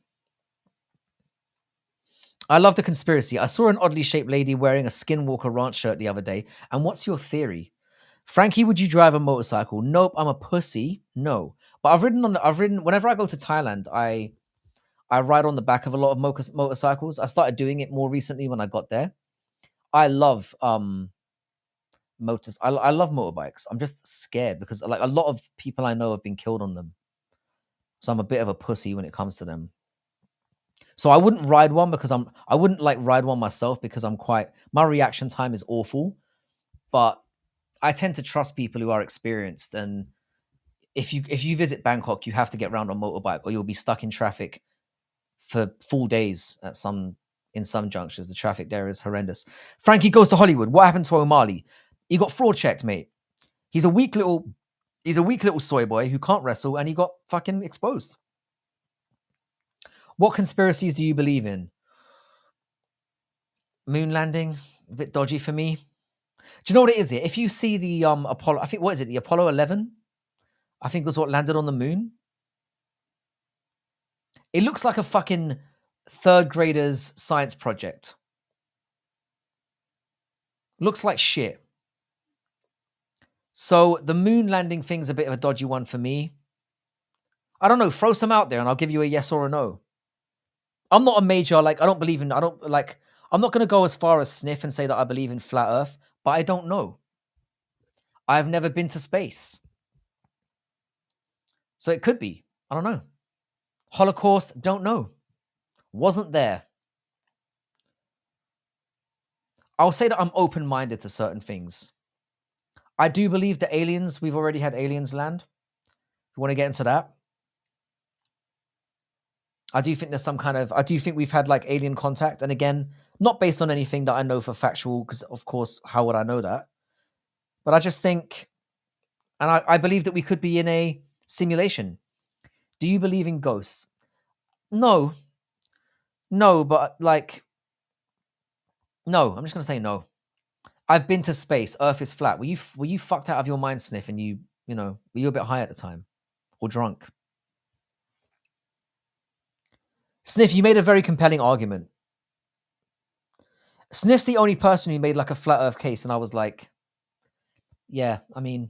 I love the conspiracy. I saw an oddly shaped lady wearing a Skinwalker Ranch shirt the other day. And what's your theory? Frankie, would you drive a motorcycle? Nope, I'm a pussy. No. But I've ridden whenever I go to Thailand, I ride on the back of a lot of motorcycles. I started doing it more recently when I got there. I love motors. I love motorbikes. I'm just scared because like a lot of people I know have been killed on them. So I'm a bit of a pussy when it comes to them. So I wouldn't ride one because I wouldn't like ride one myself because my reaction time is awful. But I tend to trust people who are experienced. And if you visit Bangkok, you have to get around on motorbike or you'll be stuck in traffic for full days in some junctures. The traffic there is horrendous. Frankie goes to Hollywood. What happened to O'Malley? He got fraud checked, mate. He's a weak little soy boy who can't wrestle, and he got fucking exposed. What conspiracies do you believe in? Moon landing, a bit dodgy for me. Do you know what it is here? If you see the Apollo, I think, what is it? The Apollo 11? I think was what landed on the moon. It looks like a fucking third grader's science project. Looks like shit. So the moon landing thing's a bit of a dodgy one for me. I don't know. Throw some out there and I'll give you a yes or a no. I'm not a major, I'm not going to go as far as Sniff and say that I believe in flat earth, but I don't know. I've never been to space. So it could be. I don't know. Holocaust, don't know. Wasn't there. I'll say that I'm open-minded to certain things. I do believe that we've already had aliens land. If you want to get into that. I do think I do think we've had like alien contact. And again, not based on anything that I know for factual, because of course, how would I know that? But I just think, and I believe that we could be in a simulation. Do you believe in ghosts? No, but no, I'm just going to say no. I've been to space. Earth is flat. Were you fucked out of your mind, Sniff, and were you a bit high at the time or drunk? Sniff, you made a very compelling argument. Sniff's the only person who made like a flat Earth case, and I was like, yeah. I mean,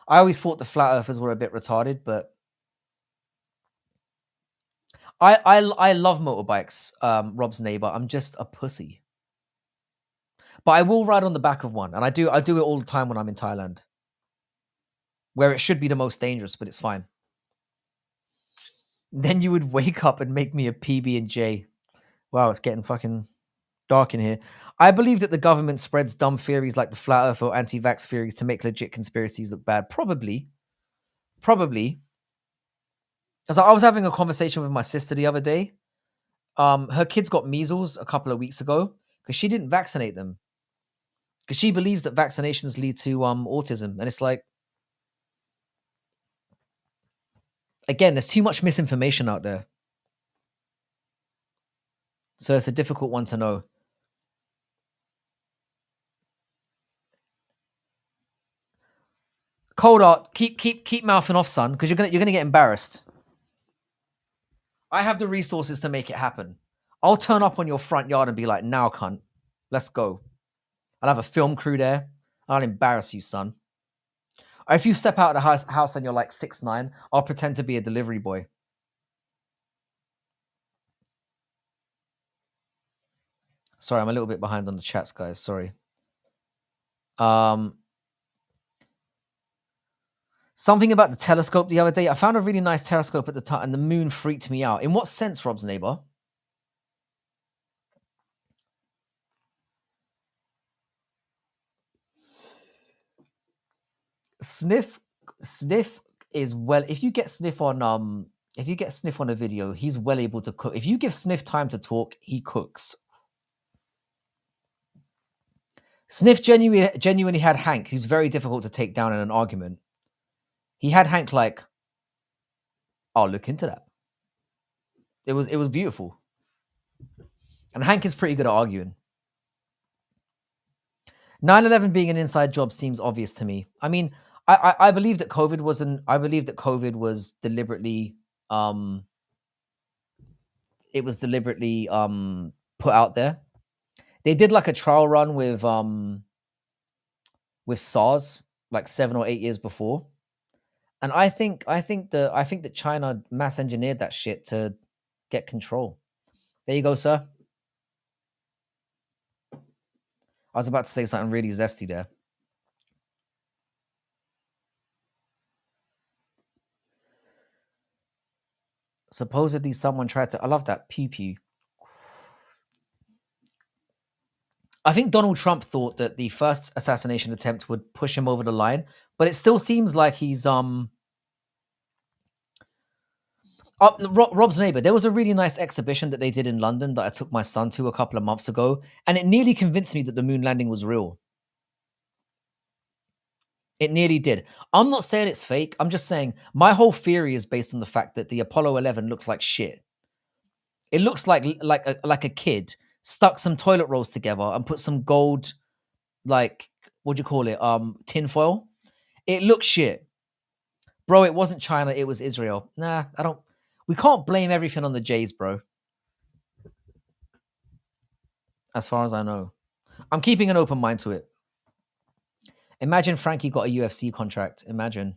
I always thought the flat earthers were a bit retarded, but I love motorbikes. Rob's neighbor. I'm just a pussy, but I will ride on the back of one, and I do it all the time when I'm in Thailand, where it should be the most dangerous, but it's fine. Then you would wake up and make me a PB and J. Wow, it's getting fucking dark in here. I believe that the government spreads dumb theories like the flat earth or anti-vax theories to make legit conspiracies look bad. Probably. Because I was having a conversation with my sister the other day. Her kids got measles a couple of weeks ago because she didn't vaccinate them because she believes that vaccinations lead to autism, and it's like, again, there's too much misinformation out there, so it's a difficult one to know. Cold art, keep mouthing off, son, because you're gonna get embarrassed. I have the resources to make it happen. I'll turn up on your front yard and be like, now, cunt, let's go. I'll have a film crew there. I'll embarrass you, son. If you step out of the house and you're like 6'9", I'll pretend to be a delivery boy. Sorry, I'm a little bit behind on the chats, guys. Sorry. Something about the telescope the other day. I found a really nice telescope at the time, and the moon freaked me out. In what sense, Rob's neighbor? Sniff is well. If you get Sniff on a video, he's well able to cook. If you give Sniff time to talk, he cooks. Sniff genuinely had Hank, who's very difficult to take down in an argument. He had Hank like, I'll look into that. It was beautiful. And Hank is pretty good at arguing. 9/11 being an inside job seems obvious to me. I mean, I believe that COVID was deliberately put out there. They did like a trial run with SARS like 7 or 8 years before. And I think that China mass engineered that shit to get control. There you go, sir. I was about to say something really zesty there. Supposedly someone tried to... I love that. Pew pew. I think Donald Trump thought that the first assassination attempt would push him over the line, but it still seems like he's... Rob's neighbor, there was a really nice exhibition that they did in London that I took my son to a couple of months ago, and it nearly convinced me that the moon landing was real. It nearly did. I'm not saying it's fake. I'm just saying my whole theory is based on the fact that the Apollo 11 looks like shit. It looks like a kid stuck some toilet rolls together and put some gold, like, what do you call it? Tinfoil. It looks shit. Bro, it wasn't China, it was Israel. Nah, we can't blame everything on the Jays, bro. As far as I know. I'm keeping an open mind to it. Imagine Frankie got a UFC contract. Imagine.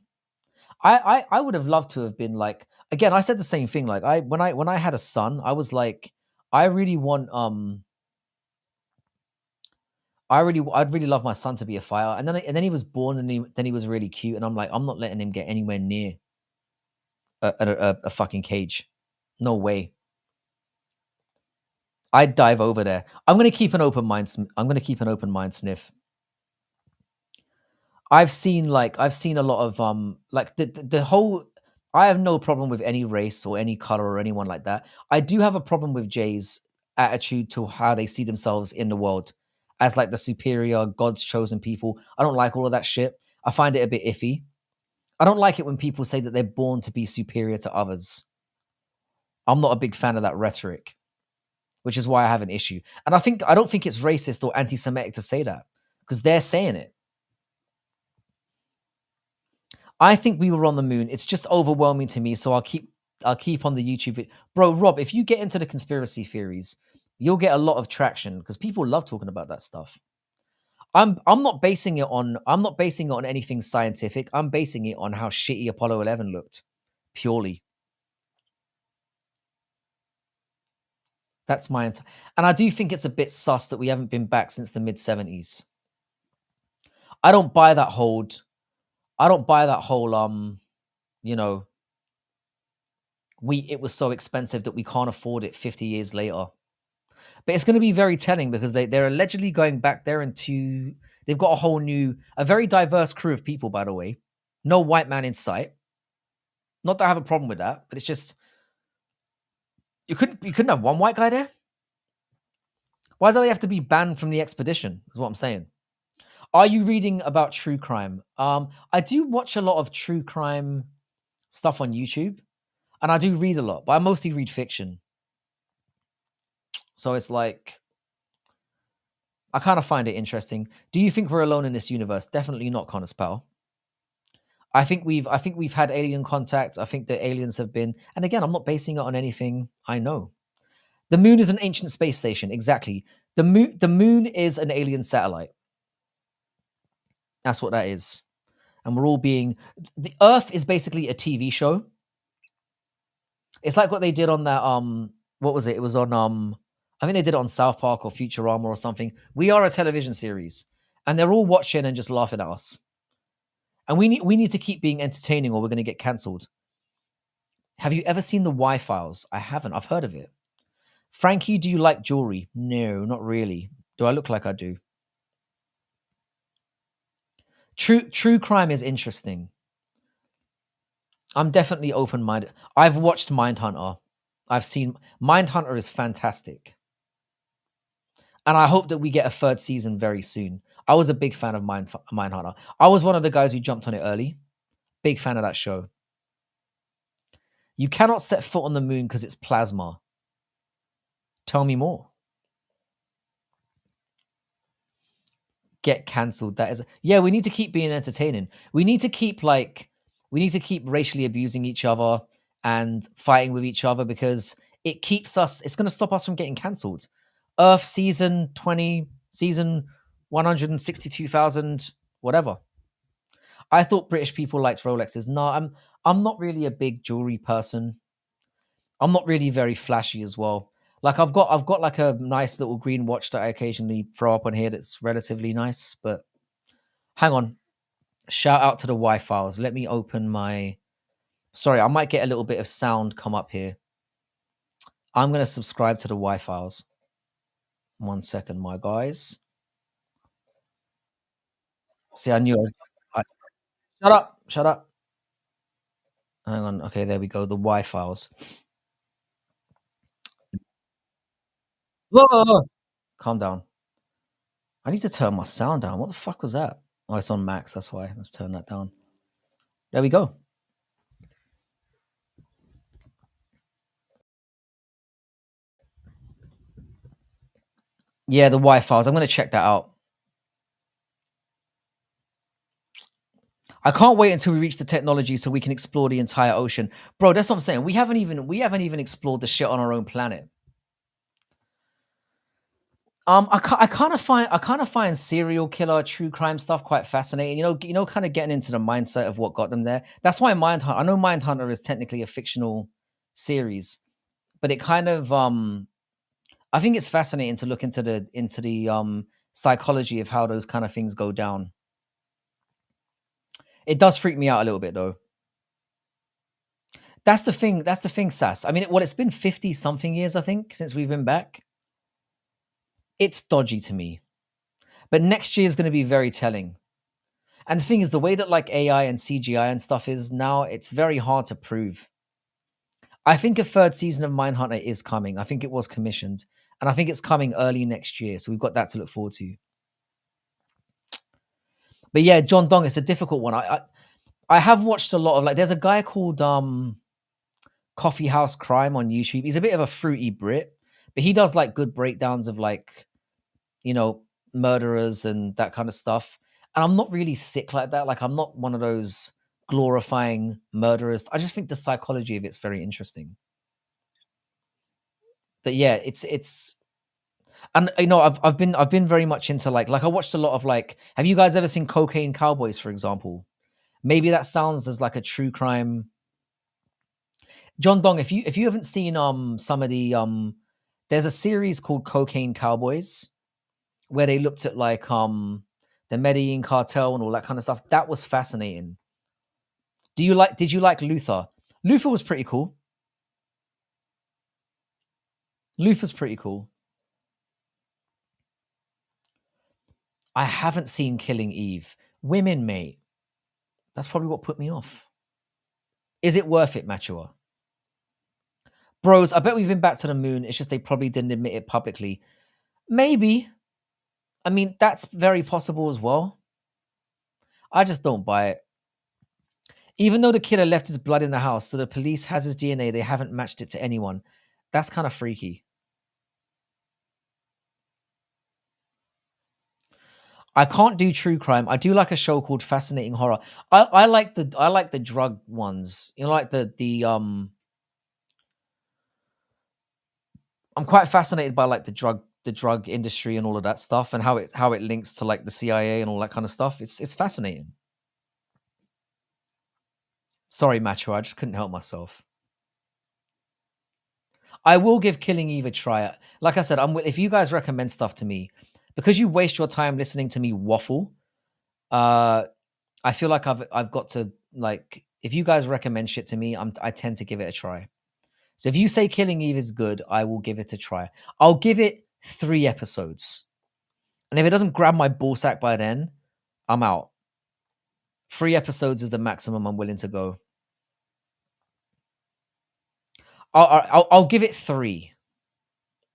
I would have loved to have been like, again, I said the same thing. Like when I had a son, I was like, I'd really love my son to be a fighter. And then he was born, and then he was really cute, and I'm like, I'm not letting him get anywhere near a fucking cage. No way. I'd dive over there. I'm gonna keep an open mind. Sniff. I've seen a lot of like the whole. I have no problem with any race or any color or anyone like that. I do have a problem with Jay's attitude to how they see themselves in the world as like the superior, God's chosen people. I don't like all of that shit. I find it a bit iffy. I don't like it when people say that they're born to be superior to others. I'm not a big fan of that rhetoric, which is why I have an issue. And I don't think it's racist or anti-Semitic to say that, because they're saying it. I think we were on the moon. It's just overwhelming to me, so I'll keep on the YouTube. Bro, Rob, if you get into the conspiracy theories, You'll get a lot of traction because people love talking about that stuff. I'm not basing it on anything scientific. I'm basing it on how shitty Apollo 11 looked. Purely. That's my and I do think it's a bit sus that we haven't been back since the mid 70s. I don't buy that hold. I don't buy that whole you know, it was so expensive that we can't afford it 50 years later. But it's going to be very telling because they're allegedly going back there into they've got a very diverse crew of people, by the way. No white man in sight. Not that I have a problem with that, but it's just you couldn't have one white guy there. Why do they have to be banned from the expedition? Is what I'm saying. Are you reading about true crime? I do watch a lot of true crime stuff on YouTube, and I do read a lot, but I mostly read fiction. So it's like I kind of find it interesting. Do you think we're alone in this universe? Definitely not, Connor Spell. I think we've had alien contact. I think the aliens have been, and again, I'm not basing it on anything I know. The moon is an ancient space station. Exactly. The moon is an alien satellite. That's what that is. And we're all being the Earth is basically a TV show. It's like what they did on that what was it? It was on I think they did it on South Park or Futurama or something. We are a television series. And they're all watching and just laughing at us. And we need to keep being entertaining or we're going to get cancelled. Have you ever seen the Y Files? I haven't. I've heard of it. Frankie, do you like jewelry? No, not really. Do I look like I do? True crime is interesting. I'm definitely open minded. I've watched Mindhunter. I've seen Mindhunter is fantastic. And I hope that we get a third season very soon. I was a big fan of Mindhunter. I was one of the guys who jumped on it early. Big fan of that show. You cannot set foot on the moon because it's plasma. Tell me more. Get cancelled. That is, yeah, we need to keep being entertaining. We need to keep racially abusing each other and fighting with each other because it's going to stop us from getting cancelled. Earth season 20, season 162,000, whatever. I thought British people liked Rolexes. No, I'm not really a big jewelry person. I'm not really very flashy as well. Like I've got like a nice little green watch that I occasionally throw up on here that's relatively nice, but hang on. Shout out to the Y Files. Let me open my sorry, I might get a little bit of sound come up here. I'm gonna subscribe to the Y Files. 1 second, my guys. See, I knew shut up, shut up. Hang on. Okay, there we go. The Y Files. Whoa, whoa, whoa. Calm down. I need to turn my sound down. What the fuck was that? Oh, it's on max. That's why. Let's turn that down. There we go. Yeah, the Y Files. I'm going to check that out. I can't wait until we reach the technology so we can explore the entire ocean. Bro, that's what I'm saying. We haven't even explored the shit on our own planet. I kind of find serial killer, true crime stuff quite fascinating. Kind of getting into the mindset of what got them there. That's why Mindhunter. I know Mindhunter is technically a fictional series, but it kind of I think it's fascinating to look into the psychology of how those kind of things go down. It does freak me out a little bit though. That's the thing. That's the thing, Sass. I mean, it's been 50 something years, I think, since we've been back. It's dodgy to me. But next year is going to be very telling. And the thing is, the way that like AI and CGI and stuff is now, it's very hard to prove. I think a third season of Mindhunter is coming. I think it was commissioned. And I think it's coming early next year. So we've got that to look forward to. But yeah, John Dong, it's a difficult one. I have watched a lot of like there's a guy called Coffee House Crime on YouTube. He's a bit of a fruity Brit, but he does like good breakdowns of like, you know, murderers and that kind of stuff. And I'm not really sick like that. Like I'm not one of those glorifying murderers. I just think the psychology of it's very interesting. But yeah, it's And I've been very much into like I watched a lot of like. Have you guys ever seen Cocaine Cowboys, for example? Maybe that sounds as like a true crime. John Dong, if you haven't seen some of the there's a series called Cocaine Cowboys where they looked at like the Medellin cartel and all that kind of stuff. That was fascinating. Did you like Luther? Luther was pretty cool. Luther's pretty cool. I haven't seen Killing Eve. Women, mate. That's probably what put me off. Is it worth it, Matua? Bros, I bet we've been back to the moon. It's just they probably didn't admit it publicly. Maybe. I mean, that's very possible as well. I just don't buy it. Even though the killer left his blood in the house, so the police has his DNA, they haven't matched it to anyone. That's kind of freaky. I can't do true crime. I do like a show called Fascinating Horror. I like the drug ones. You know, like the. I'm quite fascinated by like the drug industry and all of that stuff and how it links to like the CIA and all that kind of stuff. It's fascinating. Sorry, Macho, I just couldn't help myself. I will give Killing Eve a try. Like I said, if you guys recommend stuff to me, because you waste your time listening to me waffle. Uh, I feel like I've got to like if you guys recommend shit to me, I tend to give it a try. So if you say Killing Eve is good, I will give it a try. I'll give it 3 episodes. And if it doesn't grab my ballsack by then, I'm out. 3 episodes is the maximum I'm willing to go. I'll give it 3.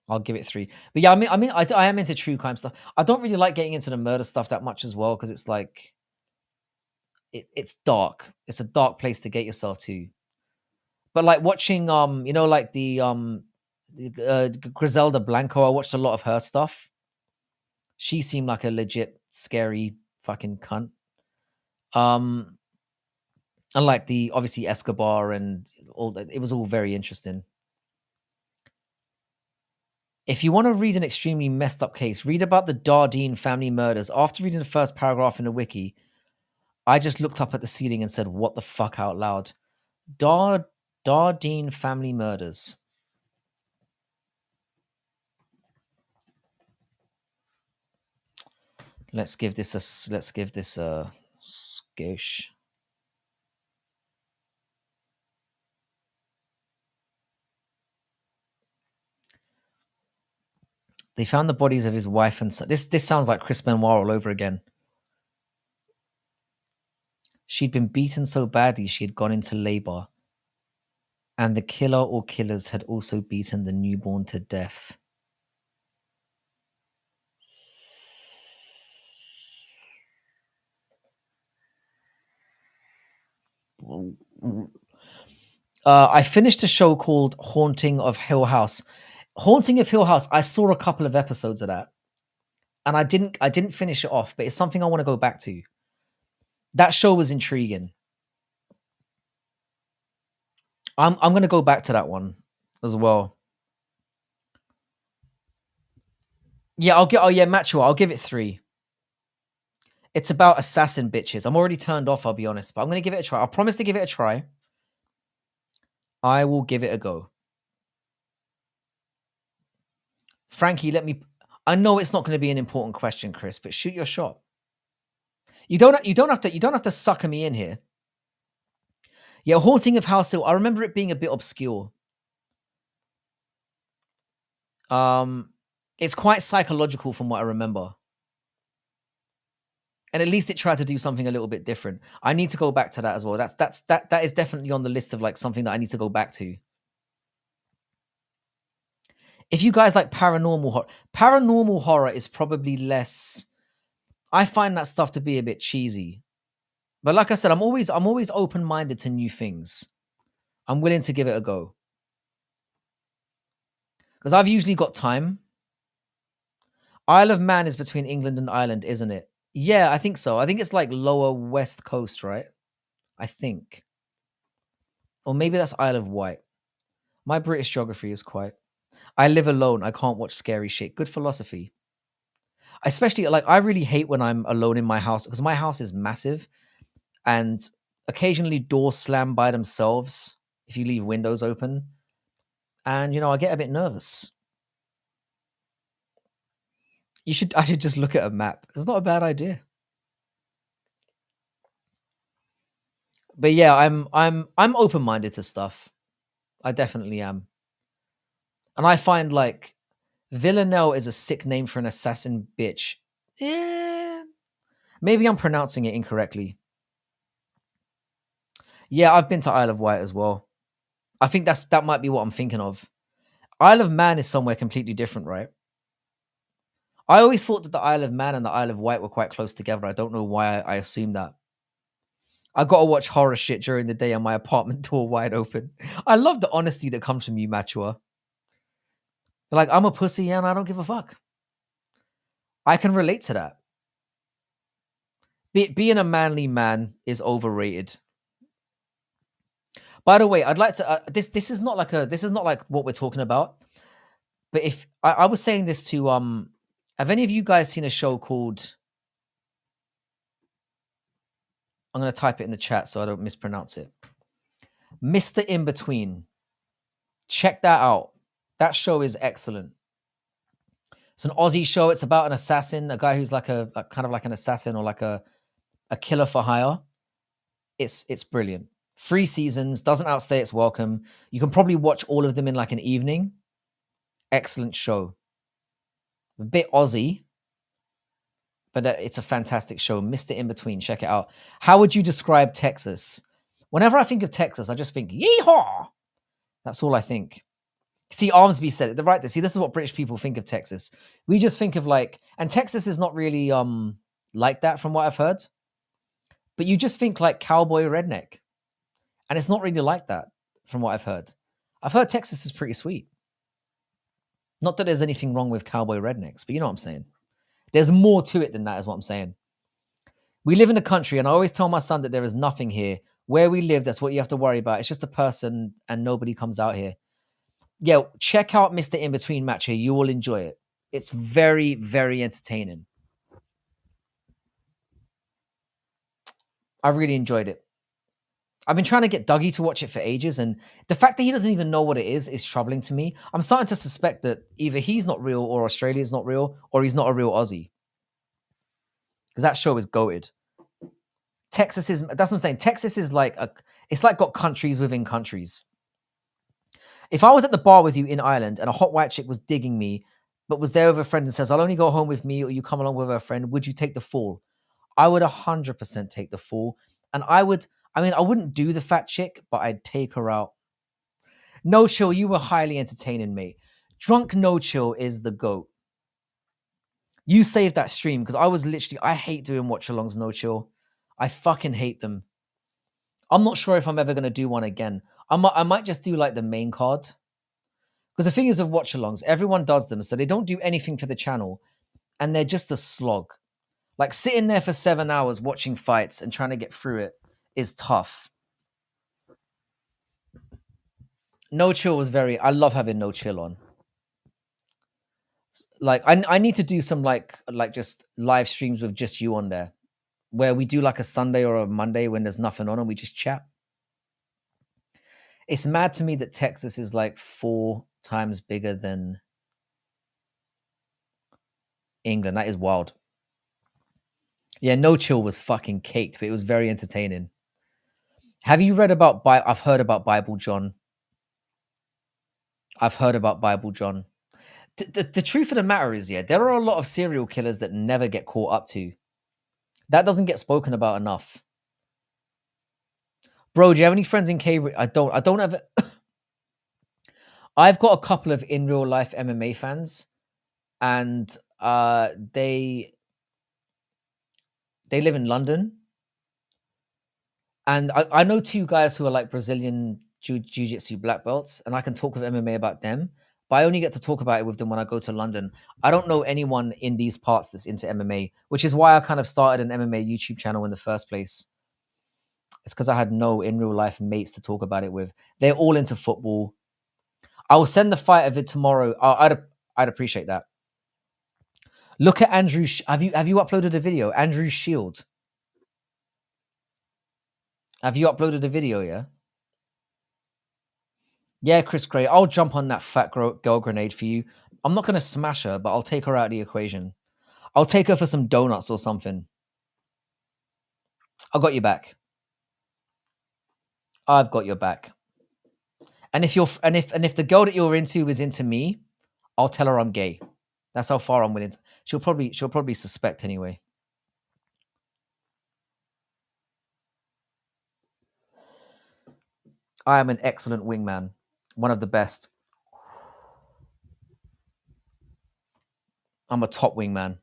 I'll give it 3. But yeah, I am into true crime stuff. I don't really like getting into the murder stuff that much as well because it's like it's dark. It's a dark place to get yourself to. But like watching like Griselda Blanco, I watched a lot of her stuff. She seemed like a legit scary fucking cunt. Um and like the obviously Escobar and all that, it was all very interesting. If you want to read an extremely messed up case, read about the Dardine family murders. After reading the first paragraph in the wiki, I just looked up at the ceiling and said, "What the fuck?" out loud. Dardine family murders. Let's give this a skosh. They found the bodies of his wife and son. This sounds like Chris Benoit all over again. She'd been beaten so badly she had gone into labor. And the killer or killers had also beaten the newborn to death. I finished a show called Haunting of Hill House. Haunting of Hill House, I saw a couple of episodes of that. And I didn't finish it off, but it's something I want to go back to. That show was intriguing. I'm gonna go back to that one as well. Yeah, Macho, I'll give it 3. It's about assassin bitches. I'm already turned off, I'll be honest, but I'm gonna give it a try. I promise to give it a try. I will give it a go. Frankie, I know it's not going to be an important question, Chris, but shoot your shot. You don't have to sucker me in here. Yeah, Haunting of House Hill. I remember it being a bit obscure. It's quite psychological from what I remember. And at least it tried to do something a little bit different. I need to go back to that as well. That is definitely on the list of like something that I need to go back to. If you guys like paranormal horror is probably less. I find that stuff to be a bit cheesy. But like I said, I'm always open-minded to new things. I'm willing to give it a go. Because I've usually got time. Isle of Man is between England and Ireland, isn't it? Yeah, I think so. I think it's like lower west coast, right? I think. Or maybe that's Isle of Wight. My British geography is quite. I live alone. I can't watch scary shit. Good philosophy. Especially like I really hate when I'm alone in my house because my house is massive and occasionally doors slam by themselves if you leave windows open. And I get a bit nervous. I should just look at a map. It's not a bad idea. But yeah, I'm open-minded to stuff. I definitely am. And I find like Villanelle is a sick name for an assassin bitch. Yeah. Maybe I'm pronouncing it incorrectly. Yeah, I've been to Isle of Wight as well. I think that might be what I'm thinking of. Isle of Man is somewhere completely different, right? I always thought that the Isle of Man and the Isle of Wight were quite close together. I don't know why I assumed that. I gotta watch horror shit during the day and my apartment door wide open. I love the honesty that comes from you, Matua. Like, I'm a pussy and I don't give a fuck. I can relate to that. Being a manly man is overrated. By the way, I'd like to. This is not like what we're talking about. But if I was saying this to have any of you guys seen a show called? I'm gonna type it in the chat so I don't mispronounce it. Mr. In Between. Check that out. That show is excellent. It's an Aussie show. It's about an assassin, a guy who's like a kind of like an assassin or like a killer for hire. It's brilliant. 3 seasons, doesn't outstay its welcome. You can probably watch all of them in like an evening. Excellent show. A bit Aussie, but it's a fantastic show. Mr. In Between, check it out. How would you describe Texas? Whenever I think of Texas, I just think yeehaw. That's all I think. See, Armsby said it. They're right there. See, this is what British people think of Texas. We just think of like, and Texas is not really like that from what I've heard. But you just think like cowboy redneck. And it's not really like that from what I've heard. I've heard Texas is pretty sweet. Not that there's anything wrong with cowboy rednecks, but you know what I'm saying. There's more to it than that, is what I'm saying. We live in a country, and I always tell my son that there is nothing here. Where we live, that's what you have to worry about. It's just a person, and nobody comes out here. Yeah, check out Mr. In Between Match here. You will enjoy it. It's very, very entertaining. I really enjoyed it. I've been trying to get Dougie to watch it for ages, and the fact that he doesn't even know what it is troubling to me. I'm starting to suspect that either he's not real, or Australia's not real, or he's not a real Aussie. Because that show is goated. Texas is, that's what I'm saying. Texas is like it's like got countries within countries. If I was at the bar with you in Ireland and a hot white chick was digging me, but was there with a friend and says, I'll only go home with me or you come along with a friend, would you take the fall? I would 100% take the fall. And I wouldn't do the fat chick, but I'd take her out. No Chill, you were highly entertaining, mate. Drunk No Chill is the GOAT. You saved that stream because I hate doing watch alongs No Chill. I fucking hate them. I'm not sure if I'm ever going to do one again. I might just do like the main card. Because the thing is of watch alongs, everyone does them, so they don't do anything for the channel. And they're just a slog. Like sitting there for 7 hours watching fights and trying to get through it is tough. No Chill was I love having No Chill on. Like I need to do some like just live streams with just you on there, where we do like a Sunday or a Monday when there's nothing on and we just chat. It's mad to me that Texas is like 4 times bigger than England. That is wild. Yeah, No Chill was fucking caked, but it was very entertaining. Have you read about I've heard about Bible John. I've heard about Bible John. The truth of the matter is, yeah, there are a lot of serial killers that never get caught up to. That doesn't get spoken about enough. Bro, do you have any friends in Cambridge? I don't have. I've got a couple of in real life MMA fans, and they live in London. And I know 2 guys who are like Brazilian jiu-jitsu black belts, and I can talk with MMA about them. But I only get to talk about it with them when I go to London. I don't know anyone in these parts that's into MMA, which is why I kind of started an MMA YouTube channel in the first place. It's because I had no in real life mates to talk about it with. They're all into football. I will send the fight of it tomorrow. I'd appreciate that. Look at Andrew. Have you uploaded a video? Andrew Shield. Have you uploaded a video? Yeah. Yeah, Chris Gray. I'll jump on that fat girl grenade for you. I'm not gonna smash her, but I'll take her out of the equation. I'll take her for some donuts or something. I got your back. I've got your back. And if the girl that you're into is into me, I'll tell her I'm gay. That's how far I'm willing to. She'll probably suspect anyway. I am an excellent wingman, one of the best. I'm a top wingman.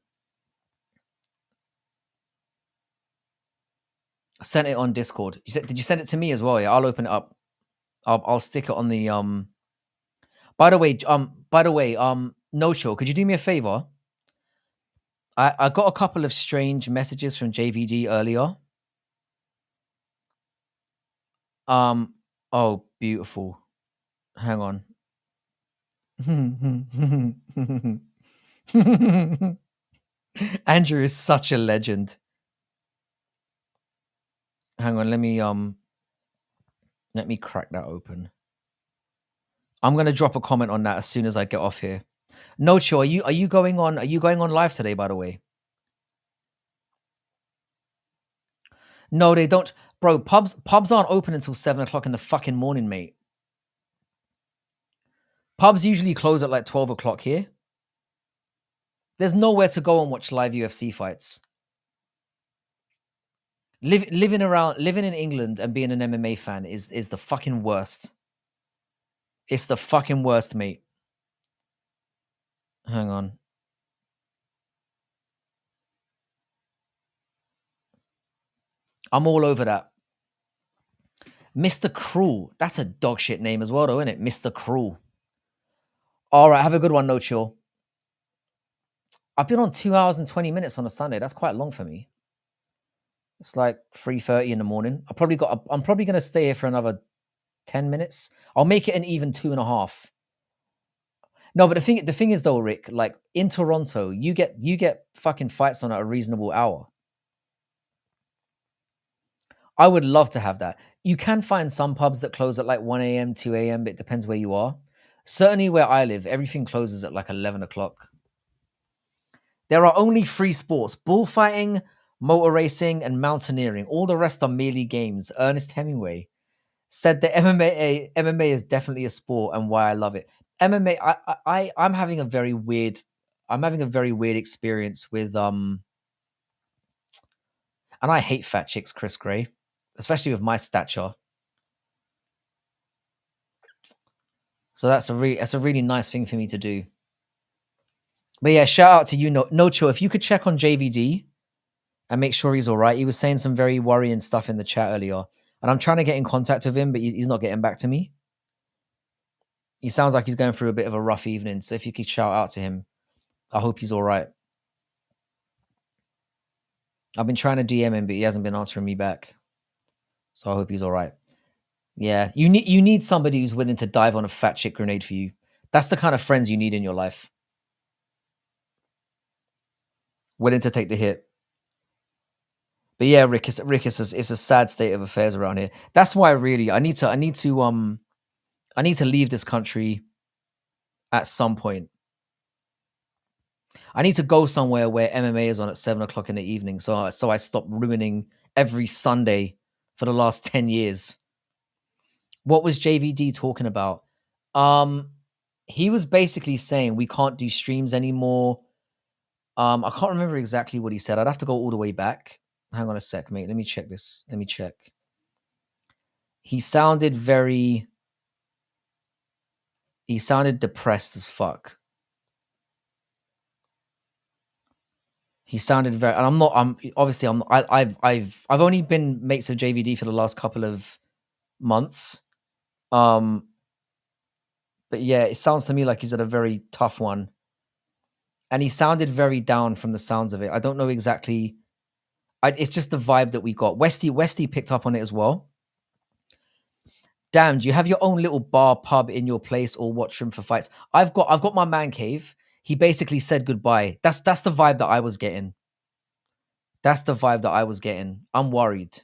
I sent it on Discord. Did you send it to me as well? Yeah, I'll open it up. I'll stick it on the By the way, no chill. Could you do me a favor? I got a couple of strange messages from JVD earlier. Oh, beautiful. Hang on. Andrew is such a legend. Hang on, let me crack that open. I'm gonna drop a comment on that as soon as I get off here. No chill. Are you going on live today, by the way? No, they don't. Bro, pubs aren't open until 7 o'clock in the fucking morning, mate. Pubs usually close at like 12 o'clock here. There's nowhere to go and watch live UFC fights. Living in England and being an MMA fan is the fucking worst. It's the fucking worst, mate. Hang on. I'm all over that. Mr. Cruel. That's a dog shit name as well, though, isn't it? Mr. Cruel. All right, have a good one, no chill. I've been on 2 hours and 20 minutes on a Sunday. That's quite long for me. It's like 3:30 in the morning. I'm probably going to stay here for another 10 minutes. I'll make it an even 2.5. No, but the thing is though, Rick, like in Toronto, you get fucking fights on at a reasonable hour. I would love to have that. You can find some pubs that close at like 1 a.m., 2 a.m., but it depends where you are. Certainly where I live, everything closes at like 11 o'clock. There are only 3 sports: bullfighting, motor racing, and mountaineering. All the rest are merely games. Ernest Hemingway said that MMA is definitely a sport and why I love it. MMA, I'm having a very weird experience with and I hate fat chicks, Chris Gray, especially with my stature. So that's a really nice thing for me to do. But yeah, shout out to you, Nocho. If you could check on JVD and make sure he's all right. He was saying some very worrying stuff in the chat earlier, and I'm trying to get in contact with him, but he's not getting back to me. He sounds like he's going through a bit of a rough evening. So if you could shout out to him, I hope he's all right. I've been trying to DM him, but he hasn't been answering me back. So I hope he's all right. Yeah, you need somebody who's willing to dive on a fat chick grenade for you. That's the kind of friends you need in your life. Willing to take the hit. But yeah, Rick, it's a sad state of affairs around here. That's why I need to leave this country at some point. I need to go somewhere where MMA is on at 7 o'clock in the evening. So I stop ruining every Sunday for the last 10 years. What was JVD talking about? He was basically saying we can't do streams anymore. I can't remember exactly what he said. I'd have to go all the way back. Hang on a sec, mate. Let me check this. Let me check. He sounded depressed as fuck. He sounded very, and I've only been mates with JVD for the last couple of months. But yeah, it sounds to me like he's at a very tough one. And he sounded very down from the sounds of it. I don't know exactly. It's just the vibe that we got. Westy picked up on it as well. Damn, do you have your own little bar pub in your place or watch room for fights? I've got my man cave. He basically said goodbye. That's the vibe that I was getting. That's the vibe that I was getting. I'm worried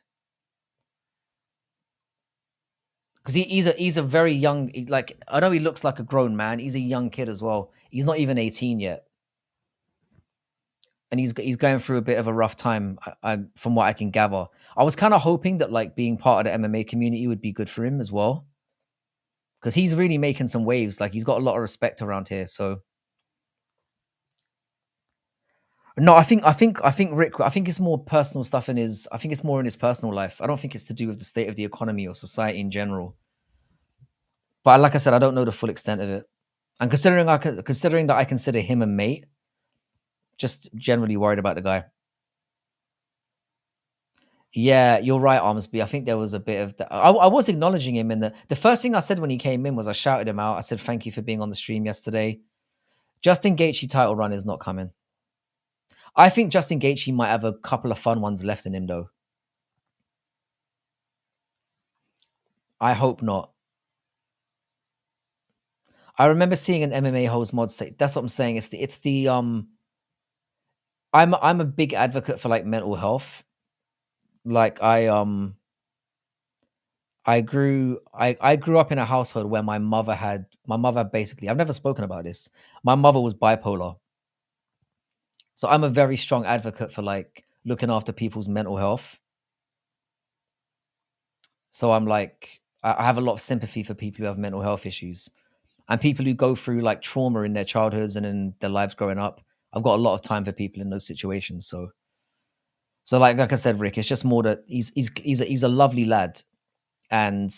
because he's a very young. Like I know he looks like a grown man. He's a young kid as well. He's not even 18 yet, and he's going through a bit of a rough time. From what I can gather, I was kind of hoping that like being part of the MMA community would be good for him as well because he's really making some waves. Like he's got a lot of respect around here. So no, I think Rick. I think it's more personal stuff in his. I think it's more in his personal life. I don't think it's to do with the state of the economy or society in general. But like I said, I don't know the full extent of it. And considering that I consider him a mate, just generally worried about the guy. Yeah, you're right, Armsby. I think there was a bit of that. I was acknowledging him in the first thing I said when he came in was I shouted him out. I said thank you for being on the stream yesterday. Justin Gaethje title run is not coming. I think Justin Gaethje might have a couple of fun ones left in him though. I hope not. I remember seeing an MMA host mod say that's what I'm saying. It's the. I'm a big advocate for like mental health. Like I grew up in a household where my mother basically I've never spoken about this. My mother was bipolar. So I'm a very strong advocate for like looking after people's mental health. So I'm like I have a lot of sympathy for people who have mental health issues and people who go through like trauma in their childhoods and in their lives growing up. I've got a lot of time for people in those situations. So like I said, Rick, it's just more that he's a lovely lad, and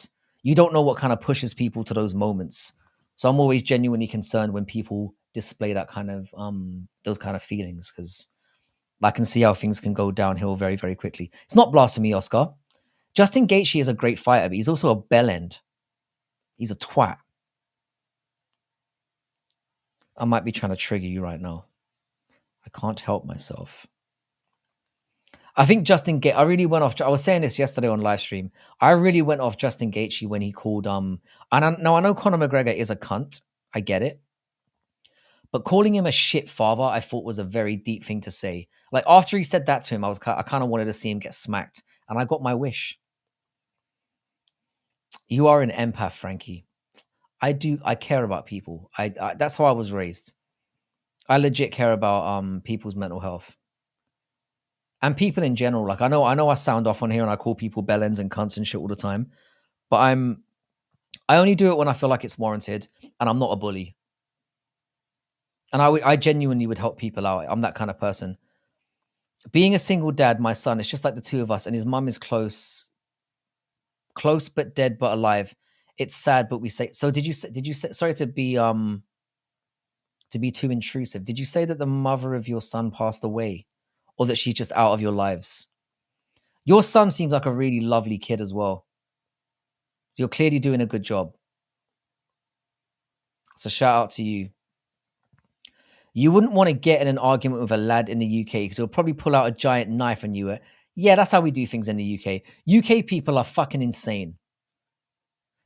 you don't know what kind of pushes people to those moments. So I'm always genuinely concerned when people display that kind of those kind of feelings because I can see how things can go downhill very very quickly. It's not blasphemy, Oscar. Justin Gaethje is a great fighter, but he's also a bellend. He's a twat. I might be trying to trigger you right now. I can't help myself. I think I really went off. I was saying this yesterday on live stream. I really went off Justin Gaethje when he called now I know Conor McGregor is a cunt. I get it. But calling him a shit father, I thought was a very deep thing to say. Like after he said that to him, I kind of wanted to see him get smacked, and I got my wish. You are an empath, Frankie. I do. I care about people. That's how I was raised. I legit care about people's mental health and people in general. Like I know I sound off on here and I call people bellends and cunts and shit all the time, but I only do it when I feel like it's warranted, and I'm not a bully. And I genuinely would help people out. I'm that kind of person. Being a single dad, my son, it's just like the two of us, and his mum is close but dead but alive. It's sad, but we say so. Did you say sorry to be too intrusive? Did you say that the mother of your son passed away, or that she's just out of your lives? Your son seems like a really lovely kid as well. You're clearly doing a good job. So shout out to you. You wouldn't want to get in an argument with a lad in the UK because he'll probably pull out a giant knife on you. Yeah, that's how we do things in the UK. UK people are fucking insane.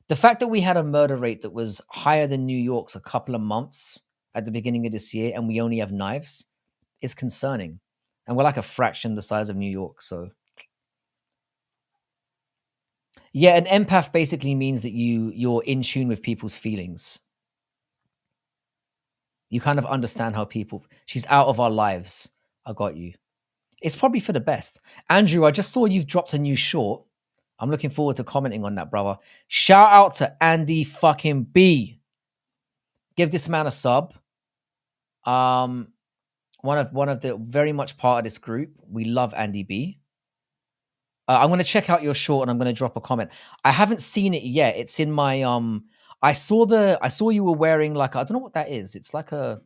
The fact that we had a murder rate that was higher than New York's a couple of months at the beginning of this year and we only have knives is concerning. And we're like a fraction the size of New York. So, yeah, an empath basically means that you're in tune with people's feelings. You kind of understand how she's out of our lives. I got you. It's probably for the best. Andrew, I just saw you've dropped a new short. I'm looking forward to commenting on that, brother. Shout out to Andy fucking B. Give this man a sub. Um, one of the very much part of this group. We love Andy B. I'm gonna check out your short and I'm gonna drop a comment. I haven't seen it yet. It's in my I saw you were wearing like I don't know what that is. It's like a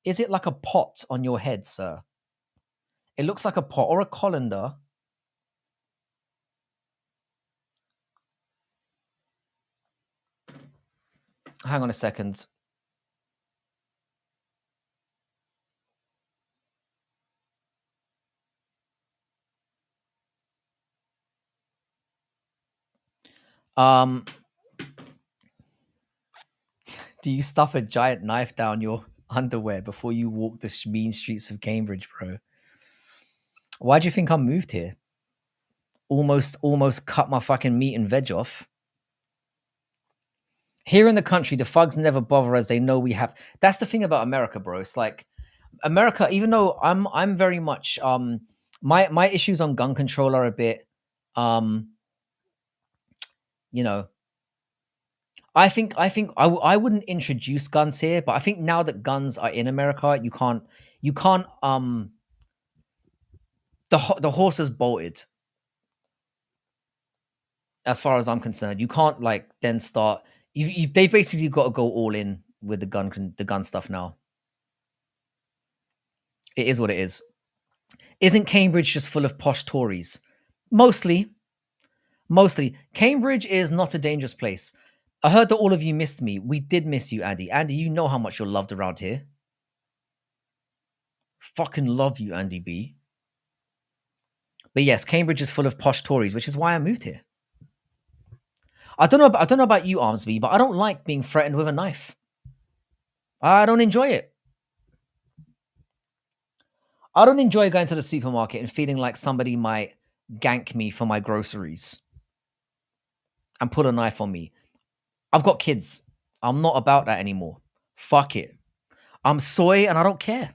is it like a pot on your head, sir? It looks like a pot or a colander. Hang on a second. Um, Do you stuff a giant knife down your underwear before you walk the mean streets of Cambridge, bro? Why do you think I moved here? Almost cut my fucking meat and veg off. Here in the country, the thugs never bother us. They know we have. That's the thing about America, bro. It's like America. Even though I'm very much my issues on gun control are a bit you know I wouldn't introduce guns here, but I think now that guns are in America, you can't the horse is bolted. As far as I'm concerned, you can't like then start. They've basically got to go all in with the gun stuff now. It is what it is. Isn't Cambridge just full of posh Tories? Mostly, mostly. Cambridge is not a dangerous place. I heard that all of you missed me. We did miss you, Andy. Andy, you know how much you're loved around here. Fucking love you, Andy B. But yes, Cambridge is full of posh Tories, which is why I moved here. I don't know about you, Armsby, but I don't like being threatened with a knife. I don't enjoy it. I don't enjoy going to the supermarket and feeling like somebody might gank me for my groceries and put a knife on me. I've got kids. I'm not about that anymore. Fuck it. I'm soy and I don't care.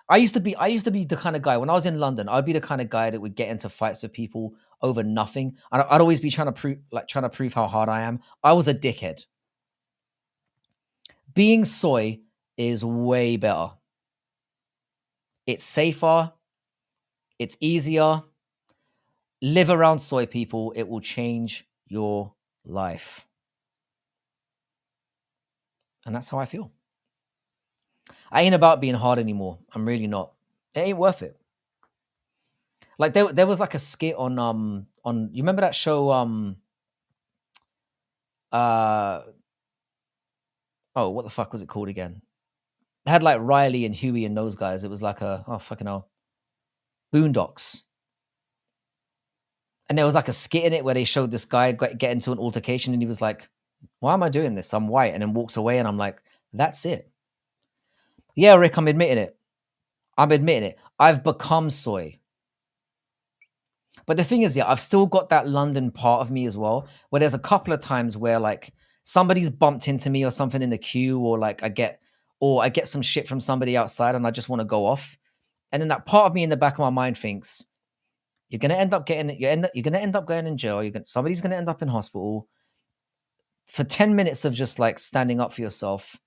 I used to be the kind of guy when I was in London. I'd be the kind of guy that would get into fights with people over nothing. I'd always be trying to prove how hard I am. I was a dickhead. Being soy is way better. It's safer. It's easier. Live around soy people. It will change your life. And that's how I feel. I ain't about being hard anymore. I'm really not. It ain't worth it. Like there was like a skit on you remember that show oh, what the fuck was it called again? It had like Riley and Huey and those guys. It was like fucking hell. Boondocks. And there was like a skit in it where they showed this guy get into an altercation and he was like, why am I doing this? I'm white. And then walks away and I'm like, that's it. Yeah, Rick, I'm admitting it. I've become soy. But the thing is, yeah, I've still got that London part of me as well, where there's a couple of times where like somebody's bumped into me or something in the queue, or like I get some shit from somebody outside and I just want to go off. And then that part of me in the back of my mind thinks, you're gonna end up going in jail. Somebody's gonna end up in hospital. For 10 minutes of just like standing up for yourself,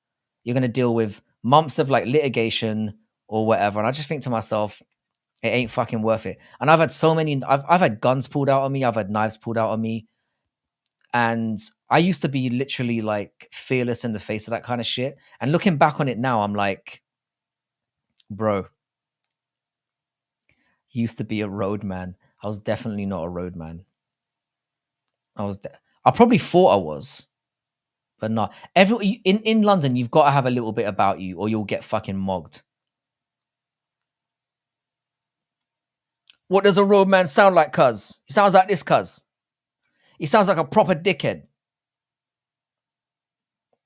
you're gonna deal with months of like litigation or whatever. And I just think to myself, it ain't fucking worth it. And I've had so many, I've had guns pulled out on me. I've had knives pulled out on me. And I used to be literally like fearless in the face of that kind of shit. And looking back on it now, I'm like, bro, used to be a road man. I was definitely not a road man. I probably thought I was, but not. In London, you've got to have a little bit about you or you'll get fucking mogged. What does a road man sound like, cuz? He sounds like this, cuz. He sounds like a proper dickhead.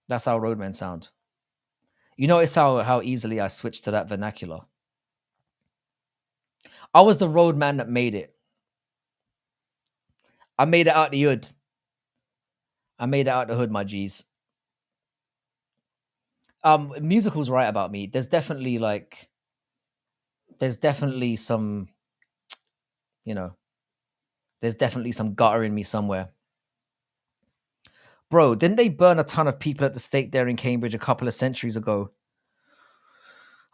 That's how roadmen sound. You notice how easily I switched to that vernacular. I was the roadman that made it. I made it out the hood. My G's. Musical's right about me. There's definitely some, there's definitely some gutter in me somewhere. Bro, didn't they burn a ton of people at the stake there in Cambridge a couple of centuries ago?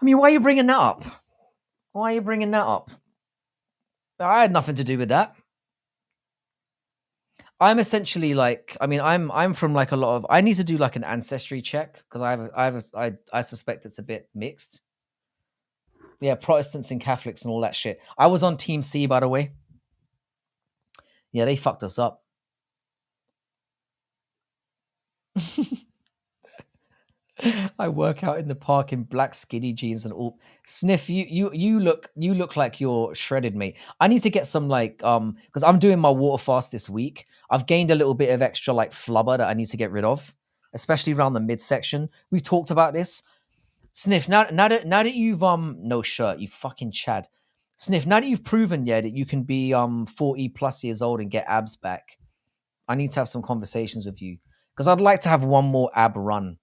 I mean, why are you bringing that up? I had nothing to do with that. I'm essentially like, I mean, I'm from like a lot of. I need to do like an ancestry check because I suspect it's a bit mixed. Yeah, Protestants and Catholics and all that shit. I was on Team C, by the way. Yeah, they fucked us up. I work out in the park in black skinny jeans and all. Sniff, you look like you're shredded, mate. I need to get some like because I'm doing my water fast this week. I've gained a little bit of extra like flubber that I need to get rid of. especially around the midsection. We've talked about this. Sniff, now that you've no shirt, you fucking Chad. Sniff, now that you've proven that you can be 40 plus years old and get abs back, I need to have some conversations with you. Because I'd like to have one more ab run.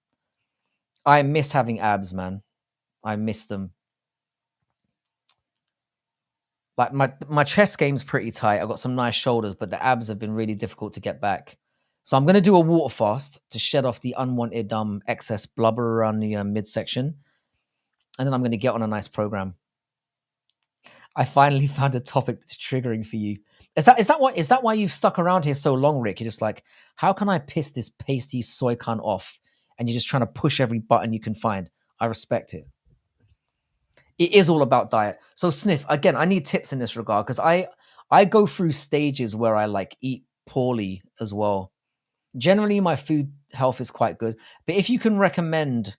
I miss having abs, man. I miss them. Like my chest game's pretty tight. I've got some nice shoulders, but the abs have been really difficult to get back. So I'm gonna do a water fast to shed off the unwanted excess blubber around the midsection, and then I'm gonna get on a nice program. I finally found a topic that's triggering for you. Is that why you've stuck around here so long, Rick? You're just like, how can I piss this pasty soy cunt off? And you're just trying to push every button you can find. I respect it. It is all about diet. So Sniff, again, I need tips in this regard because I go through stages where I like eat poorly as well. Generally, my food health is quite good, but if you can recommend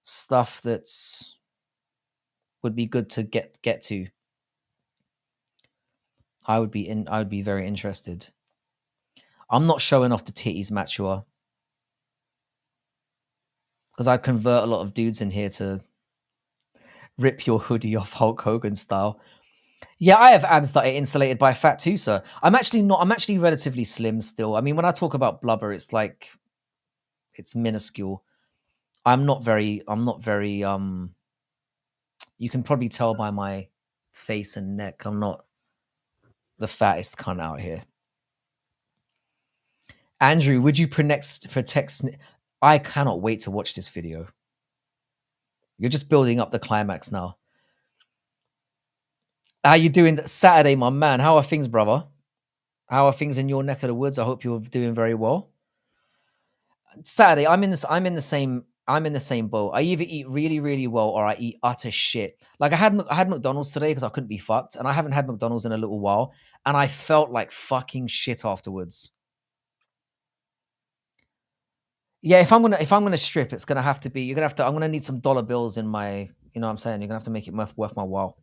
stuff that's would be good to get to, I would be very interested. I'm not showing off the titties, Matua, because I'd convert a lot of dudes in here to rip your hoodie off Hulk Hogan style. Yeah, I have abs that are insulated by fat too, sir. I'm actually not. I'm actually relatively slim still. I mean, when I talk about blubber, it's like it's minuscule. I'm not very. I'm not very. You can probably tell by my face and neck. I'm not the fattest cunt out here. Andrew, would you protect? I cannot wait to watch this video. You're just building up the climax now. How you doing Saturday, my man? How are things, brother? How are things in your neck of the woods? I hope you're doing very well. Saturday, I'm in the same boat. I either eat really, really well or I eat utter shit. Like I had McDonald's today because I couldn't be fucked, and I haven't had McDonald's in a little while, and I felt like fucking shit afterwards. Yeah, if I'm gonna strip, it's gonna have to be. I'm gonna need some dollar bills in my. You know what I'm saying? You're gonna have to make it worth my while.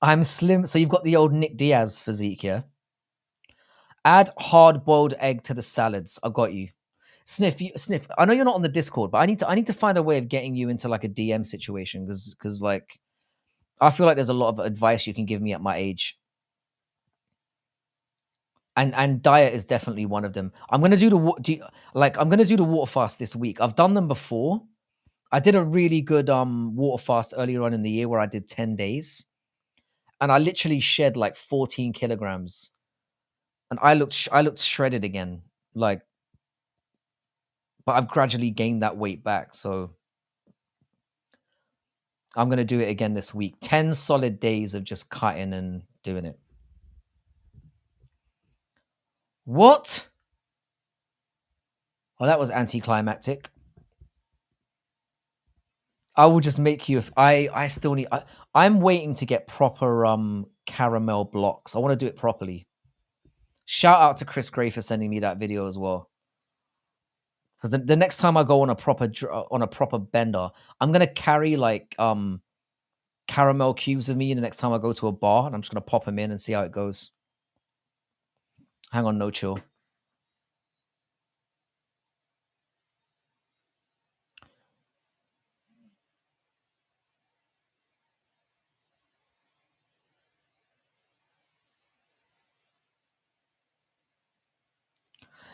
I'm slim, so you've got the old Nick Diaz physique, yeah. Add hard-boiled egg to the salads. I got you. Sniff. I know you're not on the Discord, but I need to find a way of getting you into like a DM situation because like I feel like there's a lot of advice you can give me at my age. And diet is definitely one of them. I'm gonna do I'm gonna do the water fast this week. I've done them before. I did a really good water fast earlier on in the year where I did 10 days, and I literally shed like 14 kilograms, and I looked shredded again. Like, but I've gradually gained that weight back. So I'm gonna do it again this week. 10 solid days of just cutting and doing it. What? Oh, that was anticlimactic. I will just make you. If I still need. I'm waiting to get proper caramel blocks. I want to do it properly. Shout out to Chris Gray for sending me that video as well. Because the next time I go on a proper bender, I'm gonna carry like caramel cubes with me. And the next time I go to a bar, and I'm just gonna pop them in and see how it goes. Hang on, no chill.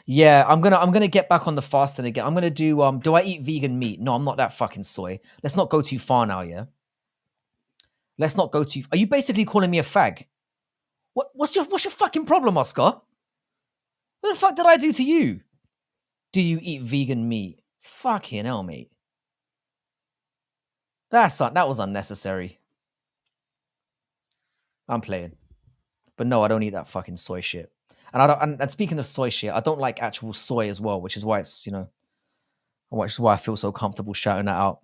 Yeah, I'm gonna get back on the fasting again. I'm gonna do. Do I eat vegan meat? No, I'm not that fucking soy. Let's not go too far now, yeah. Let's not go too. Are you basically calling me a fag? What's your fucking problem, Oscar? What the fuck did I do to you? Do you eat vegan meat? Fucking hell, mate. That was unnecessary. I'm playing, but no, I don't eat that fucking soy shit. And I don't. And speaking of soy shit, I don't like actual soy as well, which is why it's which is why I feel so comfortable shouting that out.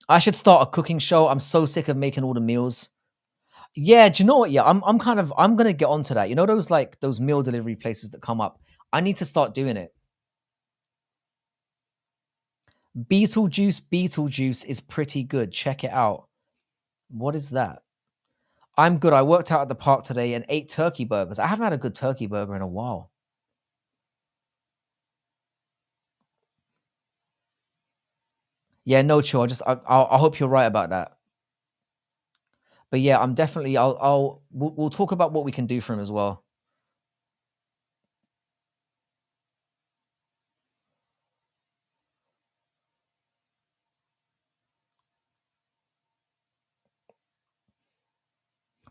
I should start a cooking show. I'm so sick of making all the meals. Yeah, do you know what? Yeah, I'm gonna get onto that. You know those meal delivery places that come up. I need to start doing it. Beetlejuice is pretty good. Check it out. What is that? I'm good. I worked out at the park today and ate turkey burgers. I haven't had a good turkey burger in a while. Yeah, no chill. I hope you're right about that. But yeah, I'm definitely. We'll talk about what we can do for him as well.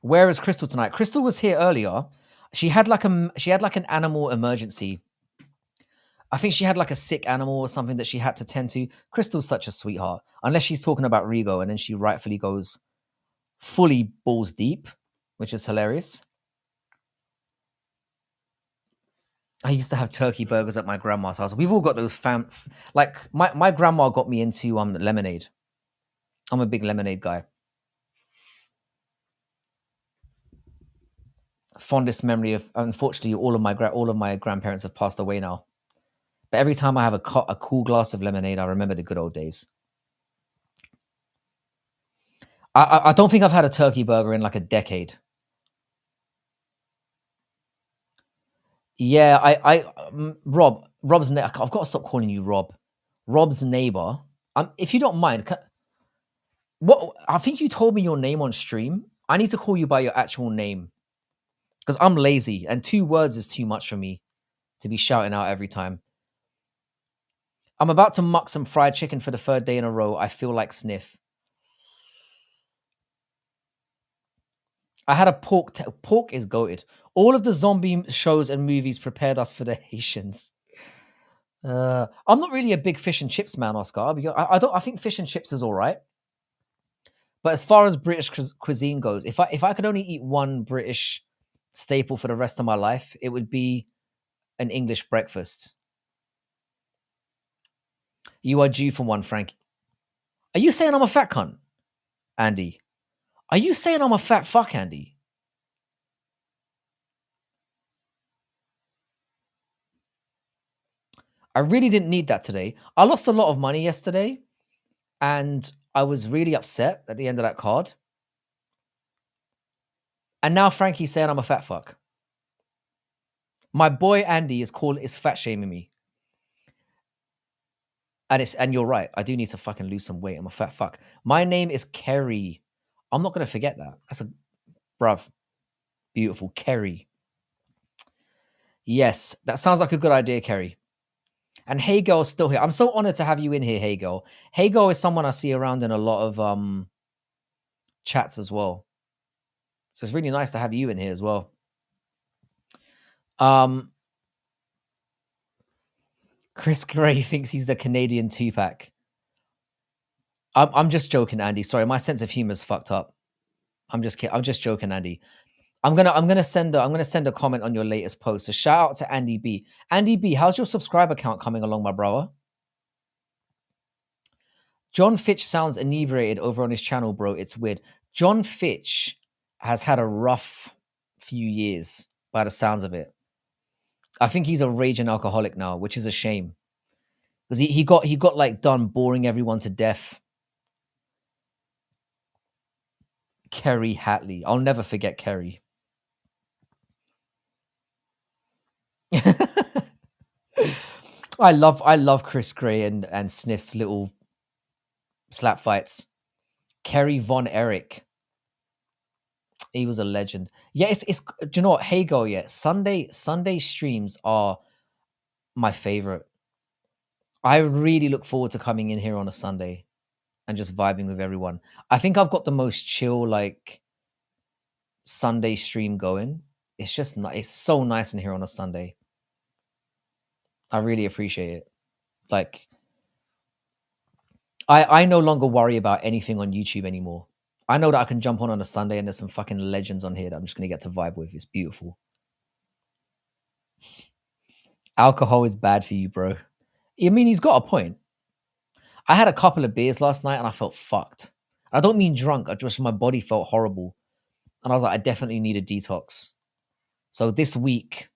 Where is Crystal tonight? Crystal was here earlier. She had like an animal emergency. I think she had like a sick animal or something that she had to tend to. Crystal's such a sweetheart. Unless she's talking about Rigo and then she rightfully goes fully balls deep, which is hilarious. I used to have turkey burgers at my grandma's house. We've all got those like my grandma got me into lemonade. I'm a big lemonade guy. Fondest memory of, unfortunately, all of my grandparents have passed away now. But every time I have a cool glass of lemonade, I remember the good old days. I don't think I've had a turkey burger in like a decade. Yeah, I've got to stop calling you Rob. Rob's neighbor. If you don't mind, what I think you told me your name on stream. I need to call you by your actual name because I'm lazy and 2 words is too much for me to be shouting out every time. I'm about to muck some fried chicken for the third day in a row. I feel like sniff. I had a pork is goated. All of the zombie shows and movies prepared us for the Haitians. I'm not really a big fish and chips man, Oscar. I don't. I think fish and chips is all right. But as far as British cuisine goes, if I could only eat one British staple for the rest of my life, it would be an English breakfast. You are due for one, Frank. Are you saying I'm a fat cunt, Andy? Are you saying I'm a fat fuck, Andy? I really didn't need that today. I lost a lot of money yesterday, and I was really upset at the end of that card. And now Frankie's saying I'm a fat fuck. My boy Andy is fat shaming me. And you're right. I do need to fucking lose some weight. I'm a fat fuck. My name is Kerry. I'm not gonna forget that. That's a bruv. Beautiful. Kerry. Yes, that sounds like a good idea, Kerry. And Hey Girl's still here. I'm so honored to have you in here, Hey Girl. Hey Girl is someone I see around in a lot of chats as well. So it's really nice to have you in here as well. Um Chris Gray thinks he's the Canadian Tupac. I'm just joking, Andy. Sorry, my sense of humor is fucked up. I'm just joking, Andy. I'm gonna send a comment on your latest post. So shout out to Andy B. Andy B, how's your subscriber count coming along, my brother? John Fitch sounds inebriated over on his channel, bro. It's weird. John Fitch has had a rough few years by the sounds of it. I think he's a raging alcoholic now, which is a shame. Because he got like done boring everyone to death. Kerry Hatley. I'll never forget Kerry. I love Chris Gray and Sniff's little slap fights. Kerry Von Erich. He was a legend. Yeah, it's do you know what? Hey go, yeah. Sunday streams are my favorite. I really look forward to coming in here on a Sunday and just vibing with everyone. I think I've got the most chill like Sunday stream going. It's just it's so nice in here on a Sunday. I really appreciate it. Like I no longer worry about anything on YouTube anymore. I know that I can jump on a Sunday and there's some fucking legends on here that I'm just gonna get to vibe with. It's beautiful. Alcohol is bad for you, bro. I mean, he's got a point. I had a couple of beers last night and I felt fucked. I don't mean drunk. I just my body felt horrible, and I was like, I definitely need a detox. So this week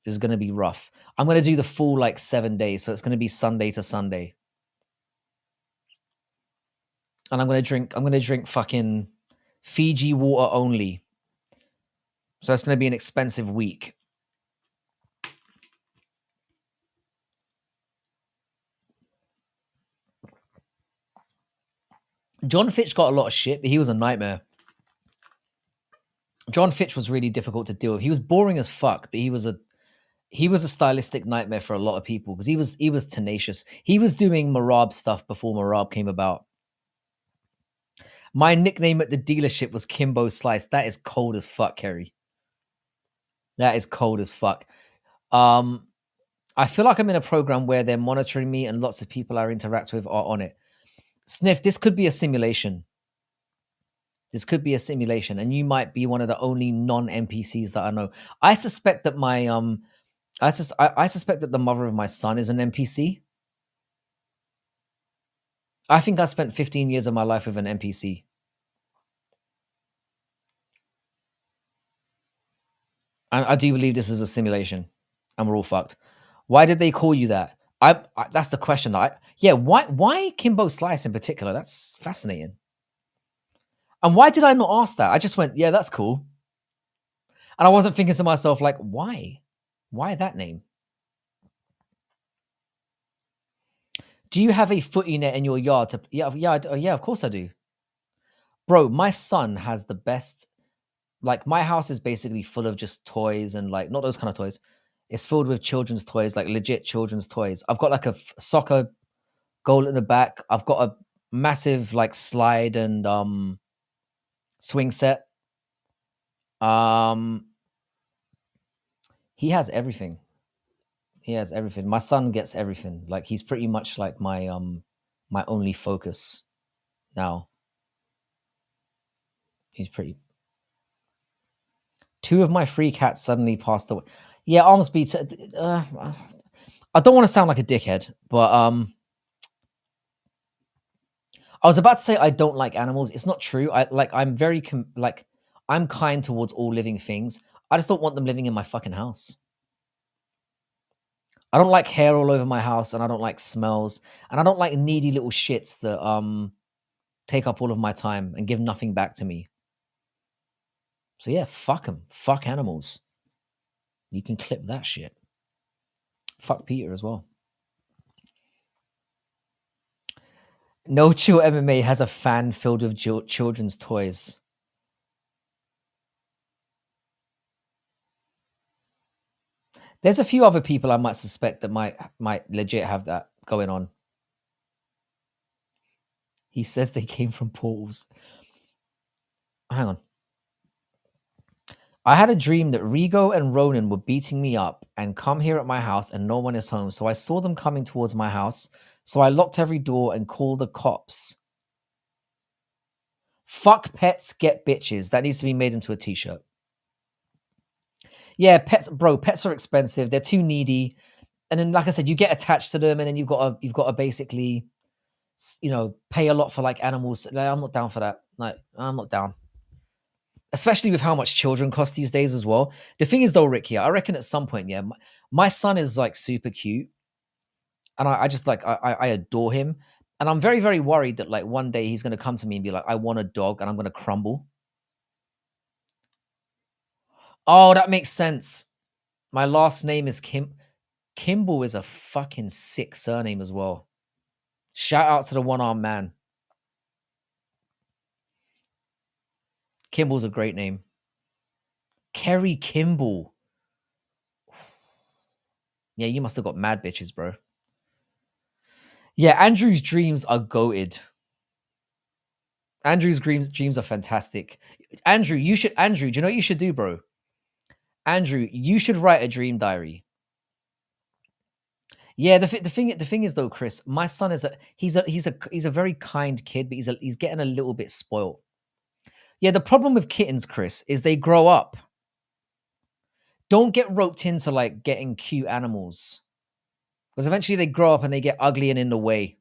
is gonna be rough. I'm gonna do the full like 7 days, so it's gonna be Sunday to Sunday, and I'm gonna drink fucking Fiji water only. So it's gonna be an expensive week. John Fitch got a lot of shit, but he was a nightmare. John Fitch was really difficult to deal with. He was boring as fuck, but he was a stylistic nightmare for a lot of people because he was tenacious. He was doing Merab stuff before Merab came about. My nickname at the dealership was Kimbo Slice. That is cold as fuck, Kerry. That is cold as fuck. Um, I feel like I'm in a program where they're monitoring me and lots of people I interact with are on it. Sniff, this could be a simulation. This could be a simulation, and you might be one of the only non-NPCs that I know. I suspect that I suspect that the mother of my son is an NPC. I think I spent 15 years of my life with an NPC. I do believe this is a simulation, and we're all fucked. Why did they call you that? That's the question. Yeah. Why Kimbo Slice in particular? That's fascinating. And why did I not ask that? I just went, yeah, that's cool. And I wasn't thinking to myself like, why? Why that name? Do you have a footy net in your yard? Yeah, of course I do. Bro, my son has the best. Like my house is basically full of just toys and like not those kind of toys. It's filled with children's toys, like legit children's toys. I've got like a soccer goal in the back. I've got a massive like slide and swing set. Um, he has everything. He has everything. My son gets everything. Like he's pretty much like my only focus now. He's pretty. Two of my three cats suddenly passed away. Yeah, Armsby. I don't want to sound like a dickhead, but I was about to say I don't like animals. It's not true. I'm very I'm kind towards all living things. I just don't want them living in my fucking house. I don't like hair all over my house, and I don't like smells, and I don't like needy little shits that take up all of my time and give nothing back to me. So yeah, fuck them. Fuck animals. You can clip that shit. Fuck Peter as well. No Chill MMA has a fan filled with children's toys. There's a few other people I might suspect that might legit have that going on. He says they came from portals. Hang on. I had a dream that Rigo and Ronan were beating me up and come here at my house and no one is home. So I saw them coming towards my house. So I locked every door and called the cops. Fuck pets, get bitches. That needs to be made into a t-shirt. Yeah, pets, bro, pets are expensive. They're too needy. And then, like I said, you get attached to them and then you've got to basically, pay a lot for like animals. Like, I'm not down for that. Like, I'm not down. Especially with how much children cost these days as well. The thing is though, Rick, here, I reckon at some point, yeah, my son is like super cute. And I just like, I adore him. And I'm very, very worried that like one day he's going to come to me and be like, I want a dog and I'm going to crumble. Oh, that makes sense. My last name is Kim. Kimball is a fucking sick surname as well. Shout out to the one-armed man. Kimball's a great name. Kerry Kimball. Yeah, you must have got mad bitches, bro. Yeah, Andrew's dreams are goated. Andrew's dreams are fantastic. Andrew, do you know what you should do, bro? Andrew, you should write a dream diary. Yeah, the thing is though, Chris, my son is he's a very kind kid, but he's getting a little bit spoiled. Yeah, the problem with kittens, Chris, is they grow up. Don't get roped into like getting cute animals. Because eventually they grow up and they get ugly and in the way.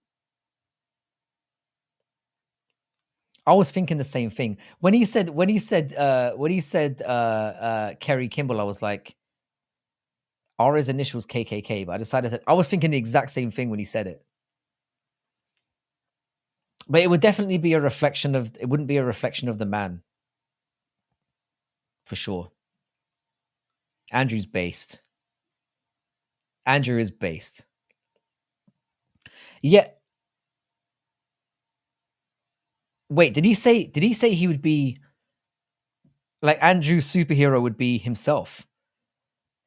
I was thinking the same thing. When he said Kerry Kimball, I was like, are his initials KKK? But I decided that I was thinking the exact same thing when he said it. But it would definitely be a reflection of it wouldn't be a reflection of the man. For sure. Andrew's based. Andrew is based. Yeah. Wait, did he say he would be like Andrew's superhero would be himself?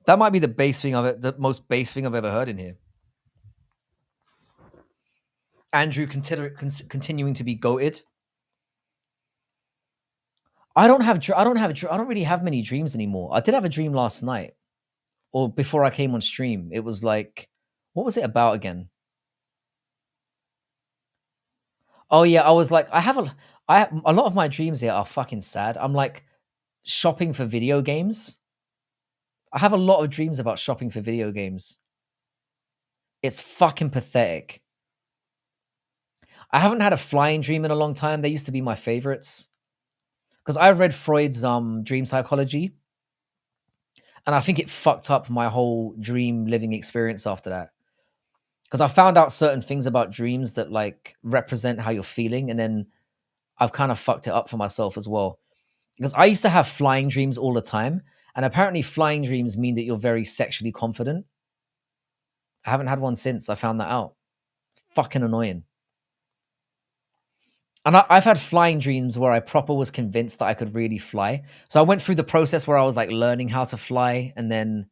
That might be the base thing of it, the most base thing I've ever heard in here. Andrew continuing to be goated. I don't really have many dreams anymore. I did have a dream last night or before I came on stream. It was like, what was it about again? Oh yeah, I was like, a lot of my dreams here are fucking sad. I'm like shopping for video games. I have a lot of dreams about shopping for video games. It's fucking pathetic. I haven't had a flying dream in a long time. They used to be my favorites because I read Freud's dream psychology, and I think it fucked up my whole dream living experience after that. Because I found out certain things about dreams that like represent how you're feeling, and then I've kind of fucked it up for myself as well. Because I used to have flying dreams all the time, and apparently flying dreams mean that you're very sexually confident. I haven't had one since I found that out. Fucking annoying. And I've had flying dreams where I proper was convinced that I could really fly. So I went through the process where I was like learning how to fly, and then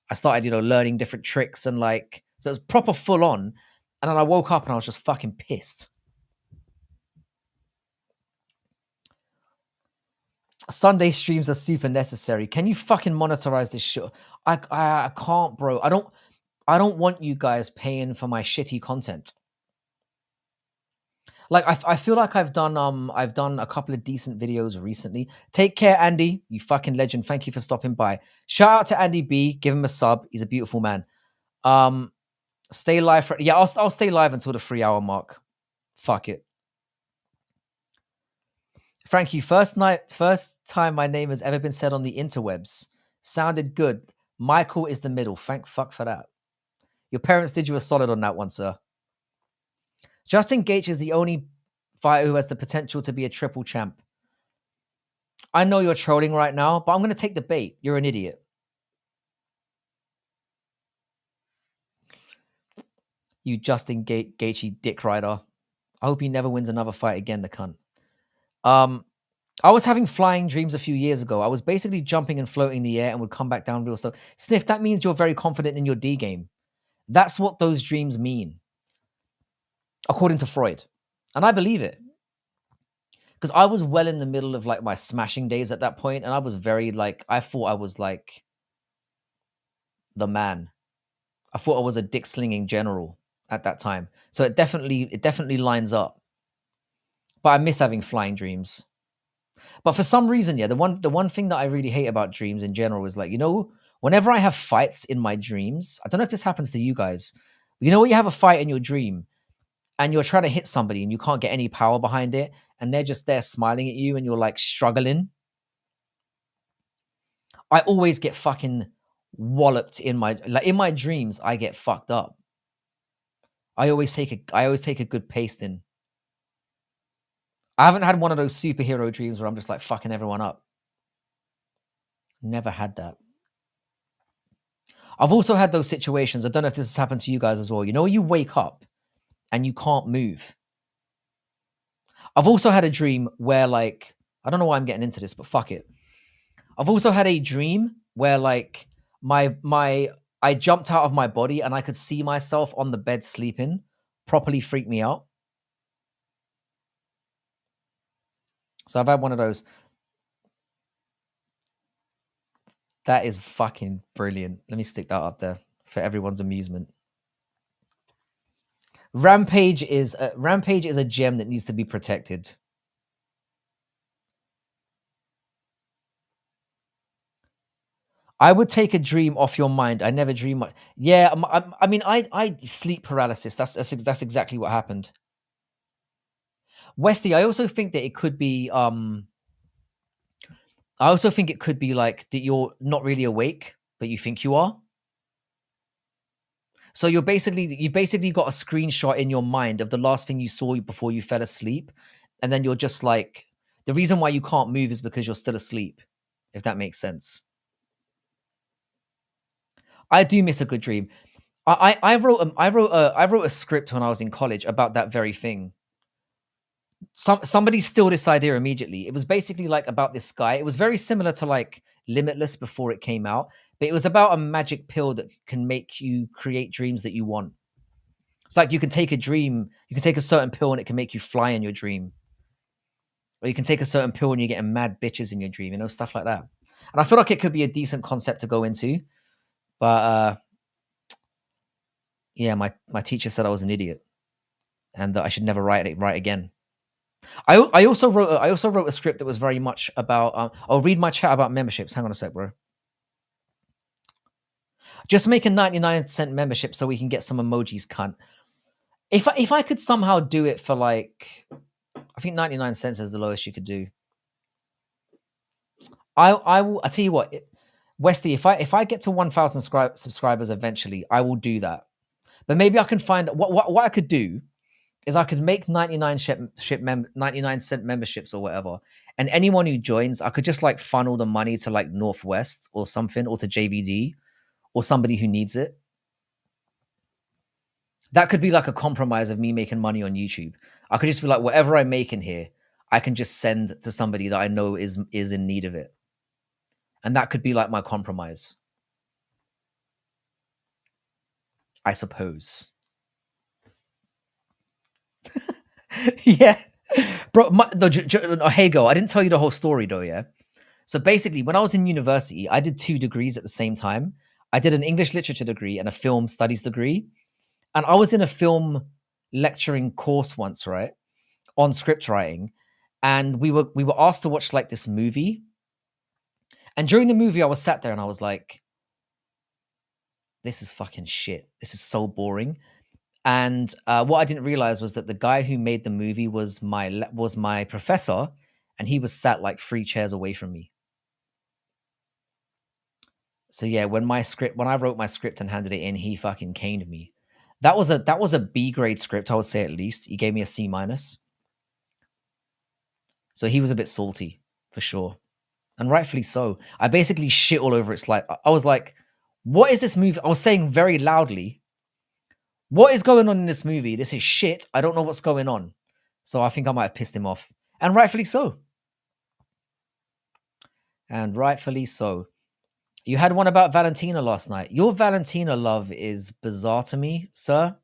I started, learning different tricks and like, so it was proper full on. And then I woke up and I was just fucking pissed. Sunday streams are super necessary. Can you fucking monetize this shit? I can't, bro. I don't want you guys paying for my shitty content. Like I feel like I've done a couple of decent videos recently. Take care, Andy. You fucking legend. Thank you for stopping by. Shout out to Andy B. Give him a sub. He's a beautiful man. Stay live for I'll stay live until the 3 hour mark. Fuck it. Thank you. First time my name has ever been said on the interwebs. Sounded good. Michael is the middle. Thank fuck for that. Your parents did you a solid on that one, sir. Justin Gaethje is the only fighter who has the potential to be a triple champ. I know you're trolling right now, but I'm going to take the bait. You're an idiot. You Justin Gaethje dick rider. I hope he never wins another fight again, the cunt. I was having flying dreams a few years ago. I was basically jumping and floating in the air and would come back down real slow. Sniff, that means you're very confident in your D game. That's what those dreams mean, according to Freud. And I believe it. Because I was well in the middle of like my smashing days at that point, and I was very like, I thought I was like the man. I thought I was a dick slinging general at that time. So it definitely lines up. But I miss having flying dreams. But for some reason, yeah, the one thing that I really hate about dreams in general is like, whenever I have fights in my dreams, I don't know if this happens to you guys. When you have a fight in your dream and you're trying to hit somebody and you can't get any power behind it, and they're just there smiling at you and you're like struggling. I always get fucking walloped in my dreams. I get fucked up. I always take a good pasting. I haven't had one of those superhero dreams where I'm just like fucking everyone up. Never had that. I've also had those situations. I don't know if this has happened to you guys as well. You wake up and you can't move. I've also had a dream where like, I don't know why I'm getting into this, but fuck it. I've also had a dream where like I jumped out of my body and I could see myself on the bed sleeping. Properly freaked me out. So I've had one of those. That is fucking brilliant. Let me stick that up there for everyone's amusement. Rampage is a gem that needs to be protected. I would take a dream off your mind. I never dream much. Yeah, I mean, I sleep paralysis. That's exactly what happened. Westy, I also think that it could be. I also think it could be like that you're not really awake, but you think you are. So you've basically got a screenshot in your mind of the last thing you saw before you fell asleep, and then you're just like, the reason why you can't move is because you're still asleep, if that makes sense. I do miss a good dream. I wrote a script when I was in college about that very thing. Somebody stole this idea immediately. It was basically like about this guy. It was very similar to like Limitless before it came out, but it was about a magic pill that can make you create dreams that you want. It's like you can take a dream, you can take a certain pill and it can make you fly in your dream. Or you can take a certain pill and you're getting mad bitches in your dream, stuff like that. And I feel like it could be a decent concept to go into. But yeah, my teacher said I was an idiot and that I should never write again. I also wrote a script that was very much about. I'll read my chat about memberships. Hang on a sec, bro. Just make a 99-cent membership so we can get some emojis, cunt. If I could somehow do it for like, I think 99 cents is the lowest you could do. I will. I tell you what, Westy. If I get to 1,000 subscribers eventually, I will do that. But maybe I can find what I could do is I could make 99-cent memberships or whatever, and anyone who joins, I could just like funnel the money to like Northwest or something, or to JVD or somebody who needs it. That could be like a compromise of me making money on YouTube. I could just be like, whatever I make in here, I can just send to somebody that I know is in need of it, and that could be like my compromise, I suppose. Yeah, bro. Hey, go. I didn't tell you the whole story though. Yeah. So basically, when I was in university, I did 2 degrees at the same time. I did an English literature degree and a film studies degree. And I was in a film lecturing course once, right, on script writing. And we were asked to watch like this movie. And during the movie, I was sat there and I was like, this is fucking shit. This is so boring. And what I didn't realize was that the guy who made the movie was my professor, and he was sat like 3 chairs away from me. So yeah, when I wrote my script and handed it in, he fucking caned me. That was a B grade script, I would say at least. He gave me a C minus. So he was a bit salty, for sure. And rightfully so. I basically shit all over it. Like I was like, what is this movie? I was saying very loudly, what is going on in this movie? This is shit. I don't know what's going on. So I think I might have pissed him off. And rightfully so. And rightfully so. You had one about Valentina last night. Your Valentina love is bizarre to me, sir.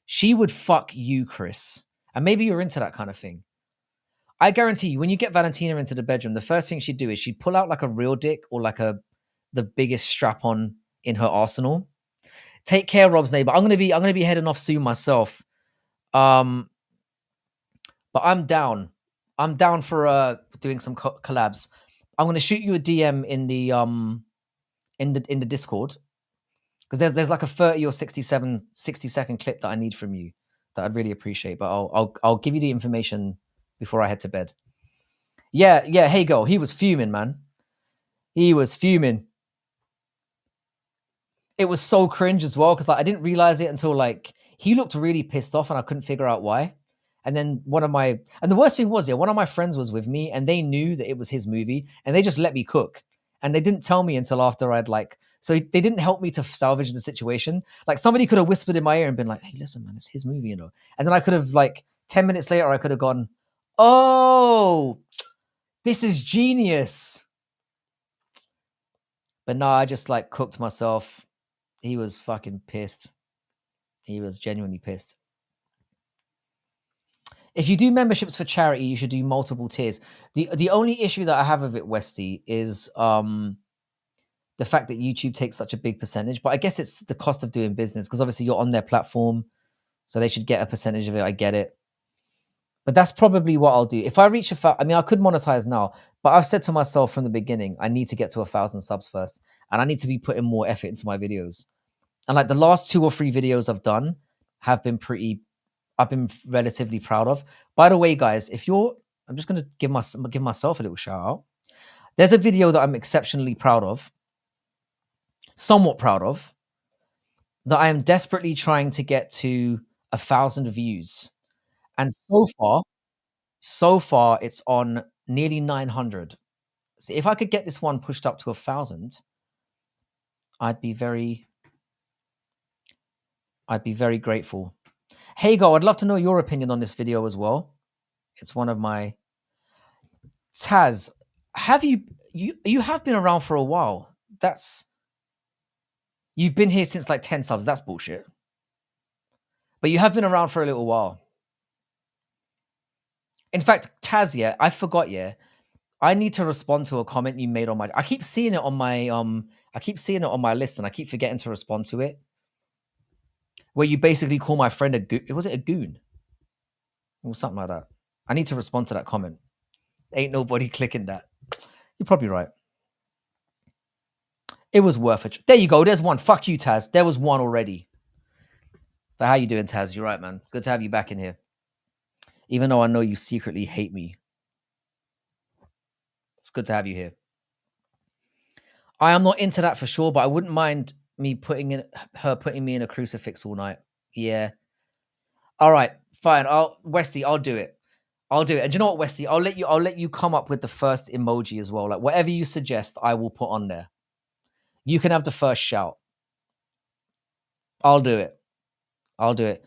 She would fuck you, Chris. And maybe you're into that kind of thing. I guarantee you, when you get Valentina into the bedroom, the first thing she'd do is she'd pull out like a real dick or like the biggest strap on in her arsenal. Take care, Rob's neighbor. I'm gonna be heading off soon myself. But I'm down. I'm down for doing some collabs. I'm gonna shoot you a DM in the Discord, because there's like a 30 or 60-second clip that I need from you that I'd really appreciate. But I'll give you the information before I head to bed. Yeah. Hey, girl. He was fuming, man. He was fuming. It was so cringe as well, because like I didn't realize it until like he looked really pissed off and I couldn't figure out why. And then the worst thing was, yeah, one of my friends was with me and they knew that it was his movie and they just let me cook. And they didn't tell me until after so they didn't help me to salvage the situation. Like somebody could have whispered in my ear and been like, hey, listen, man, it's his movie, And then I could have 10 minutes later, I could have gone, oh, this is genius. But no, I just cooked myself. He was fucking pissed. He was genuinely pissed. If you do memberships for charity, you should do multiple tiers. The only issue that I have with it, Westy, is the fact that YouTube takes such a big percentage. But I guess it's the cost of doing business, because obviously you're on their platform, so they should get a percentage of it. I get it. But that's probably what I'll do. If I reach I could monetize now, but I've said to myself from the beginning, I need to get to 1,000 subs first, and I need to be putting more effort into my videos. And the last 2 or 3 videos I've done have been I've been relatively proud of. By the way, guys, I'm just going to give myself a little shout out. There's a video that I'm exceptionally proud of, somewhat proud of, that I am desperately trying to get to 1,000 views. And so far, it's on nearly 900. So if I could get this one pushed up to 1,000, I'd be very grateful. Hey, Go, I'd love to know your opinion on this video as well. It's one of my Taz. Have you have been around for a while? That's you've been here since like 10 subs. That's bullshit. But you have been around for a little while. In fact, Taz, yeah, I forgot, yeah. I need to respond to a comment you made on my. I keep seeing it on my I keep seeing it on my list, and I keep forgetting to respond to it. Where you basically call my friend a goon. Was it a goon or something like that? I need to respond to that comment. Ain't nobody clicking that. You're probably right. It was worth it. There you go. There's one. Fuck you, Taz. There was one already. But how you doing, Taz? You're right, man. Good to have you back in here. Even though I know you secretly hate me, it's good to have you here. I am not into that for sure, but I wouldn't mind me putting me in a crucifix all night. Yeah. All right, fine. Westy, I'll do it. I'll do it. And do you know what, Westy? I'll let you come up with the first emoji as well. Like whatever you suggest, I will put on there. You can have the first shout. I'll do it. I'll do it.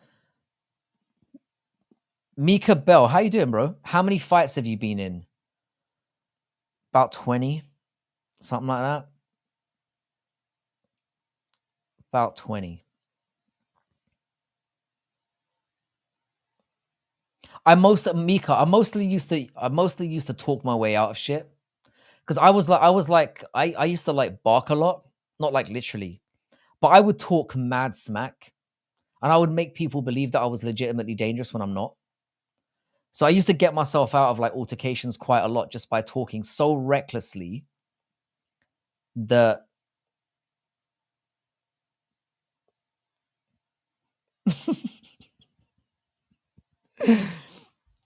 Mika Bell, how you doing, bro? How many fights have you been in? About 20, something like that. About 20. I mostly used to talk my way out of shit. Because I used to like bark a lot. Not like literally. But I would talk mad smack. And I would make people believe that I was legitimately dangerous when I'm not. So I used to get myself out of like altercations quite a lot just by talking so recklessly that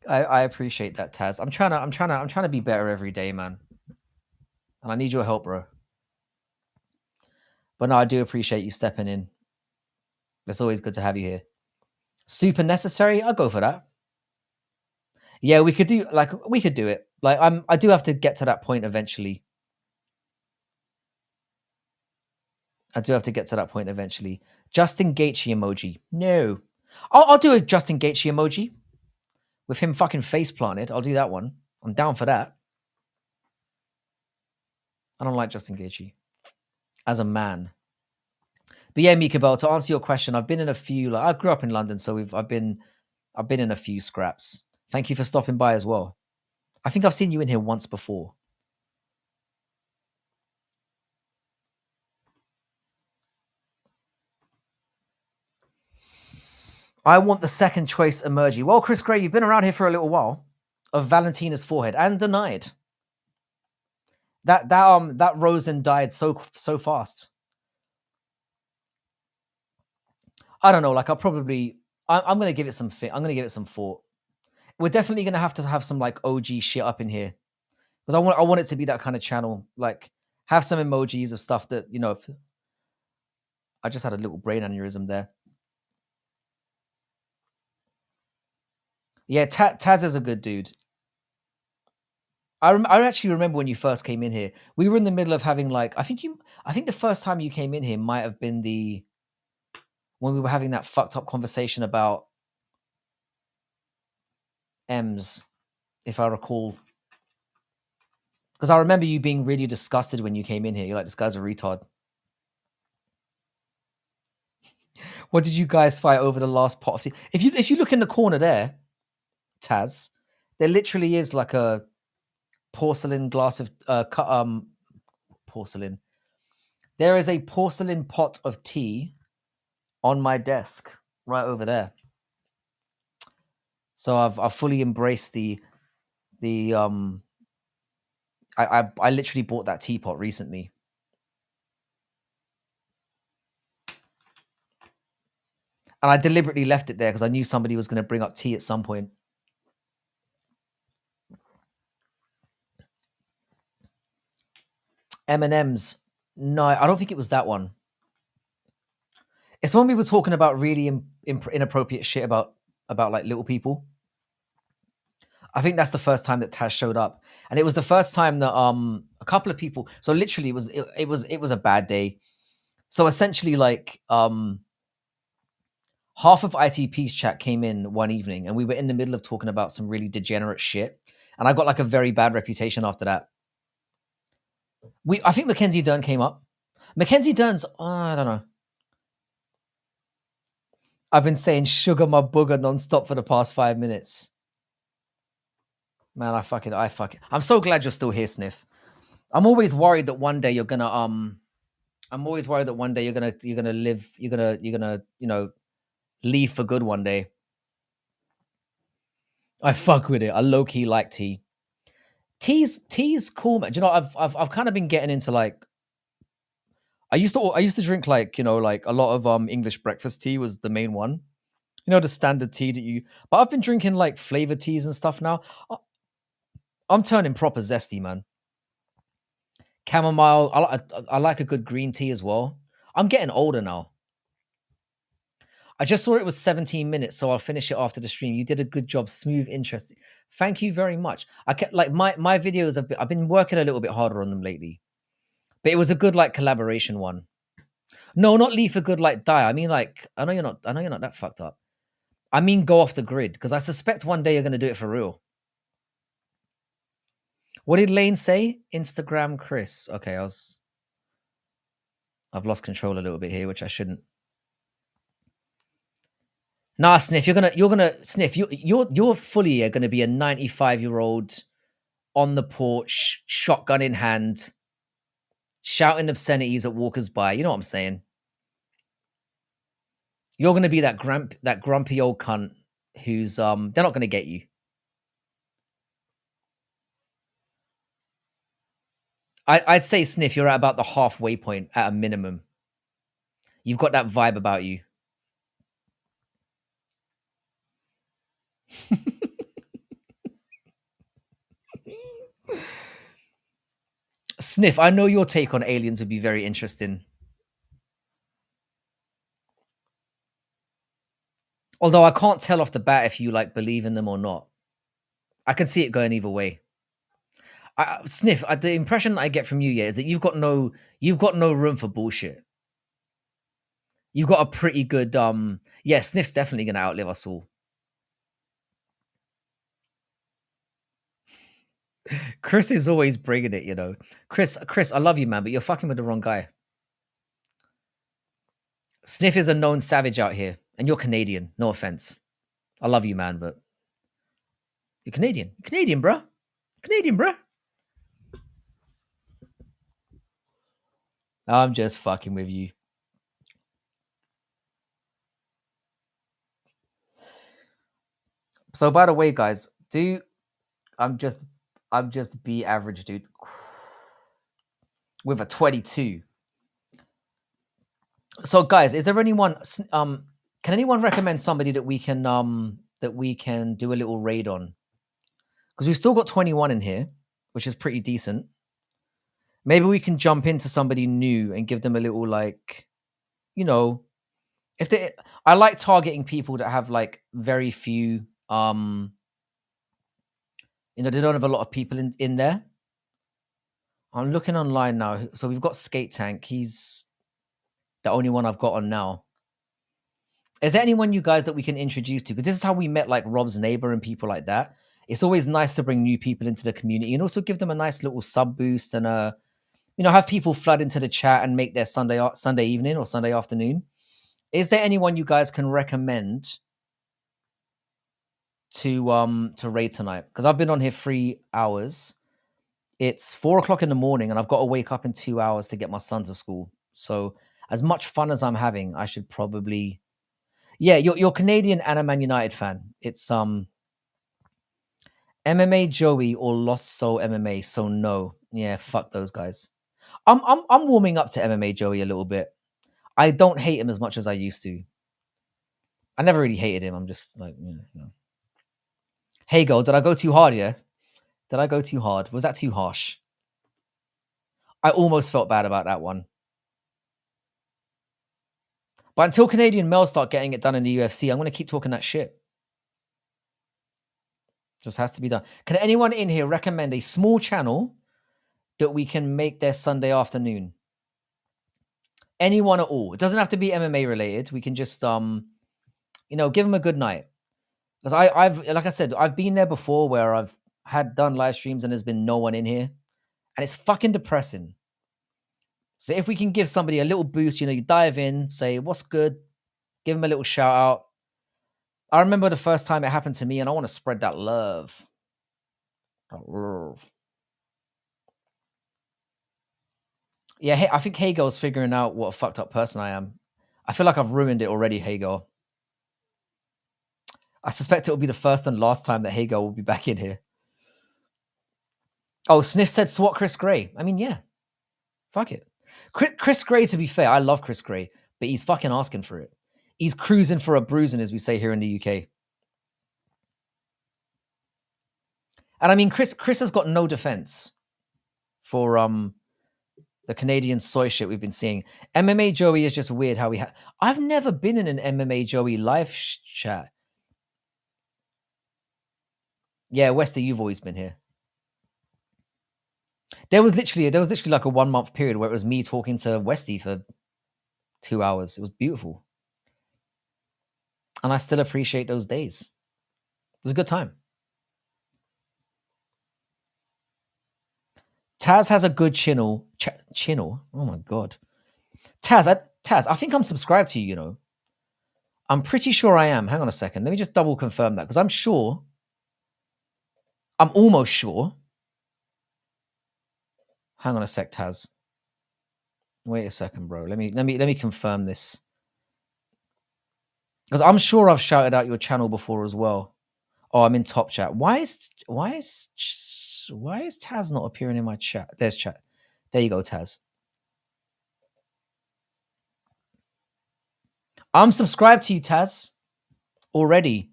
I appreciate that, Taz. I'm trying to be better every day, man. And I need your help, bro. But no, I do appreciate you stepping in. It's always good to have you here. Super necessary? I'll go for that. Yeah, we could do it. Like I do have to get to that point eventually. Justin Gaethje emoji. No. I'll do a Justin Gaethje emoji with him fucking face planted. I'll do that one. I'm down for that. I don't like Justin Gaethje as a man. But yeah, Mika Bell, to answer your question, I've been in a few. Like I grew up in London, so I've been in a few scraps. Thank you for stopping by as well. I think I've seen you in here once before. I want the second choice emoji. Well, Chris Gray, you've been around here for a little while. Of Valentina's forehead and denied. That rose and died so fast. I don't know. Like I'm gonna give it some I'm gonna give it some thought. We're definitely gonna have to have some like OG shit up in here because I want it to be that kind of channel. Like have some emojis of stuff that I just had a little brain aneurysm there. Yeah, Taz is a good dude. I actually remember when you first came in here. We were in the middle of having like I think the first time you came in here might have been when we were having that fucked up conversation about M's, if I recall. Because I remember you being really disgusted when you came in here. You're like, this guy's a retard. What did you guys fight over the last pot of tea? If you look in the corner there, Taz, there literally is like a porcelain glass of porcelain. There is a porcelain pot of tea on my desk right over there. So I've fully embraced I literally bought that teapot recently. And I deliberately left it there because I knew somebody was going to bring up tea at some point. M&M's. No, I don't think it was that one. It's when we were talking about really inappropriate shit about like little people. I think that's the first time that Taz showed up, and it was the first time that a couple of people. So literally, it was a bad day. So essentially, like Half of ITP's chat came in one evening, and we were in the middle of talking about some really degenerate shit, and I got like a very bad reputation after that. I think Mackenzie Dern came up. Mackenzie Dern's, I don't know. I've been saying sugar my booger nonstop for the past 5 minutes. Man, I fucking. I'm so glad you're still here, Sniff. I'm always worried that one day you're gonna I'm always worried that one day you're gonna live, you're gonna, leave for good one day. I fuck with it. I low key like tea. Tea's cool, man. Do you know, I've kind of been getting into like I used to drink like, like a lot of English breakfast tea was the main one. You know, the standard tea that you but I've been drinking like flavor teas and stuff now. I'm turning proper zesty, man. Chamomile. I like a good green tea as well. I'm getting older now. I just saw it was 17 minutes, so I'll finish it after the stream. You did a good job, smooth, interesting. Thank you very much. I kept like my videos. I've been working a little bit harder on them lately, but it was a good like collaboration one. No, not leave for good like die. I mean like I know you're not. I know you're not that fucked up. I mean go off the grid because I suspect one day you're gonna do it for real. What did Lane say? Instagram Chris. Okay, I've lost control a little bit here, which I shouldn't. Nah, Sniff, you're gonna Sniff. You're fully gonna be a 95-year-old on the porch, shotgun in hand, shouting obscenities at walkers by. You know what I'm saying? You're gonna be that grumpy old cunt who's they're not gonna get you. I'd say Sniff, you're at about the halfway point at a minimum. You've got that vibe about you. Sniff, I know your take on aliens would be very interesting. Although I can't tell off the bat if you like believe in them or not. I can see it going either way. Sniff, the impression I get from you, yeah, is that you've got no room for bullshit. You've got a pretty good yeah, Sniff's definitely gonna outlive us all. Chris is always bringing it, you know. Chris, I love you, man, but you're fucking with the wrong guy. Sniff is a known savage out here, and you're Canadian. No offense. I love you, man, but you're Canadian. Canadian, bruh. Canadian, bruh. I'm just fucking with you. So, by the way, guys, I'm just B average, dude, with a 22. So, guys, is there anyone? Can anyone recommend somebody that we can do a little raid on? Because we've still got 21 in here, which is pretty decent. Maybe we can jump into somebody new and give them a little like, if they. I like targeting people that have like very few. They don't have a lot of people in there. I'm looking online now. So we've got Skate Tank. He's the only one I've got on now. Is there anyone you guys that we can introduce to? Because this is how we met like Rob's neighbor and people like that. It's always nice to bring new people into the community and also give them a nice little sub boost and have people flood into the chat and make their Sunday evening or Sunday afternoon. Is there anyone you guys can recommend to raid tonight? Because I've been on here 3 hours. It's 4:00 in the morning, and I've got to wake up in 2 hours to get my son to school. So, as much fun as I'm having, I should probably, yeah. You're Canadian and a Man United fan. It's MMA Joey or Lost Soul MMA. So no, yeah, fuck those guys. I'm warming up to MMA Joey a little bit. I don't hate him as much as I used to. I never really hated him. I'm just like, Hey, girl, did I go too hard? Yeah, did I go too hard? Was that too harsh? I almost felt bad about that one. But until Canadian males start getting it done in the UFC, I'm going to keep talking that shit. Just has to be done. Can anyone in here recommend a small channel that we can make their Sunday afternoon? Anyone at all. It doesn't have to be MMA related. We can just Give him a good night. Because I've like I said, I've been there before where I've had done live streams and there's been no one in here, and it's fucking depressing. So if we can give somebody a little boost, you dive in, say what's good, give them a little shout out. I remember the first time it happened to me, and I want to spread that love. That love. Yeah, hey, I think Hagel's figuring out what a fucked up person I am. I feel like I've ruined it already, Hagel. I suspect it will be the first and last time that Hagel will be back in here. Oh, Sniff said swat Chris Gray. I mean, yeah. Fuck it. Chris Gray, to be fair, I love Chris Gray, but he's fucking asking for it. He's cruising for a bruising, as we say here in the UK. And I mean, Chris has got no defense for the Canadian soy shit we've been seeing. MMA Joey is just weird how I've never been in an MMA Joey live chat. Yeah, Westy, you've always been here. There was literally like a 1 month period where it was me talking to Westy for 2 hours. It was beautiful. And I still appreciate those days. It was a good time. Taz has a good channel. Channel? Oh my God. Taz, I think I'm subscribed to you, I'm pretty sure I am. Hang on a second. Let me just double confirm that, because I'm almost sure. Hang on a sec, Taz. Wait a second, bro. Let me confirm this. Because I'm sure I've shouted out your channel before as well. Oh, I'm in top chat. Why is Taz not appearing in my chat? There's chat. There you go, Taz. I'm subscribed to you, Taz, already.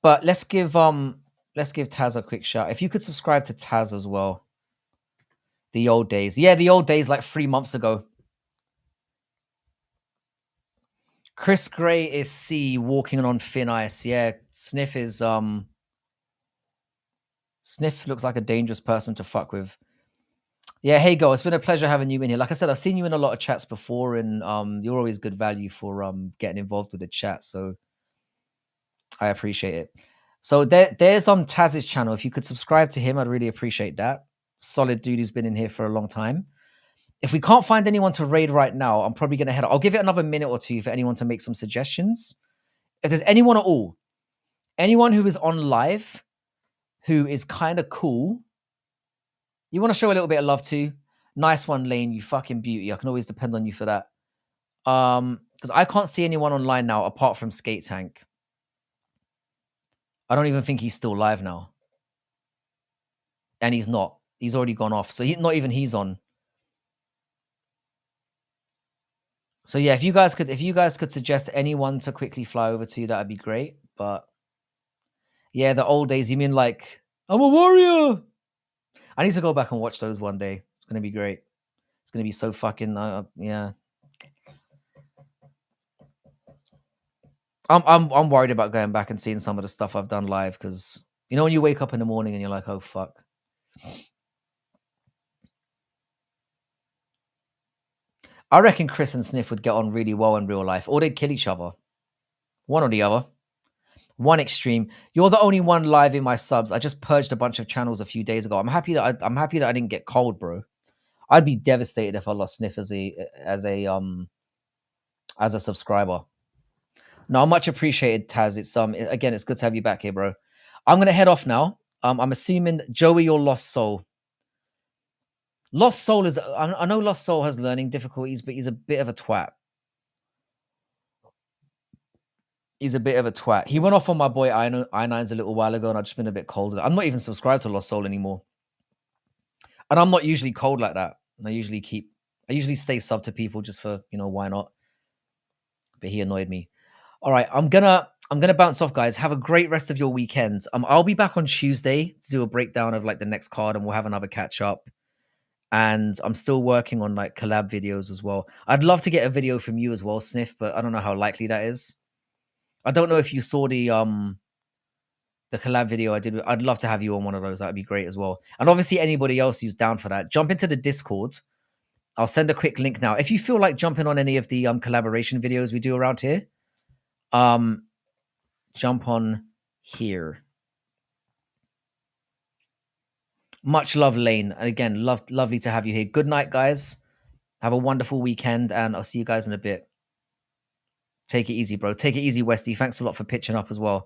But let's give Taz a quick shout. If you could subscribe to Taz as well. The old days. Yeah, the old days, like 3 months ago. Chris Gray is C, walking on thin ice. Yeah, Sniff is Sniff looks like a dangerous person to fuck with. Yeah, hey go. It's been a pleasure having you in here. Like I said, I've seen you in a lot of chats before, and you're always good value for getting involved with the chat. So I appreciate it. So there's Taz's channel. If you could subscribe to him, I'd really appreciate that. Solid dude who's been in here for a long time. If we can't find anyone to raid right now, I'm probably gonna head out. I'll give it another minute or two for anyone to make some suggestions. If there's anyone at all, anyone who is on live, who is kind of cool, you want to show a little bit of love to, nice one, Lane, you fucking beauty. I can always depend on you for that. Because I can't see anyone online now apart from Skate Tank. I don't even think he's still live now. And he's not. He's already gone off. So not even he's on. So yeah, if you guys could suggest anyone to quickly fly over to, that'd be great. But yeah, the old days, you mean like, I'm a warrior? I need to go back and watch those one day. It's gonna be great. It's gonna be so fucking yeah. I'm worried about going back and seeing some of the stuff I've done live, because when you wake up in the morning and you're like, oh fuck. I reckon Chris and Sniff would get on really well in real life, or they'd kill each other. One or the other. One extreme. You're the only one live in my subs. I just purged a bunch of channels a few days ago. I'm happy that I didn't get cold, bro. I'd be devastated if I lost Sniff as a subscriber. No, much appreciated, Taz. It's again, it's good to have you back here, bro. I'm gonna head off now. I'm assuming Joey, your Lost Soul. Lost Soul is. I know Lost Soul has learning difficulties, but he's a bit of a twat. He's a bit of a twat. He went off on my boy I9s a little while ago, and I've just been a bit cold. I'm not even subscribed to Lost Soul anymore. And I'm not usually cold like that. I usually stay sub to people just for, why not? But he annoyed me. All right, I'm gonna bounce off, guys. Have a great rest of your weekend. I'll be back on Tuesday to do a breakdown of like the next card, and we'll have another catch up. And I'm still working on like collab videos as well. I'd love to get a video from you as well, Sniff, but I don't know how likely that is. I don't know if you saw the collab video I did. I'd love to have you on one of those. That'd be great as well. And obviously anybody else who's down for that, jump into the Discord. I'll send a quick link now. If you feel like jumping on any of the collaboration videos we do around here, Jump on here. Much love, Lane. And again, lovely to have you here. Good night, guys. Have a wonderful weekend, and I'll see you guys in a bit. Take it easy, bro. Take it easy, Westy. Thanks a lot for pitching up as well.